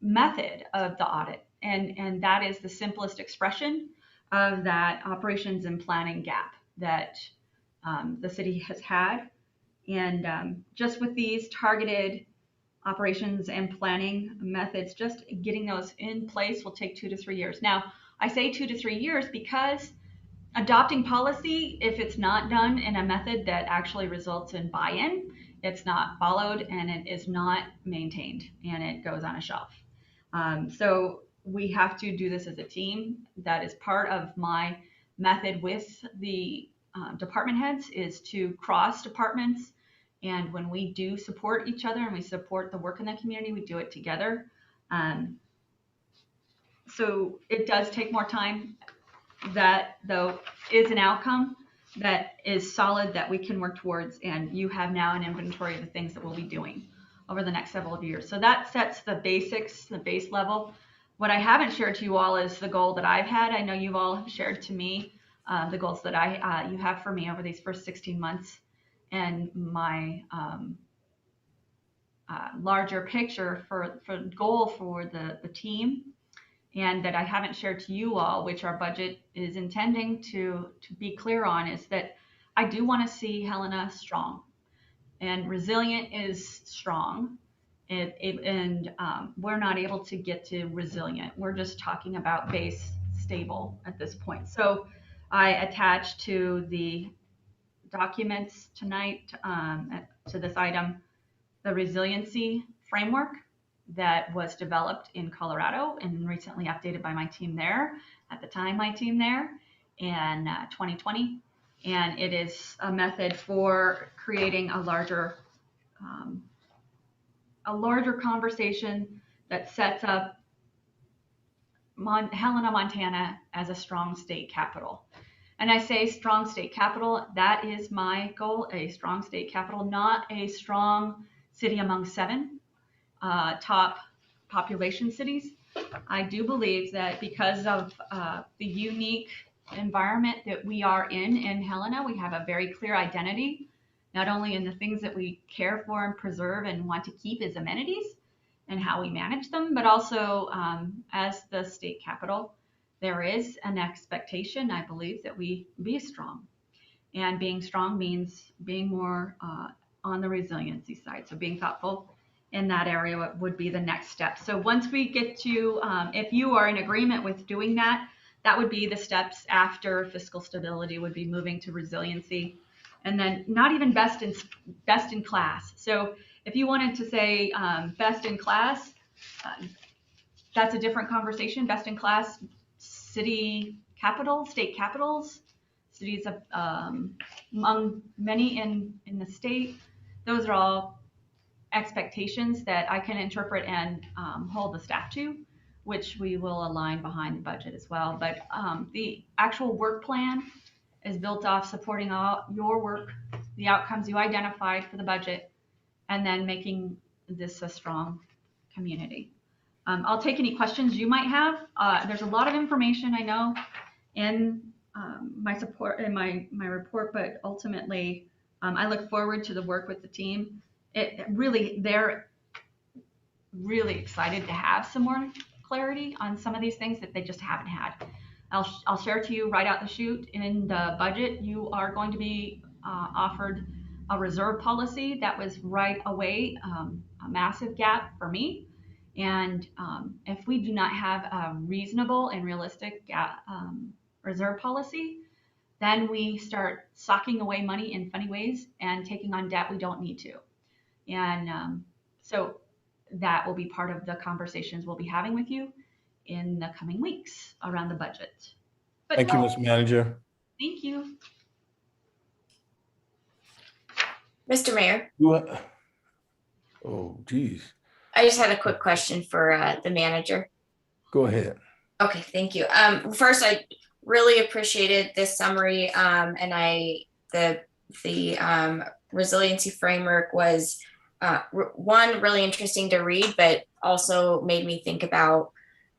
method of the audit, and that is the simplest expression of that operations and planning gap that the city has had. And just with these targeted operations and planning methods, just getting those in place will take 2 to 3 years. Now, I say 2 to 3 years because adopting policy, if it's not done in a method that actually results in buy-in, it's not followed and it is not maintained, and it goes on a shelf. So we have to do this as a team. That is part of my method with the department heads, is to cross departments And when we do support each other and we support the work in the community, we do it together. So it does take more time. That, though, is an outcome that is solid that we can work towards. And you have now an inventory of the things that we'll be doing over the next several years. So that sets the basics, the base level. What I haven't shared to you all is the goal that I've had. I know you've all shared to me the goals that you have for me over these first 16 months, and my larger picture for goal for the team, and that I haven't shared to you all, which our budget is intending to be clear on, is that I do want to see Helena strong, and resilient is strong. We're not able to get to resilient. We're just talking about base stable at this point. So I attached to the documents tonight, to this item, the resiliency framework that was developed in Colorado and recently updated by my team there, at the time my team there, in 2020. And it is a method for creating a larger conversation that sets up Helena, Montana as a strong state capital. And I say strong state capital, that is my goal, a strong state capital, not a strong city among 7 top population cities. I do believe that because of the unique environment that we are in Helena, we have a very clear identity, not only in the things that we care for and preserve and want to keep as amenities and how we manage them, but also as the state capital, there is an expectation, I believe, that we be strong. And being strong means being more on the resiliency side. So being thoughtful in that area would be the next step. So once we get to, if you are in agreement with doing that, that would be the steps after fiscal stability, would be moving to resiliency. And then not even best in class. So if you wanted to say best in class, that's a different conversation. Best in class, city capital, state capitals, cities of, among many in the state. Those are all expectations that I can interpret and hold the staff to, which we will align behind the budget as well. But the actual work plan is built off supporting all your work, the outcomes you identified for the budget, and then making this a strong community. I'll take any questions you might have. There's a lot of information, I know, in my support in my report, but ultimately, I look forward to the work with the team. They're really excited to have some more clarity on some of these things that they just haven't had. I'll share to you right out the chute, in the budget, you are going to be offered a reserve policy. That was right away a massive gap for me. And if we do not have a reasonable and realistic reserve policy, then we start socking away money in funny ways and taking on debt we don't need to. And so that will be part of the conversations we'll be having with you in the coming weeks around the budget. But Thank you, Ms. Manager. Thank you. Mr. Mayor. Oh, geez. I just had a quick question for the manager. Go ahead. Okay, thank you. First, I really appreciated this summary, and the resiliency framework was one, really interesting to read, but also made me think about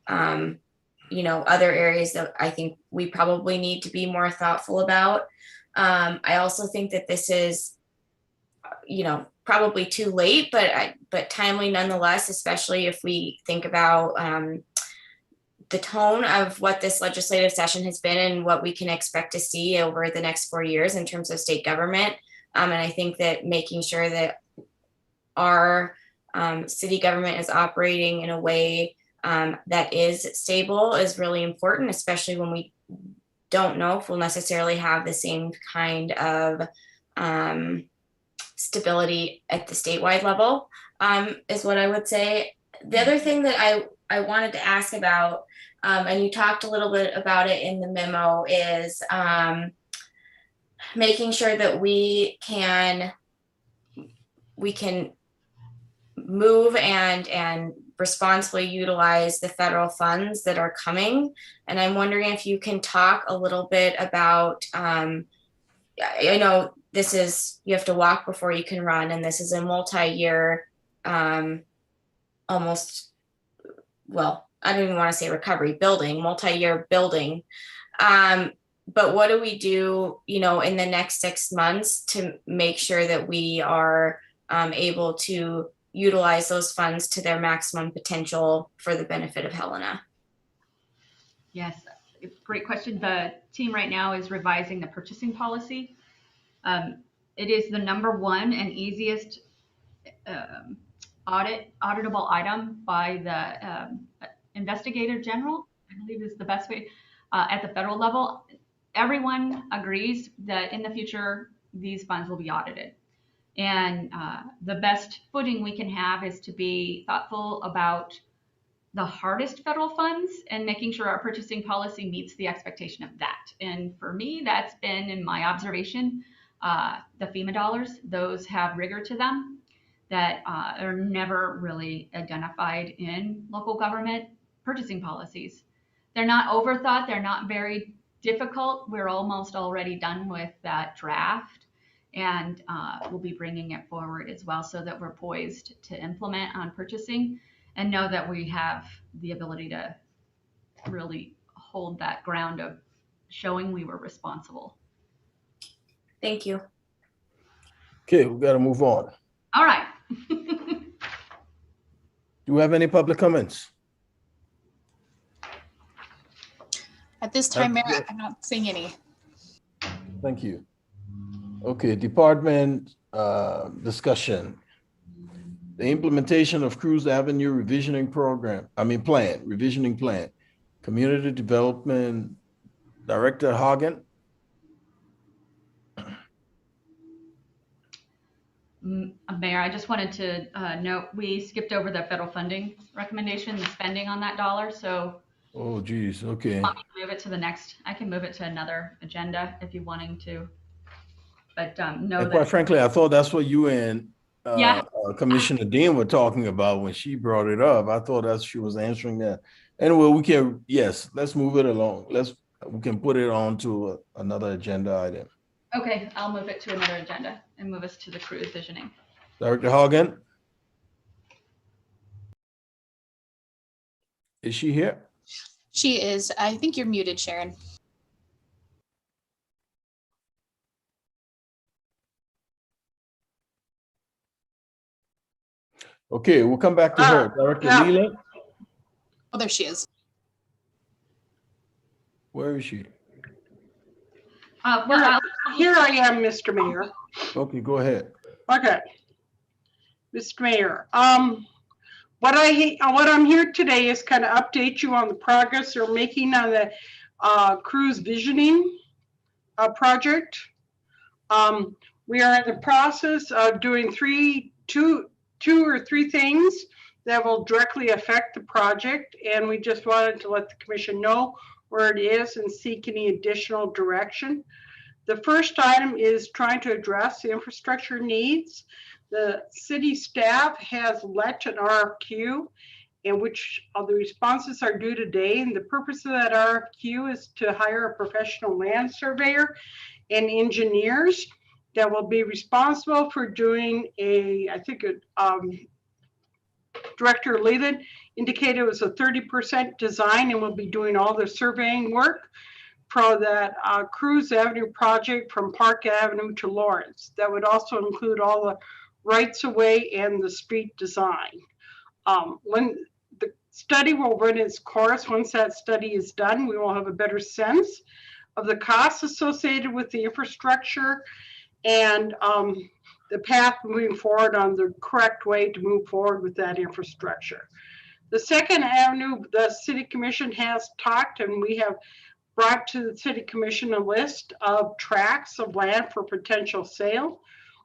other areas that I think we probably need to be more thoughtful about. I also think that this is probably too late, but timely nonetheless, especially if we think about the tone of what this legislative session has been and what we can expect to see over the next 4 years in terms of state government. And I think that making sure that our city government is operating in a way that is stable is really important, especially when we don't know if we'll necessarily have the same kind of stability at the statewide level, is what I would say. The other thing that I wanted to ask about, and you talked a little bit about it in the memo, is making sure that we can we can move and responsibly utilize the federal funds that are coming. And I'm wondering if you can talk a little bit about, I know this is, you have to walk before you can run, and this is a multi-year, almost, well, I don't even want to say recovery, building, multi-year building. But what do we do, you know, in the next 6 months to make sure that we are able to utilize those funds to their maximum potential for the benefit of Helena? Yes, great question. The team right now is revising the purchasing policy. It is the #1 and easiest auditable item by the investigator general, I believe is the best way, at the federal level. Everyone agrees that in the future, these funds will be audited. And the best footing we can have is to be thoughtful about the hardest federal funds and making sure our purchasing policy meets the expectation of that. And for me, that's been, in my observation, the FEMA dollars. Those have rigor to them that are never really identified in local government purchasing policies. They're not overthought. They're not very difficult. We're almost already done with that draft. And we'll be bringing it forward as well so that we're poised to implement on purchasing and know that we have the ability to really hold that ground of showing we were responsible. Thank you. Okay, we got to move on. All right. Do we have any public comments? At this time, Mayor, I'm not seeing any. Thank you. Okay, department discussion. The implementation of Cruz Avenue revisioning plan. Community Development Director Hagen. Mayor, I just wanted to note we skipped over the federal funding recommendation, the spending on that dollar. So, oh, geez. Okay. Move it to the next. I can move it to another agenda if you're wanting to. But no, and quite frankly, I thought that's what you and yeah. Commissioner Dean were talking about when she brought it up. I thought that she was answering that. Anyway, we can, yes, let's move it along. We can put it on to another agenda item. Okay, I'll move it to another agenda and move us to the cruise visioning. Director Hagen? Is she here? She is. I think you're muted, Sharon. Okay, we'll come back to her. Director Leland? Oh, there she is. Where is she? Here I am, Mr. Mayor. Okay, go ahead. Okay. Mr. Mayor, what I'm here today is kind of update you on the progress we're making on the cruise visioning project. We are in the process of doing two or three things that will directly affect the project, and we just wanted to let the commission know where it is and seek any additional direction. The first item is trying to address the infrastructure needs. The city staff has let an RFQ in which all the responses are due today, and the purpose of that RFQ is to hire a professional land surveyor and engineers that will be responsible for doing Director Leland indicated it was a 30% design and will be doing all the surveying work for that Cruz Avenue project from Park Avenue to Lawrence. That would also include all the rights of way and the street design. When the study will run its course, once that study is done, we will have a better sense of the costs associated with the infrastructure and the path moving forward on the correct way to move forward with that infrastructure. The second avenue, the City Commission has talked, and we have brought to the City Commission a list of tracts of land for potential sale.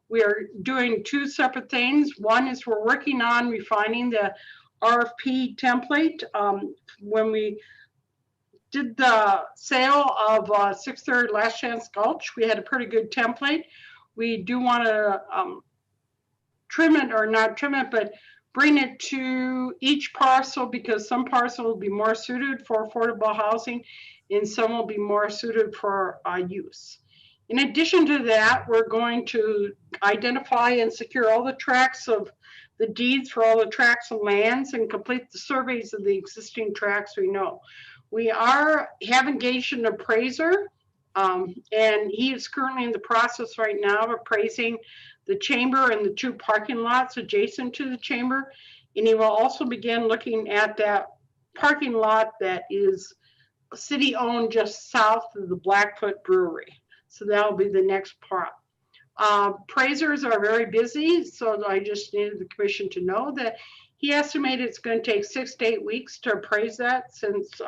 We are doing two separate things. One is we're working on refining the RFP template. When we did the sale of 6/3 Last Chance Gulch, we had a pretty good template. We do want to trim it or not trim it, but bring it to each parcel, because some parcel will be more suited for affordable housing and some will be more suited for use. In addition to that, we're going to identify and secure all the tracts of the deeds for all the tracts of lands and complete the surveys of the existing tracts we know. We have engaged an appraiser, and he is currently in the process right now of appraising the chamber and the 2 parking lots adjacent to the chamber. And he will also begin looking at that parking lot that is city owned just south of the Blackfoot Brewery. So that'll be the next part. Appraisers are very busy, so I just needed the commission to know that he estimated it's going to take 6 to 8 weeks to appraise that, since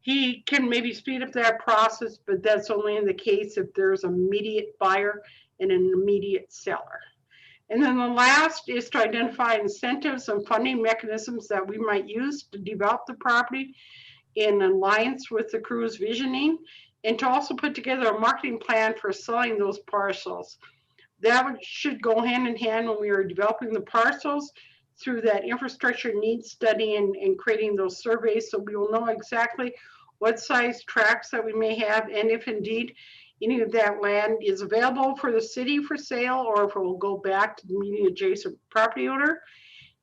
he can maybe speed up that process, but that's only in the case if there's an immediate buyer and an immediate seller. And then the last is to identify incentives and funding mechanisms that we might use to develop the property in alliance with the crew's visioning, and to also put together a marketing plan for selling those parcels. That should go hand in hand when we are developing the parcels through that infrastructure needs study and creating those surveys, so we will know exactly what size tracts that we may have, and if indeed any of that land is available for the city for sale, or if it will go back to the immediate adjacent property owner.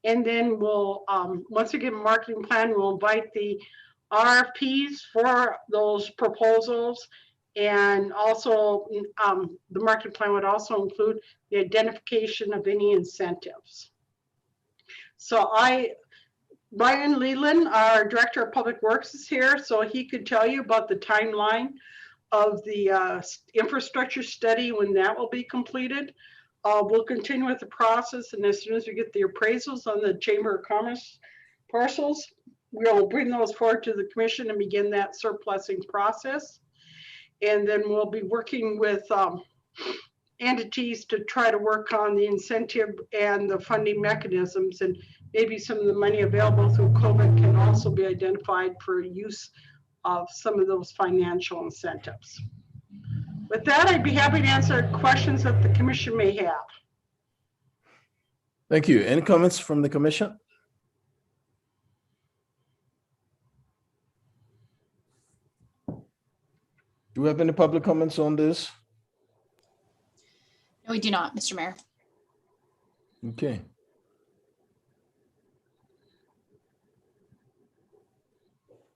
And then we'll, once we get a marketing plan, we'll invite the RFPs for those proposals. And also the marketing plan would also include the identification of any incentives. So Brian Leland, our Director of Public Works, is here, so he could tell you about the timeline of the infrastructure study when that will be completed. We'll continue with the process, and as soon as we get the appraisals on the Chamber of Commerce parcels, we'll bring those forward to the commission and begin that surplusing process. And then we'll be working with entities to try to work on the incentive and the funding mechanisms, and maybe some of the money available through COVID can also be identified for use of some of those financial incentives. With that, I'd be happy to answer questions that the commission may have. Thank you. Any comments from the commission? Do we have any public comments on this? No, we do not, Mr. Mayor. Okay.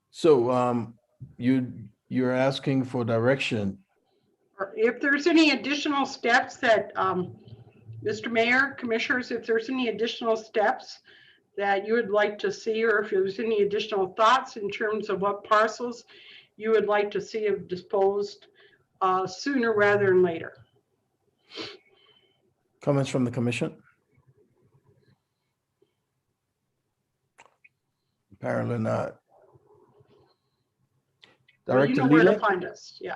So you're asking for direction. If there's any additional steps that, Mr. Mayor, commissioners, if there's any additional steps that you would like to see, or if there's any additional thoughts in terms of what parcels you would like to see have disposed sooner rather than later. Comments from the commission? Apparently not. Well, Director you know where Leland? to find us, yeah.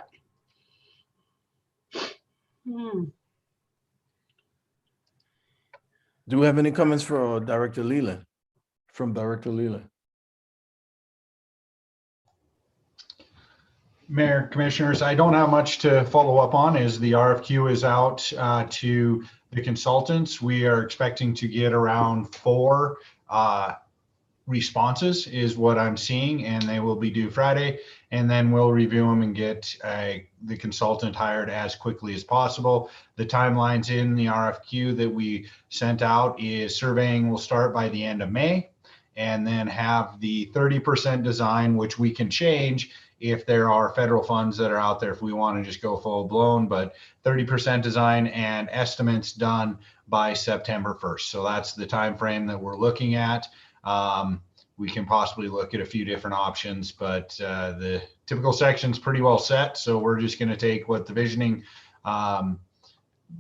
Do we have any comments for Director Leland? From Director Leland? Mayor, commissioners, I don't have much to follow up on as the RFQ is out to the consultants. We are expecting to get around 4 responses is what I'm seeing, and they will be due Friday, and then we'll review them and get the consultant hired as quickly as possible. The timelines in the RFQ that we sent out is surveying will start by the end of May, and then have the 30% design, which we can change if there are federal funds that are out there if we want to just go full blown, but 30% design and estimates done by September 1st. So that's the time frame that we're looking at. We can possibly look at a few different options, but the typical section's pretty well set. So we're just going to take what the visioning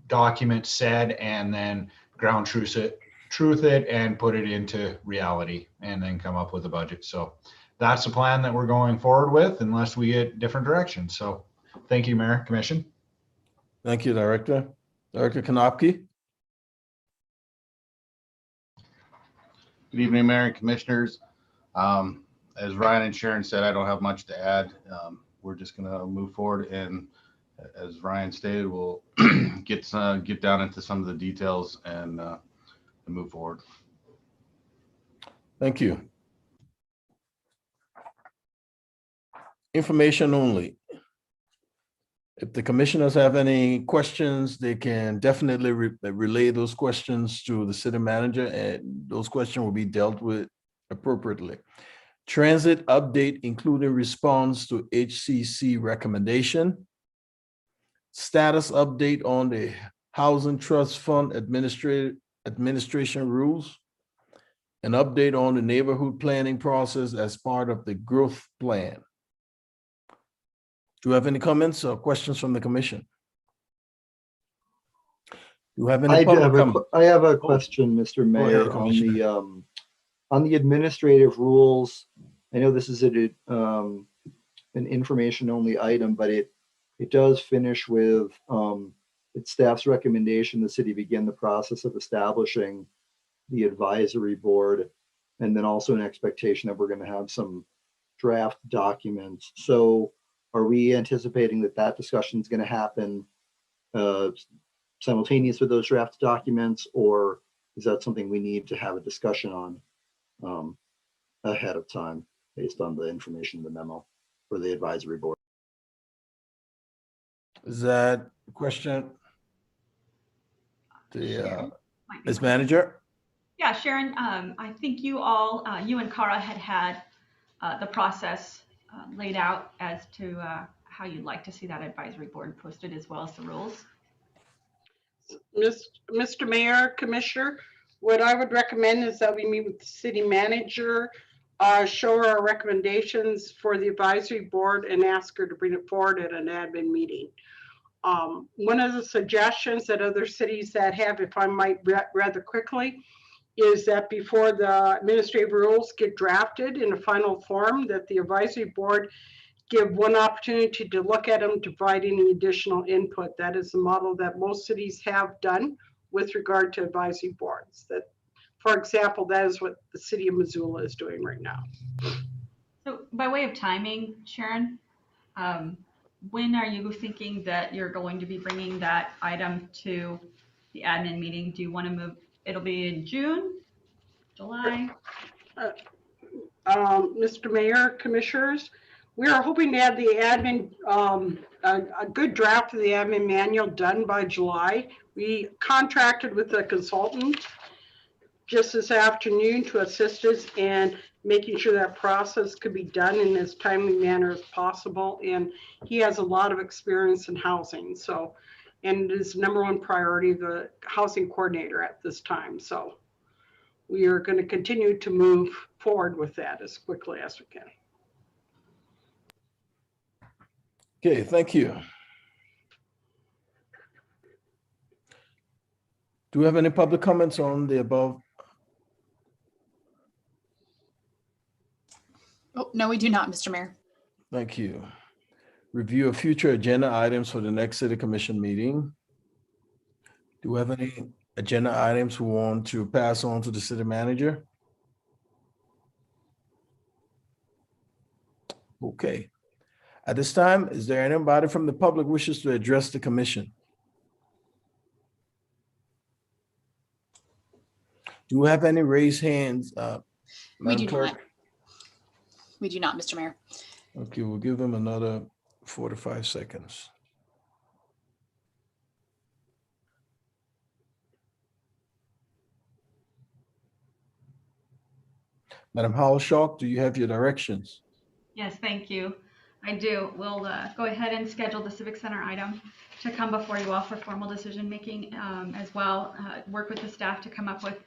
document said and then ground truth it and put it into reality and then come up with a budget. So that's the plan that we're going forward with unless we get different directions. So thank you, Mayor, Commission. Thank you, Director. Director Kanopke. Good evening, Mayor and Commissioners. As Ryan and Sharon said, I don't have much to add. We're just going to move forward and as Ryan stated, we'll get down into some of the details and move forward. Thank you. Information only. If the commissioners have any questions, they can definitely relay those questions to the city manager, and those questions will be dealt with appropriately. Transit update, including response to HCC recommendation. Status update on the Housing Trust Fund administration rules. An update on the neighborhood planning process as part of the growth plan. Do you have any comments or questions from the commission? Do you have any public comment? I have a question, Mr. Mayor, ahead, Commissioner. On the administrative rules. I know this is an information only item, but it does finish with its staff's recommendation the city begin the process of establishing the advisory board, and then also an expectation that we're going to have some draft documents. So are we anticipating that discussion is going to happen simultaneous with those draft documents, or is that something we need to have a discussion on ahead of time based on the information in the memo for the advisory board? Is that a question? The Ms. Manager? Yeah, Sharon, I think you all, you and Cara had the process laid out as to how you'd like to see that advisory board posted, as well as the rules. Mr. Mayor, Commissioner, what I would recommend is that we meet with the city manager, show her our recommendations for the advisory board, and ask her to bring it forward at an admin meeting. One of the suggestions that other cities that have, if I might rather quickly, is that before the administrative rules get drafted in a final form, that the advisory board give one opportunity to look at them to provide any additional input. That is the model that most cities have done with regard to advisory boards. That, for example, that is what the city of Missoula is doing right now. So by way of timing, Sharon, when are you thinking that you're going to be bringing that item to the admin meeting? Do you want to move? It'll be in June, July? Mr. Mayor, Commissioners, we are hoping to have the admin, a good draft of the admin manual done by July. We contracted with a consultant just this afternoon to assist us in making sure that process could be done in as timely manner as possible. And he has a lot of experience in housing. So, and it is number one priority, the housing coordinator at this time. So we are going to continue to move forward with that as quickly as we can. Okay, thank you. Do we have any public comments on the above? Oh, no, we do not, Mr. Mayor. Thank you. Review of future agenda items for the next city commission meeting. Do we have any agenda items we want to pass on to the city manager? Okay. At this time, is there anybody from the public wishes to address the commission? Do we have any raised hands? We do Madam Clerk? not. We do not, Mr. Mayor. Okay, we'll give them another 45 seconds. Madam Howell-Schacht, do you have your directions? Yes, thank you. I do. We'll go ahead and schedule the Civic Center item to come before you all for formal decision making as well. Work with the staff to come up with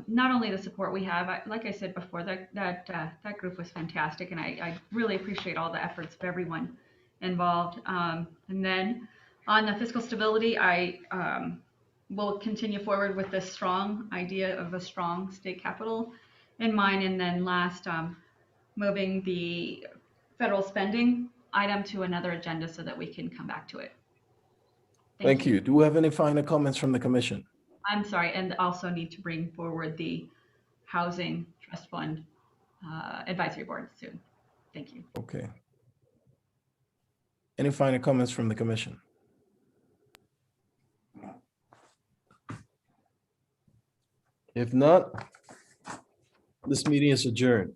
not only the support we have. Like I said before, that group was fantastic, and I really appreciate all the efforts of everyone involved. And then on the fiscal stability, I will continue forward with this strong idea of a strong state capital in mind. And then last, moving the federal spending item to another agenda so that we can come back to it. Thank you. Do we have any final comments from the commission? I'm sorry, and also need to bring forward the Housing Trust Fund Advisory Board soon. Thank you. Okay. Any final comments from the commission? If not, this meeting is adjourned.